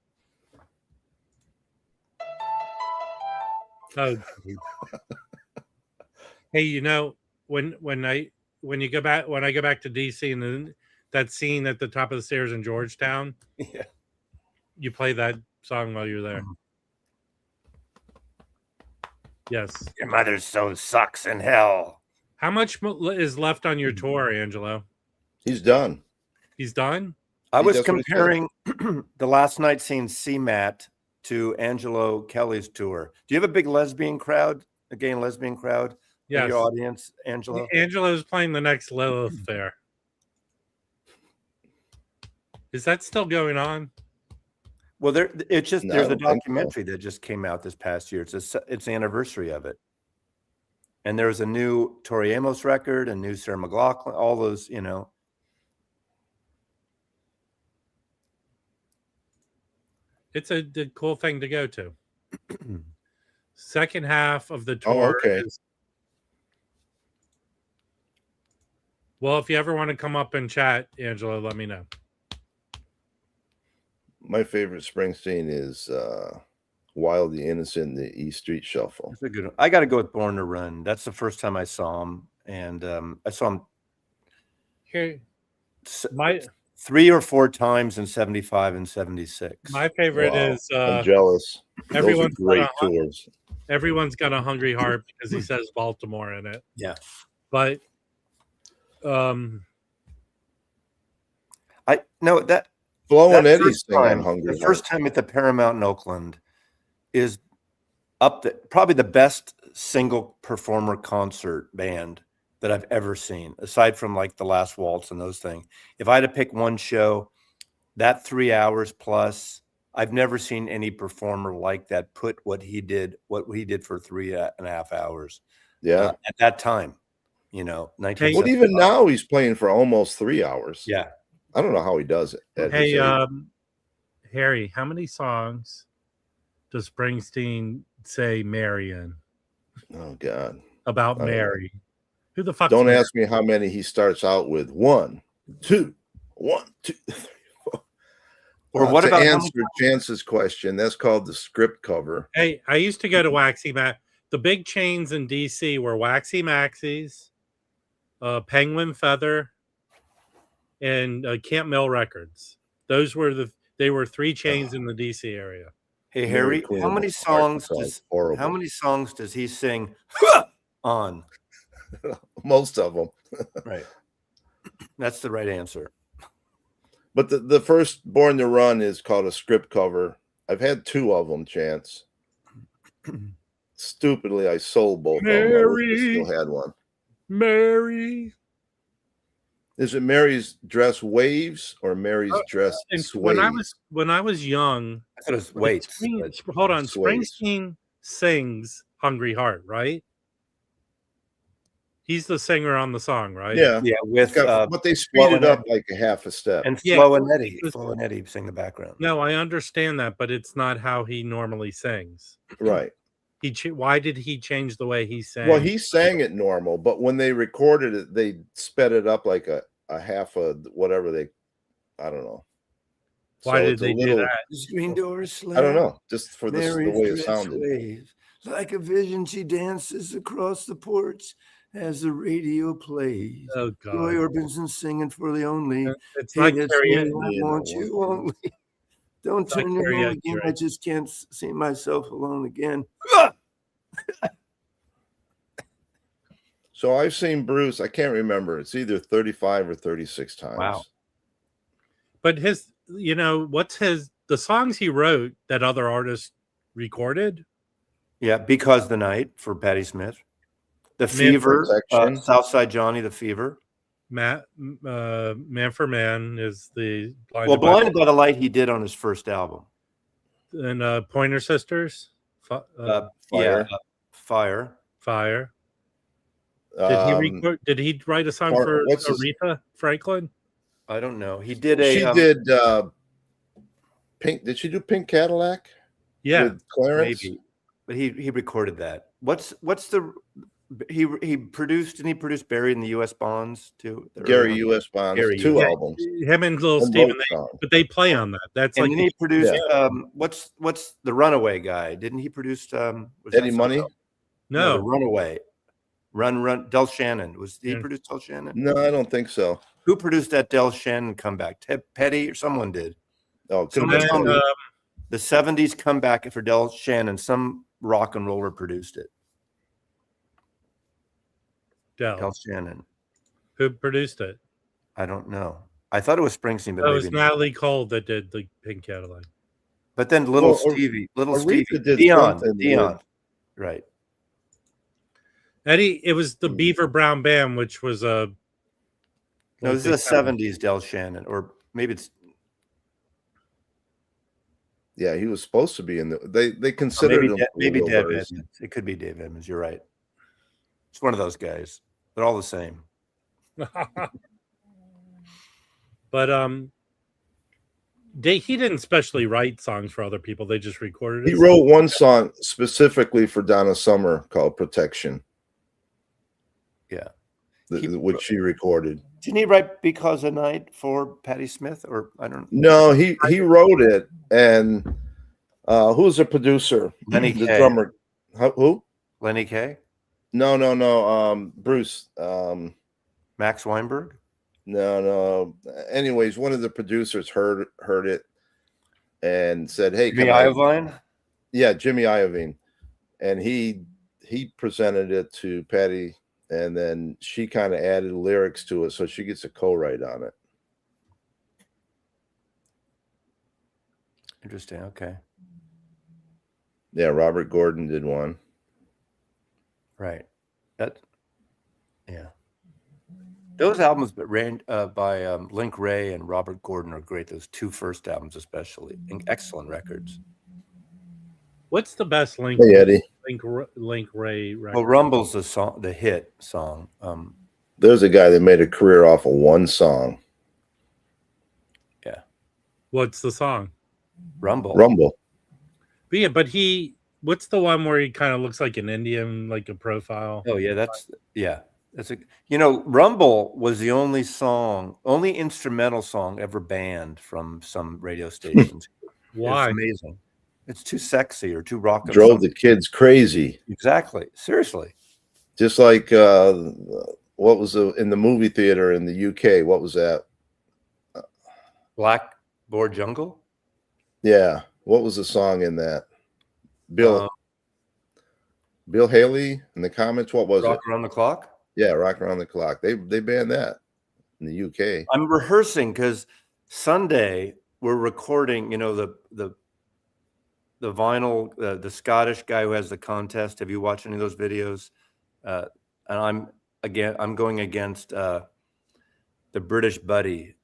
Oh, hey, you know when I go back to DC and then that scene at the top of the stairs in Georgetown, Yeah. you play that song while you're there. Yes. Your mother so sucks in hell. How much is left on your tour, Angelo? He's done. He's done? I was That's what he said. comparing the last night seeing CMAT to Angelo Kelly's tour. Do you have a big lesbian crowd, a gay and lesbian crowd in Yes. your audience, Angelo? Angelo's playing the next Lilith there. Is that still going on? Well, there's No, I a don't think so. documentary that just came out this past year. It's the anniversary of it. And there's a new Tori Amos record, a new Sarah McLachlan, all those, you know. It's a cool thing to go to. Second half of the tour. okay. Well, if you ever want to come up and chat, Angelo, let me know. My favorite Springsteen is Wild the Innocent, the E Street Shuffle. That's a good one. I got to go with Born to Run. That's the first time I saw him. And I saw him Here, my 3 or 4 times in 75 and 76. my favorite Wow. is I'm jealous. everyone's Those are great got a- tours. Everyone's Got a Hungry Heart because he says Baltimore in it. Yeah. But I know that Flo and that Eddie first sing on time, Hungry the first Heart. time at the Paramount in Oakland is probably the best single performer concert band that I've ever seen, aside from like The Last Waltz and those things. If I had to pick one show, that 3 hours plus, I've never seen any performer like that put what he did for 3.5 hours. Yeah. At that time, you know, Well, 1975. even now he's playing for almost 3 hours. Yeah. I don't know how he does it. at his hey, age. Harry, how many songs does Springsteen say Mary in? Oh God. About I don't know. Mary? Who the fuck? Don't ask me how many he starts out with. 1, 2, 1, 2, 3, 4. Or what to about how answer Chance's question? That's called the script cover. Hey, I used to go to Waxy Mac. The big chains in DC were Waxy Maxie's, Penguin Feather, and Camp Mill Records. Those were they were 3 chains in the DC area. Hey Mary Harry, Queen how of many Arkansas is horrible. how many songs does he sing on? Most of them. Right. That's the right answer. But the first Born to Run is called a script cover. I've had 2 of them, Chance. Stupidly, I sold both of them. I wish I still had one. Mary. Is it Mary's Dress Waves or Mary's Dress And Sways? when I was young, I thought it was wait. hold on, Sways. Springsteen sings "Hungry Heart," right? He's the singer on the song, right? Yeah. Yeah, with But they speed it up like a half a step. and Yeah. Flo and Eddie. Flo and Eddie sing the background. No, I understand that, but it's not how he normally sings. Right. Why did he change the way he sang? Well, he sang it normal, but when they recorded it, they sped it up like a half of whatever I don't know. Why So did it's a they do little- that? The screen door I don't know. Just for the Mary's way it dress sounded. waves. Like a vision, she dances across the porch as the radio plays. Oh Roy God! Orbison singing for the only. It's Hey, like that's Carrie. me, I want you only. Don't It's like turn your home karaoke, again. I right? just can't see myself alone again. So I've seen Bruce, I can't remember. It's either 35 or 36 times. Wow. But the songs he wrote that other artists recorded? Yeah, Because the Night for Patti Smith. The Man Fever, Protection. Southside Johnny, The Fever. Man for Man is the Blinded by the Light he did on his first album. And Pointer Sisters. Fire. Fire. Did he write a song for Aretha Franklin? I don't know. He did She did Pink. Did she do Pink Cadillac? Yeah, with Clarence. Maybe, but he recorded that. What's the he produced? Didn't he produce Barry in the U.S. Bonds too? Gary U.S. Bonds, two albums. Him and Little Steven, but they play on that. That's and like then he produced. What's the Runaway guy? Didn't he produce? Eddie Money? No, the Runaway. Run. Del Shannon he produced Del Shannon? No, I don't think so. Who produced that Del Shannon comeback? Ted Petty or someone did? Oh, someone tell me. The 70s comeback for Del Shannon. Some rock and roller produced it. Del Shannon. Who produced it? I don't know. I thought it was Springsteen, but it was Natalie Cole that did the Pink Cadillac. But then Little Stevie, Dion, right? Eddie, it was the Beaver Brown Band, which was a. No, this is the 70s Del Shannon, or maybe it's. Yeah, he was supposed to be in the. They considered him maybe Dave Edmonds. It could be Dave Edmonds. You're right. It's one of those guys. They're all the same. But he didn't specially write songs for other people. They just recorded it. He wrote one song specifically for Donna Summer called "Protection." Yeah, which she recorded. Didn't he write "Because a Night" for Patti Smith, or I don't know? No, he wrote it, and who's the producer? Lenny the Kaye. Drummer. Who? Lenny Kaye? No. Bruce. Max Weinberg? No. Anyways, one of the producers heard it and said, "Hey, Jimmy Iovine." Yeah, Jimmy Iovine, and he presented it to Patti. And then she kind of added lyrics to it, so she gets a co-write on it. Interesting. Okay. Yeah, Robert Gordon did one. Right. Yeah. Those albums by Link Ray and Robert Gordon are great. Those two first albums, especially, excellent records. What's the best Link? Hey, Eddie. Link Ray record? Well, Rumble's the hit song. There's a guy that made a career off of one song. Yeah. What's the song? Rumble. But yeah, what's the one where he kind of looks like an Indian, like a profile? Oh yeah, that's Rumble was the only instrumental song ever banned from some radio stations. Why? It's amazing. It's too sexy or too rock. Drove the kids crazy. Exactly. Seriously. Just like what was in the movie theater in the UK? What was that? Blackboard Jungle? Yeah. What was the song in that? Bill Haley in the comments. What was Rock Around the Clock? Yeah, Rock Around the Clock. They banned that in the UK. I'm rehearsing because Sunday we're recording, the vinyl, the Scottish guy who has the contest. Have you watched any of those videos? And I'm going against the British Buddy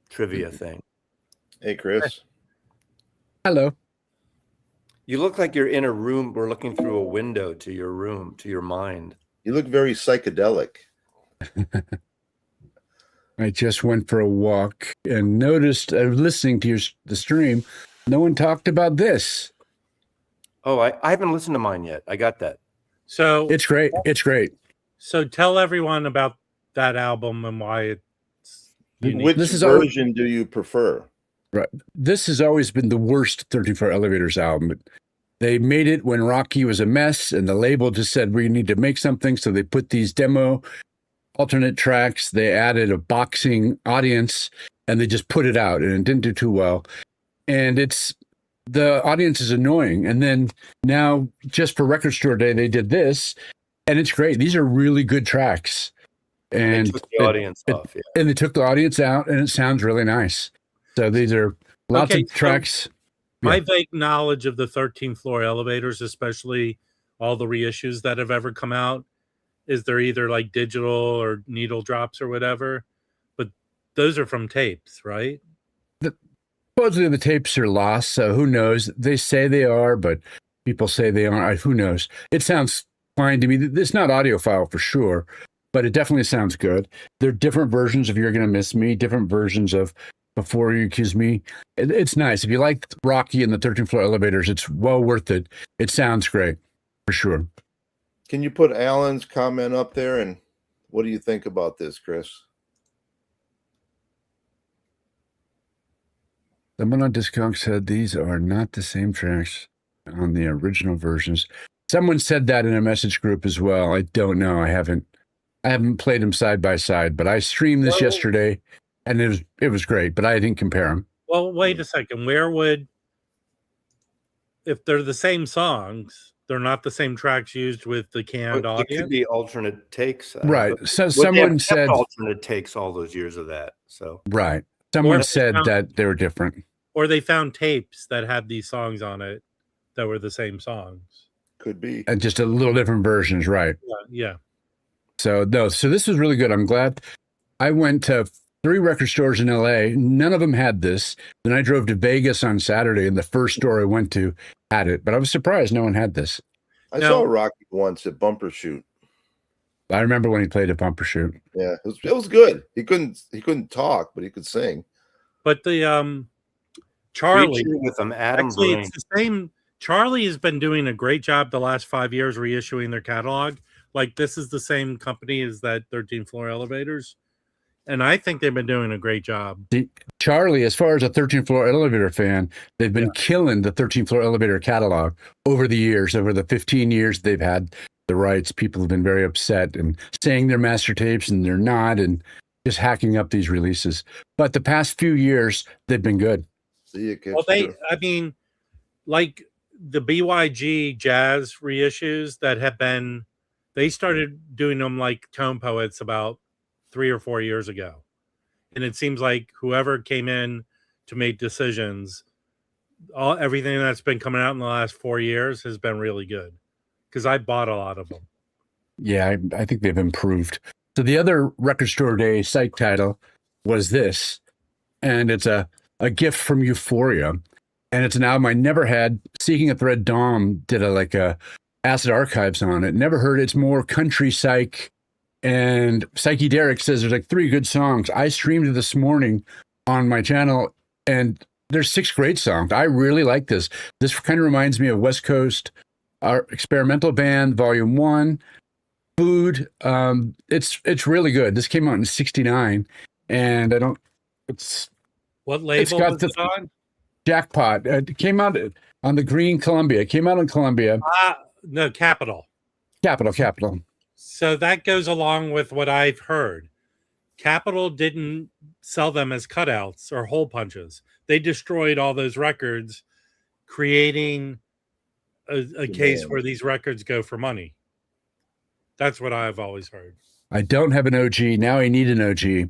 trivia thing. Hey, Chris. Hello. You look like you're in a room. We're looking through a window to your room, to your mind. You look very psychedelic. I just went for a walk and noticed, I was listening to the stream. No one talked about this. Oh, I haven't listened to mine yet. I got that. So it's great. It's great. So tell everyone about that album and why it's unique. Which version do you prefer? Right. This has always been the worst 34 Elevators album. They made it when Rocky was a mess, and the label just said, we need to make something. So they put these demo alternate tracks. They added a boxing audience, and they just put it out, and it didn't do too well. And the audience is annoying. And then now, just for Record Store Day, they did this, and it's great. These are really good tracks. And they took the audience off. Yeah. And they took the audience out, and it sounds really nice. So these are lots of tracks. My vague knowledge of the 13th Floor Elevators, especially all the reissues that have ever come out, is they're either like digital or needle drops or whatever, but those are from tapes, right? Supposedly the tapes are lost, so who knows? They say they are, but people say they aren't. Who knows? It sounds fine to me. It's not audiophile for sure, but it definitely sounds good. There are different versions of You're Gonna Miss Me, different versions of Before You Accuse Me. It's nice. If you like Rocky and the 13th Floor Elevators, it's well worth it. It sounds great, for sure. Can you put Alan's comment up there? And what do you think about this, Chris? Someone on Discog said these are not the same tracks on the original versions. Someone said that in a message group as well. I don't know. I haven't played them side by side, but I streamed this yesterday, and it was great. But I didn't compare them. Well, wait a second. Where would, if they're the same songs, they're not the same tracks used with the canned It audio? could be alternate takes. Right. But- So but they someone have kept said alternate takes all those years of that. So right. Someone Or- said that they were different. Or they found tapes that had these songs on it that were the same songs. Could be. And just a little different versions, right? Yeah. So no, so this was really good. I'm glad. I went to 3 record stores in LA. None of them had this. Then I drove to Vegas on Saturday, and the first store I went to had it. But I was surprised no one had this. I Now- saw Rocky once at Bumper Shoot. I remember when he played at Bumper Shoot. Yeah, it was good. He couldn't talk, but he could sing. But the Charlie, Reaching with them, Adam actually, Brain. it's the same. Charlie has been doing a great job the last 5 years reissuing their catalog. Like, this is the same company as that 13th Floor Elevators. And I think they've been doing a great job. Charlie, as far as a 13th Floor Elevator fan, they've been killing the 13th Floor Elevator catalog over the years. Over the 15 years they've had the rights, people have been very upset and saying they're master tapes and they're not, and just hacking up these releases. But the past few years, they've been good. See you, kids. Well, I mean, like the BYG jazz reissues that have been, they started doing them like Tone Poets about 3 or 4 years ago. And it seems like whoever came in to make decisions, everything that's been coming out in the last 4 years has been really good. Because I bought a lot of them. Yeah, I think they've improved. So the other Record Store Day site title was this, and it's a gift from Euphoria, and it's an album I never had. Seeking a Thread Dom did a Acid Archives on it. Never heard it. It's more country psych, and Psyche Derek says there's like 3 good songs. I streamed it this morning on my channel, and there's 6 great songs. I really like this. This kind of reminds me of West Coast Experimental Band Volume 1. Food. It's really good. This came out in '69, and What label got was it on? Jackpot. It came out on the Green Columbia. It came out on Columbia. No, Capitol. Capitol. So that goes along with what I've heard. Capitol didn't sell them as cutouts or hole punches. They destroyed all those records, creating a case where these records go for money. That's what I've always heard. I don't have an OG. Now I need an OG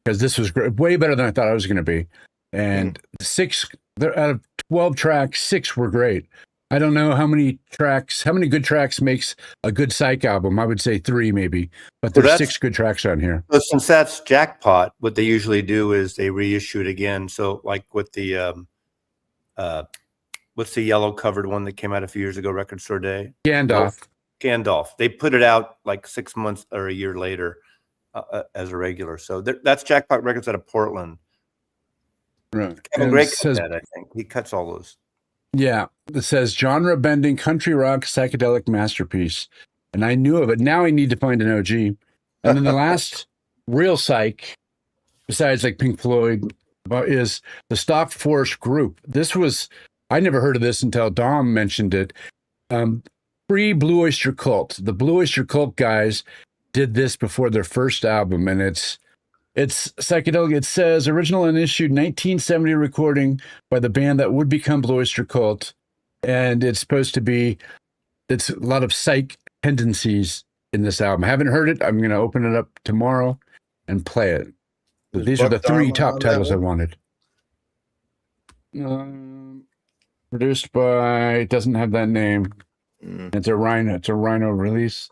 because this was great, way better than I thought I was going to be. And 6, out of 12 tracks, 6 were great. I don't know how many good tracks makes a good psych album. I would say 3 maybe, but there's 6 good tracks on here. So since that's Jackpot, what they usually do is they reissue it again. So like with the what's the yellow covered one that came out a few years ago, Record Store Day? Gandalf. They put it out like 6 months or a year later as a regular. So that's Jackpot Records out of Portland. Right. Kevin Gray cut that, I think. He cuts all those. Yeah. It says genre bending country rock psychedelic masterpiece. And I knew of it. Now I need to find an OG. And then the last real psych, besides like Pink Floyd, is the Stock Force Group. I never heard of this until Dom mentioned it. Pre-Blue Oyster Cult. The Blue Oyster Cult guys did this before their first album, and it's psychedelic. It says original and issued 1970 recording by the band that would become Blue Oyster Cult, and it's a lot of psych tendencies in this album. I haven't heard it. I'm going to open it up tomorrow and play it. So these are the 3 top titles I wanted. Produced by, it doesn't have that name. It's a Rhino release.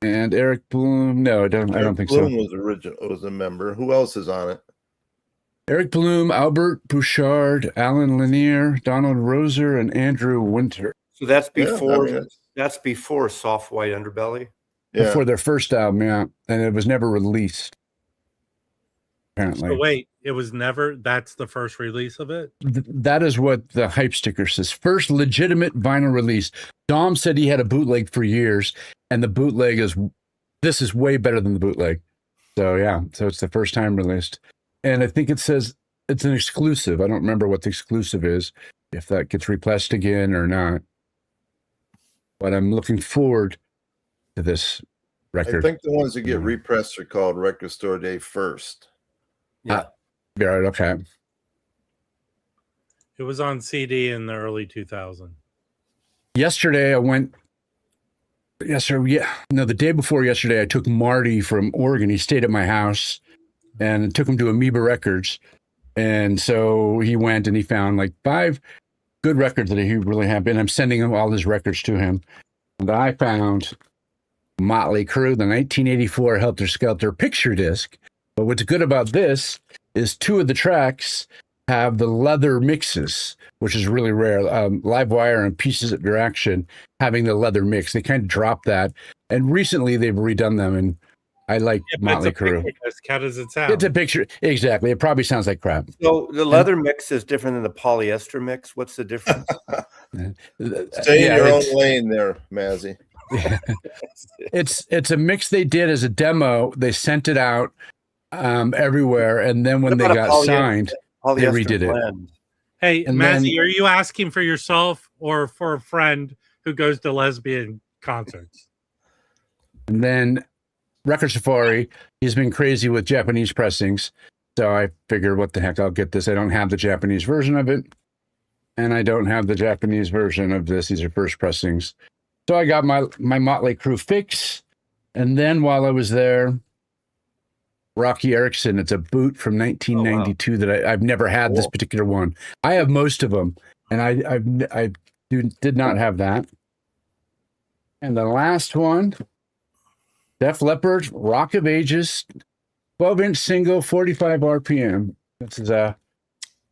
And Eric Bloom. No, I don't think Bloom so. was was a member. Who else is on it? Eric Bloom, Albert Bouchard, Alan Lanier, Donald Roser, and Andrew Winter. So that's Yeah, I before mean, that's before Soft White Underbelly. yeah. Before their first album, yeah. And it was never released. Apparently. So wait, it was never. That's the first release of it. That is what the hype sticker says. First legitimate vinyl release. Dom said he had a bootleg for years, and the bootleg this is way better than the bootleg. So yeah, so it's the first time released. And I think it says it's an exclusive. I don't remember what the exclusive is, if that gets repressed again or not. But I'm looking forward to this I record. think the ones that get repressed are called Record Store Day First. Yeah. Yeah, okay. It was on CD in the early 2000s. Yesterday I went. The day before yesterday, I took Marty from Oregon. He stayed at my house, and took him to Amoeba Records. And so he went and he found like 5 good records that he really had. And I'm sending him all his records to him. And I found Motley Crue, the 1984 Helter Skelter picture disc. But what's good about this is 2 of the tracks have the leather mixes, which is really rare. Livewire and Pieces of Your Action having the leather mix. They kind of dropped that. And recently they've redone them. And I like Motley Crue. How does it sound? It's a picture. Exactly. It probably sounds like crap. So the leather mix is different than the polyester mix. What's the difference? Stay in your own lane there, Mazzy. It's a mix they did as a demo. They sent it out everywhere, and then when they got signed, they redid it. Hey, And Mazzy, are you asking for yourself or for a friend who goes to lesbian concerts? And then Record Safari, he's been crazy with Japanese pressings. So I figured, what the heck, I'll get this. I don't have the Japanese version of it. And I don't have the Japanese version of this. These are first pressings. So I got my Motley Crue fix. And then while I was there, Rocky Erickson, it's a boot from 1992 that I've never had this particular one. I have most of them. And I did not have that. And the last one, Def Leppard, Rock of Ages, 12-inch single, 45 RPM. This is a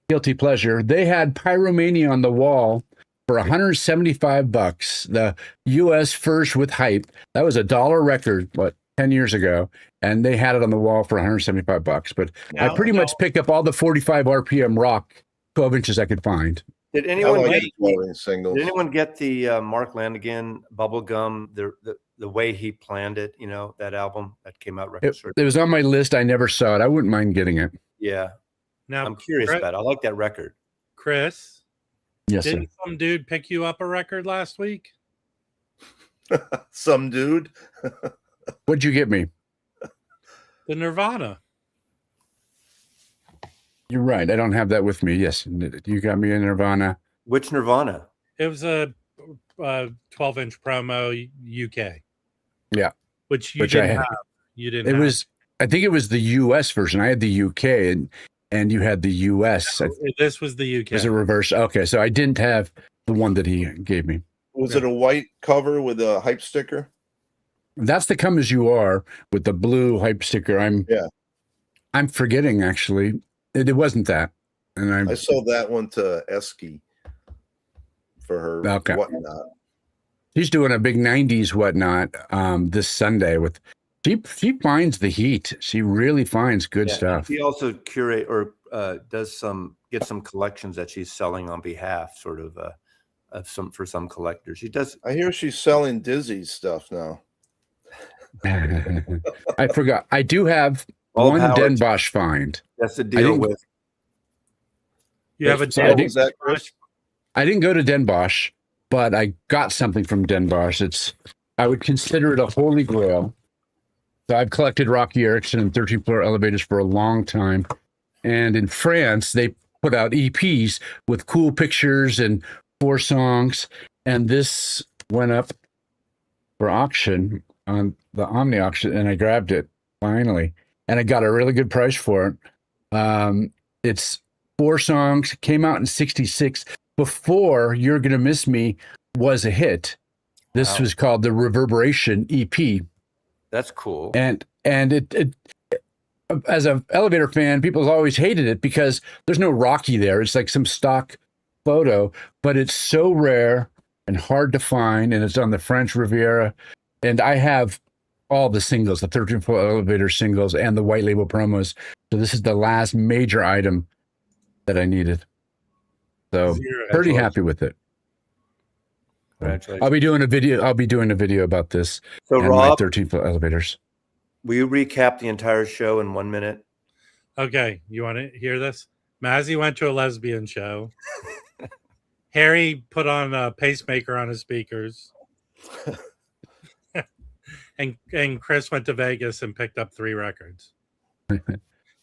guilty pleasure. They had Pyromania on the wall for $175. The U.S. first with hype. That was $1 record, 10 years ago, and they had it on the wall for $175. But I pretty much pick up all the 45 RPM rock 12 inches I could find. Did anyone get the Mark Lanigan Bubblegum, the way he planned it, that album that came out record store? It was on my list. I never saw it. I wouldn't mind getting it. Yeah. Now I'm curious about it. I like that record. Chris, yes, didn't some dude pick you up a record last week? Some dude? What'd you get me? The Nirvana. You're right. I don't have that with me. Yes, you got me a Nirvana. Which Nirvana? It was a 12-inch promo UK. Yeah, which you didn't have. You didn't. I think it was the US version. I had the UK, and you had the US. This was the UK. It was a reverse. Okay, so I didn't have the one that he gave me. Was it a white cover with a hype sticker? That's the Come As You Are with the blue hype sticker. I'm forgetting, actually. It wasn't that. And I sold that one to Esky for her whatnot. She's doing a big 90s whatnot this Sunday with she finds the heat. She really finds good stuff. She also curate or get some collections that she's selling on behalf, sort of for some collectors. She does. I hear she's selling Dizzy's stuff now. I forgot. I do have one Den Bosch find. That's the deal with. You have a I didn't go to Den Bosch, but I got something from Den Bosch. I would consider it a holy grail. So I've collected Rocky Erickson and 13th Floor Elevators for a long time. And in France, they put out EPs with cool pictures and 4 songs. And this went up for auction on the Omni auction, and I grabbed it finally. And I got a really good price for it. It's 4 songs, came out in '66 before You're Gonna Miss Me was a hit. This Wow. was called the Reverberation EP, That's cool. and it as an elevator fan, people have always hated it because there's no Rocky there. It's like some stock photo, but it's so rare and hard to find, and it's on the French Riviera. And I have all the singles, the 13-foot elevator singles, and the white label promos. So this is the last major item that I needed. So pretty happy with it. Congratulations. I'll be doing a video about this So and my Rob, 13-foot elevators. will you recap the entire show in 1 minute? Okay, you want to hear this? Mazzy went to a lesbian show. Harry put on a pacemaker on his speakers. and Chris went to Vegas and picked up 3 records.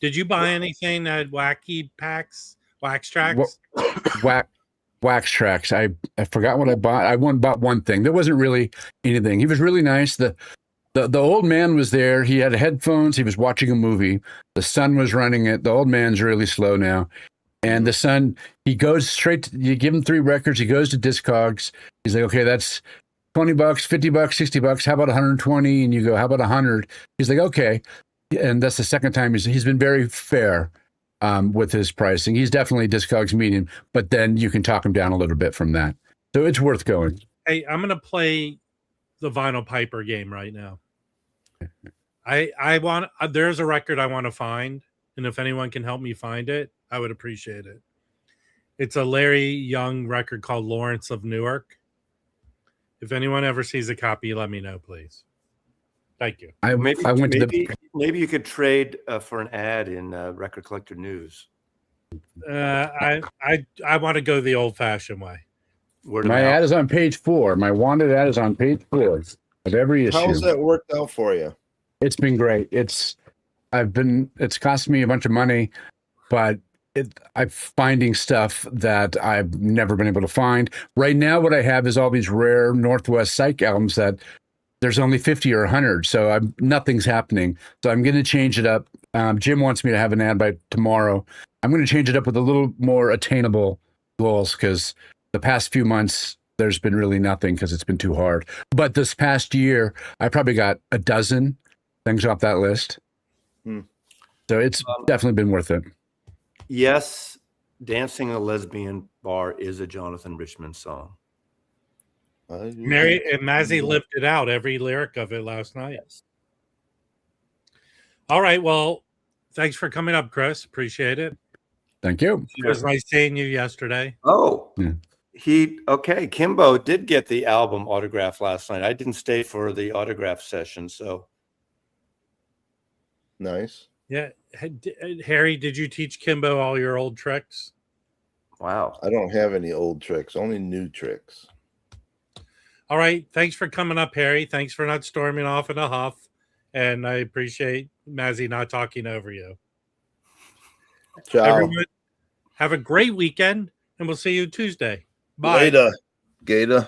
Did you buy anything at Wacky Packs, Wax Tracks? Wax Tracks. I forgot what I bought. I bought one thing. There wasn't really anything. He was really nice. The old man was there. He had headphones. He was watching a movie. The son was running it. The old man's really slow now. And the son, he goes straight you give him 3 records. He goes to Discogs. He's like, okay, that's $20, $50, $60. How about 120? And you go, how about 100? He's like, okay. And that's the second time he's been very fair with his pricing. He's definitely Discogs medium, but then you can talk him down a little bit from that. So it's worth going. Hey, I'm gonna play the Vinyl Piper game right now. I want there's a record I want to find, and if anyone can help me find it, I would appreciate it. It's a Larry Young record called Lawrence of Newark. If anyone ever sees a copy, let me know, please. Thank you. Maybe you could trade for an ad in Record Collector News. I want to go the old-fashioned way. My ad is on page 4. My wanted ad is on page 4 of every issue. How's that worked out for you? It's been great. It's cost me a bunch of money, but I'm finding stuff that I've never been able to find. Right now, what I have is all these rare Northwest Psych albums that there's only 50 or 100, so nothing's happening. So I'm going to change it up. Jim wants me to have an ad by tomorrow. I'm going to change it up with a little more attainable goals because the past few months, there's been really nothing because it's been too hard. But this past year, I probably got a dozen things off that list. So it's definitely been worth it. Yes, Dancing in a Lesbian Bar is a Jonathan Richman song. Mary and Mazzy lived it out, every lyric of it last night. All right. Well, thanks for coming up, Chris. Appreciate it. Thank you. It was nice seeing you yesterday. Oh, yeah. Kimbo did get the album autographed last night. I didn't stay for the autograph session, so. Nice. Yeah. Harry, did you teach Kimbo all your old tricks? Wow. I don't have any old tricks, only new tricks. All right. Thanks for coming up, Harry. Thanks for not storming off in a huff. And I appreciate Mazzy not talking over you. Ciao. Everyone, have a great weekend, and we'll see you Tuesday. Bye. Later, Gator.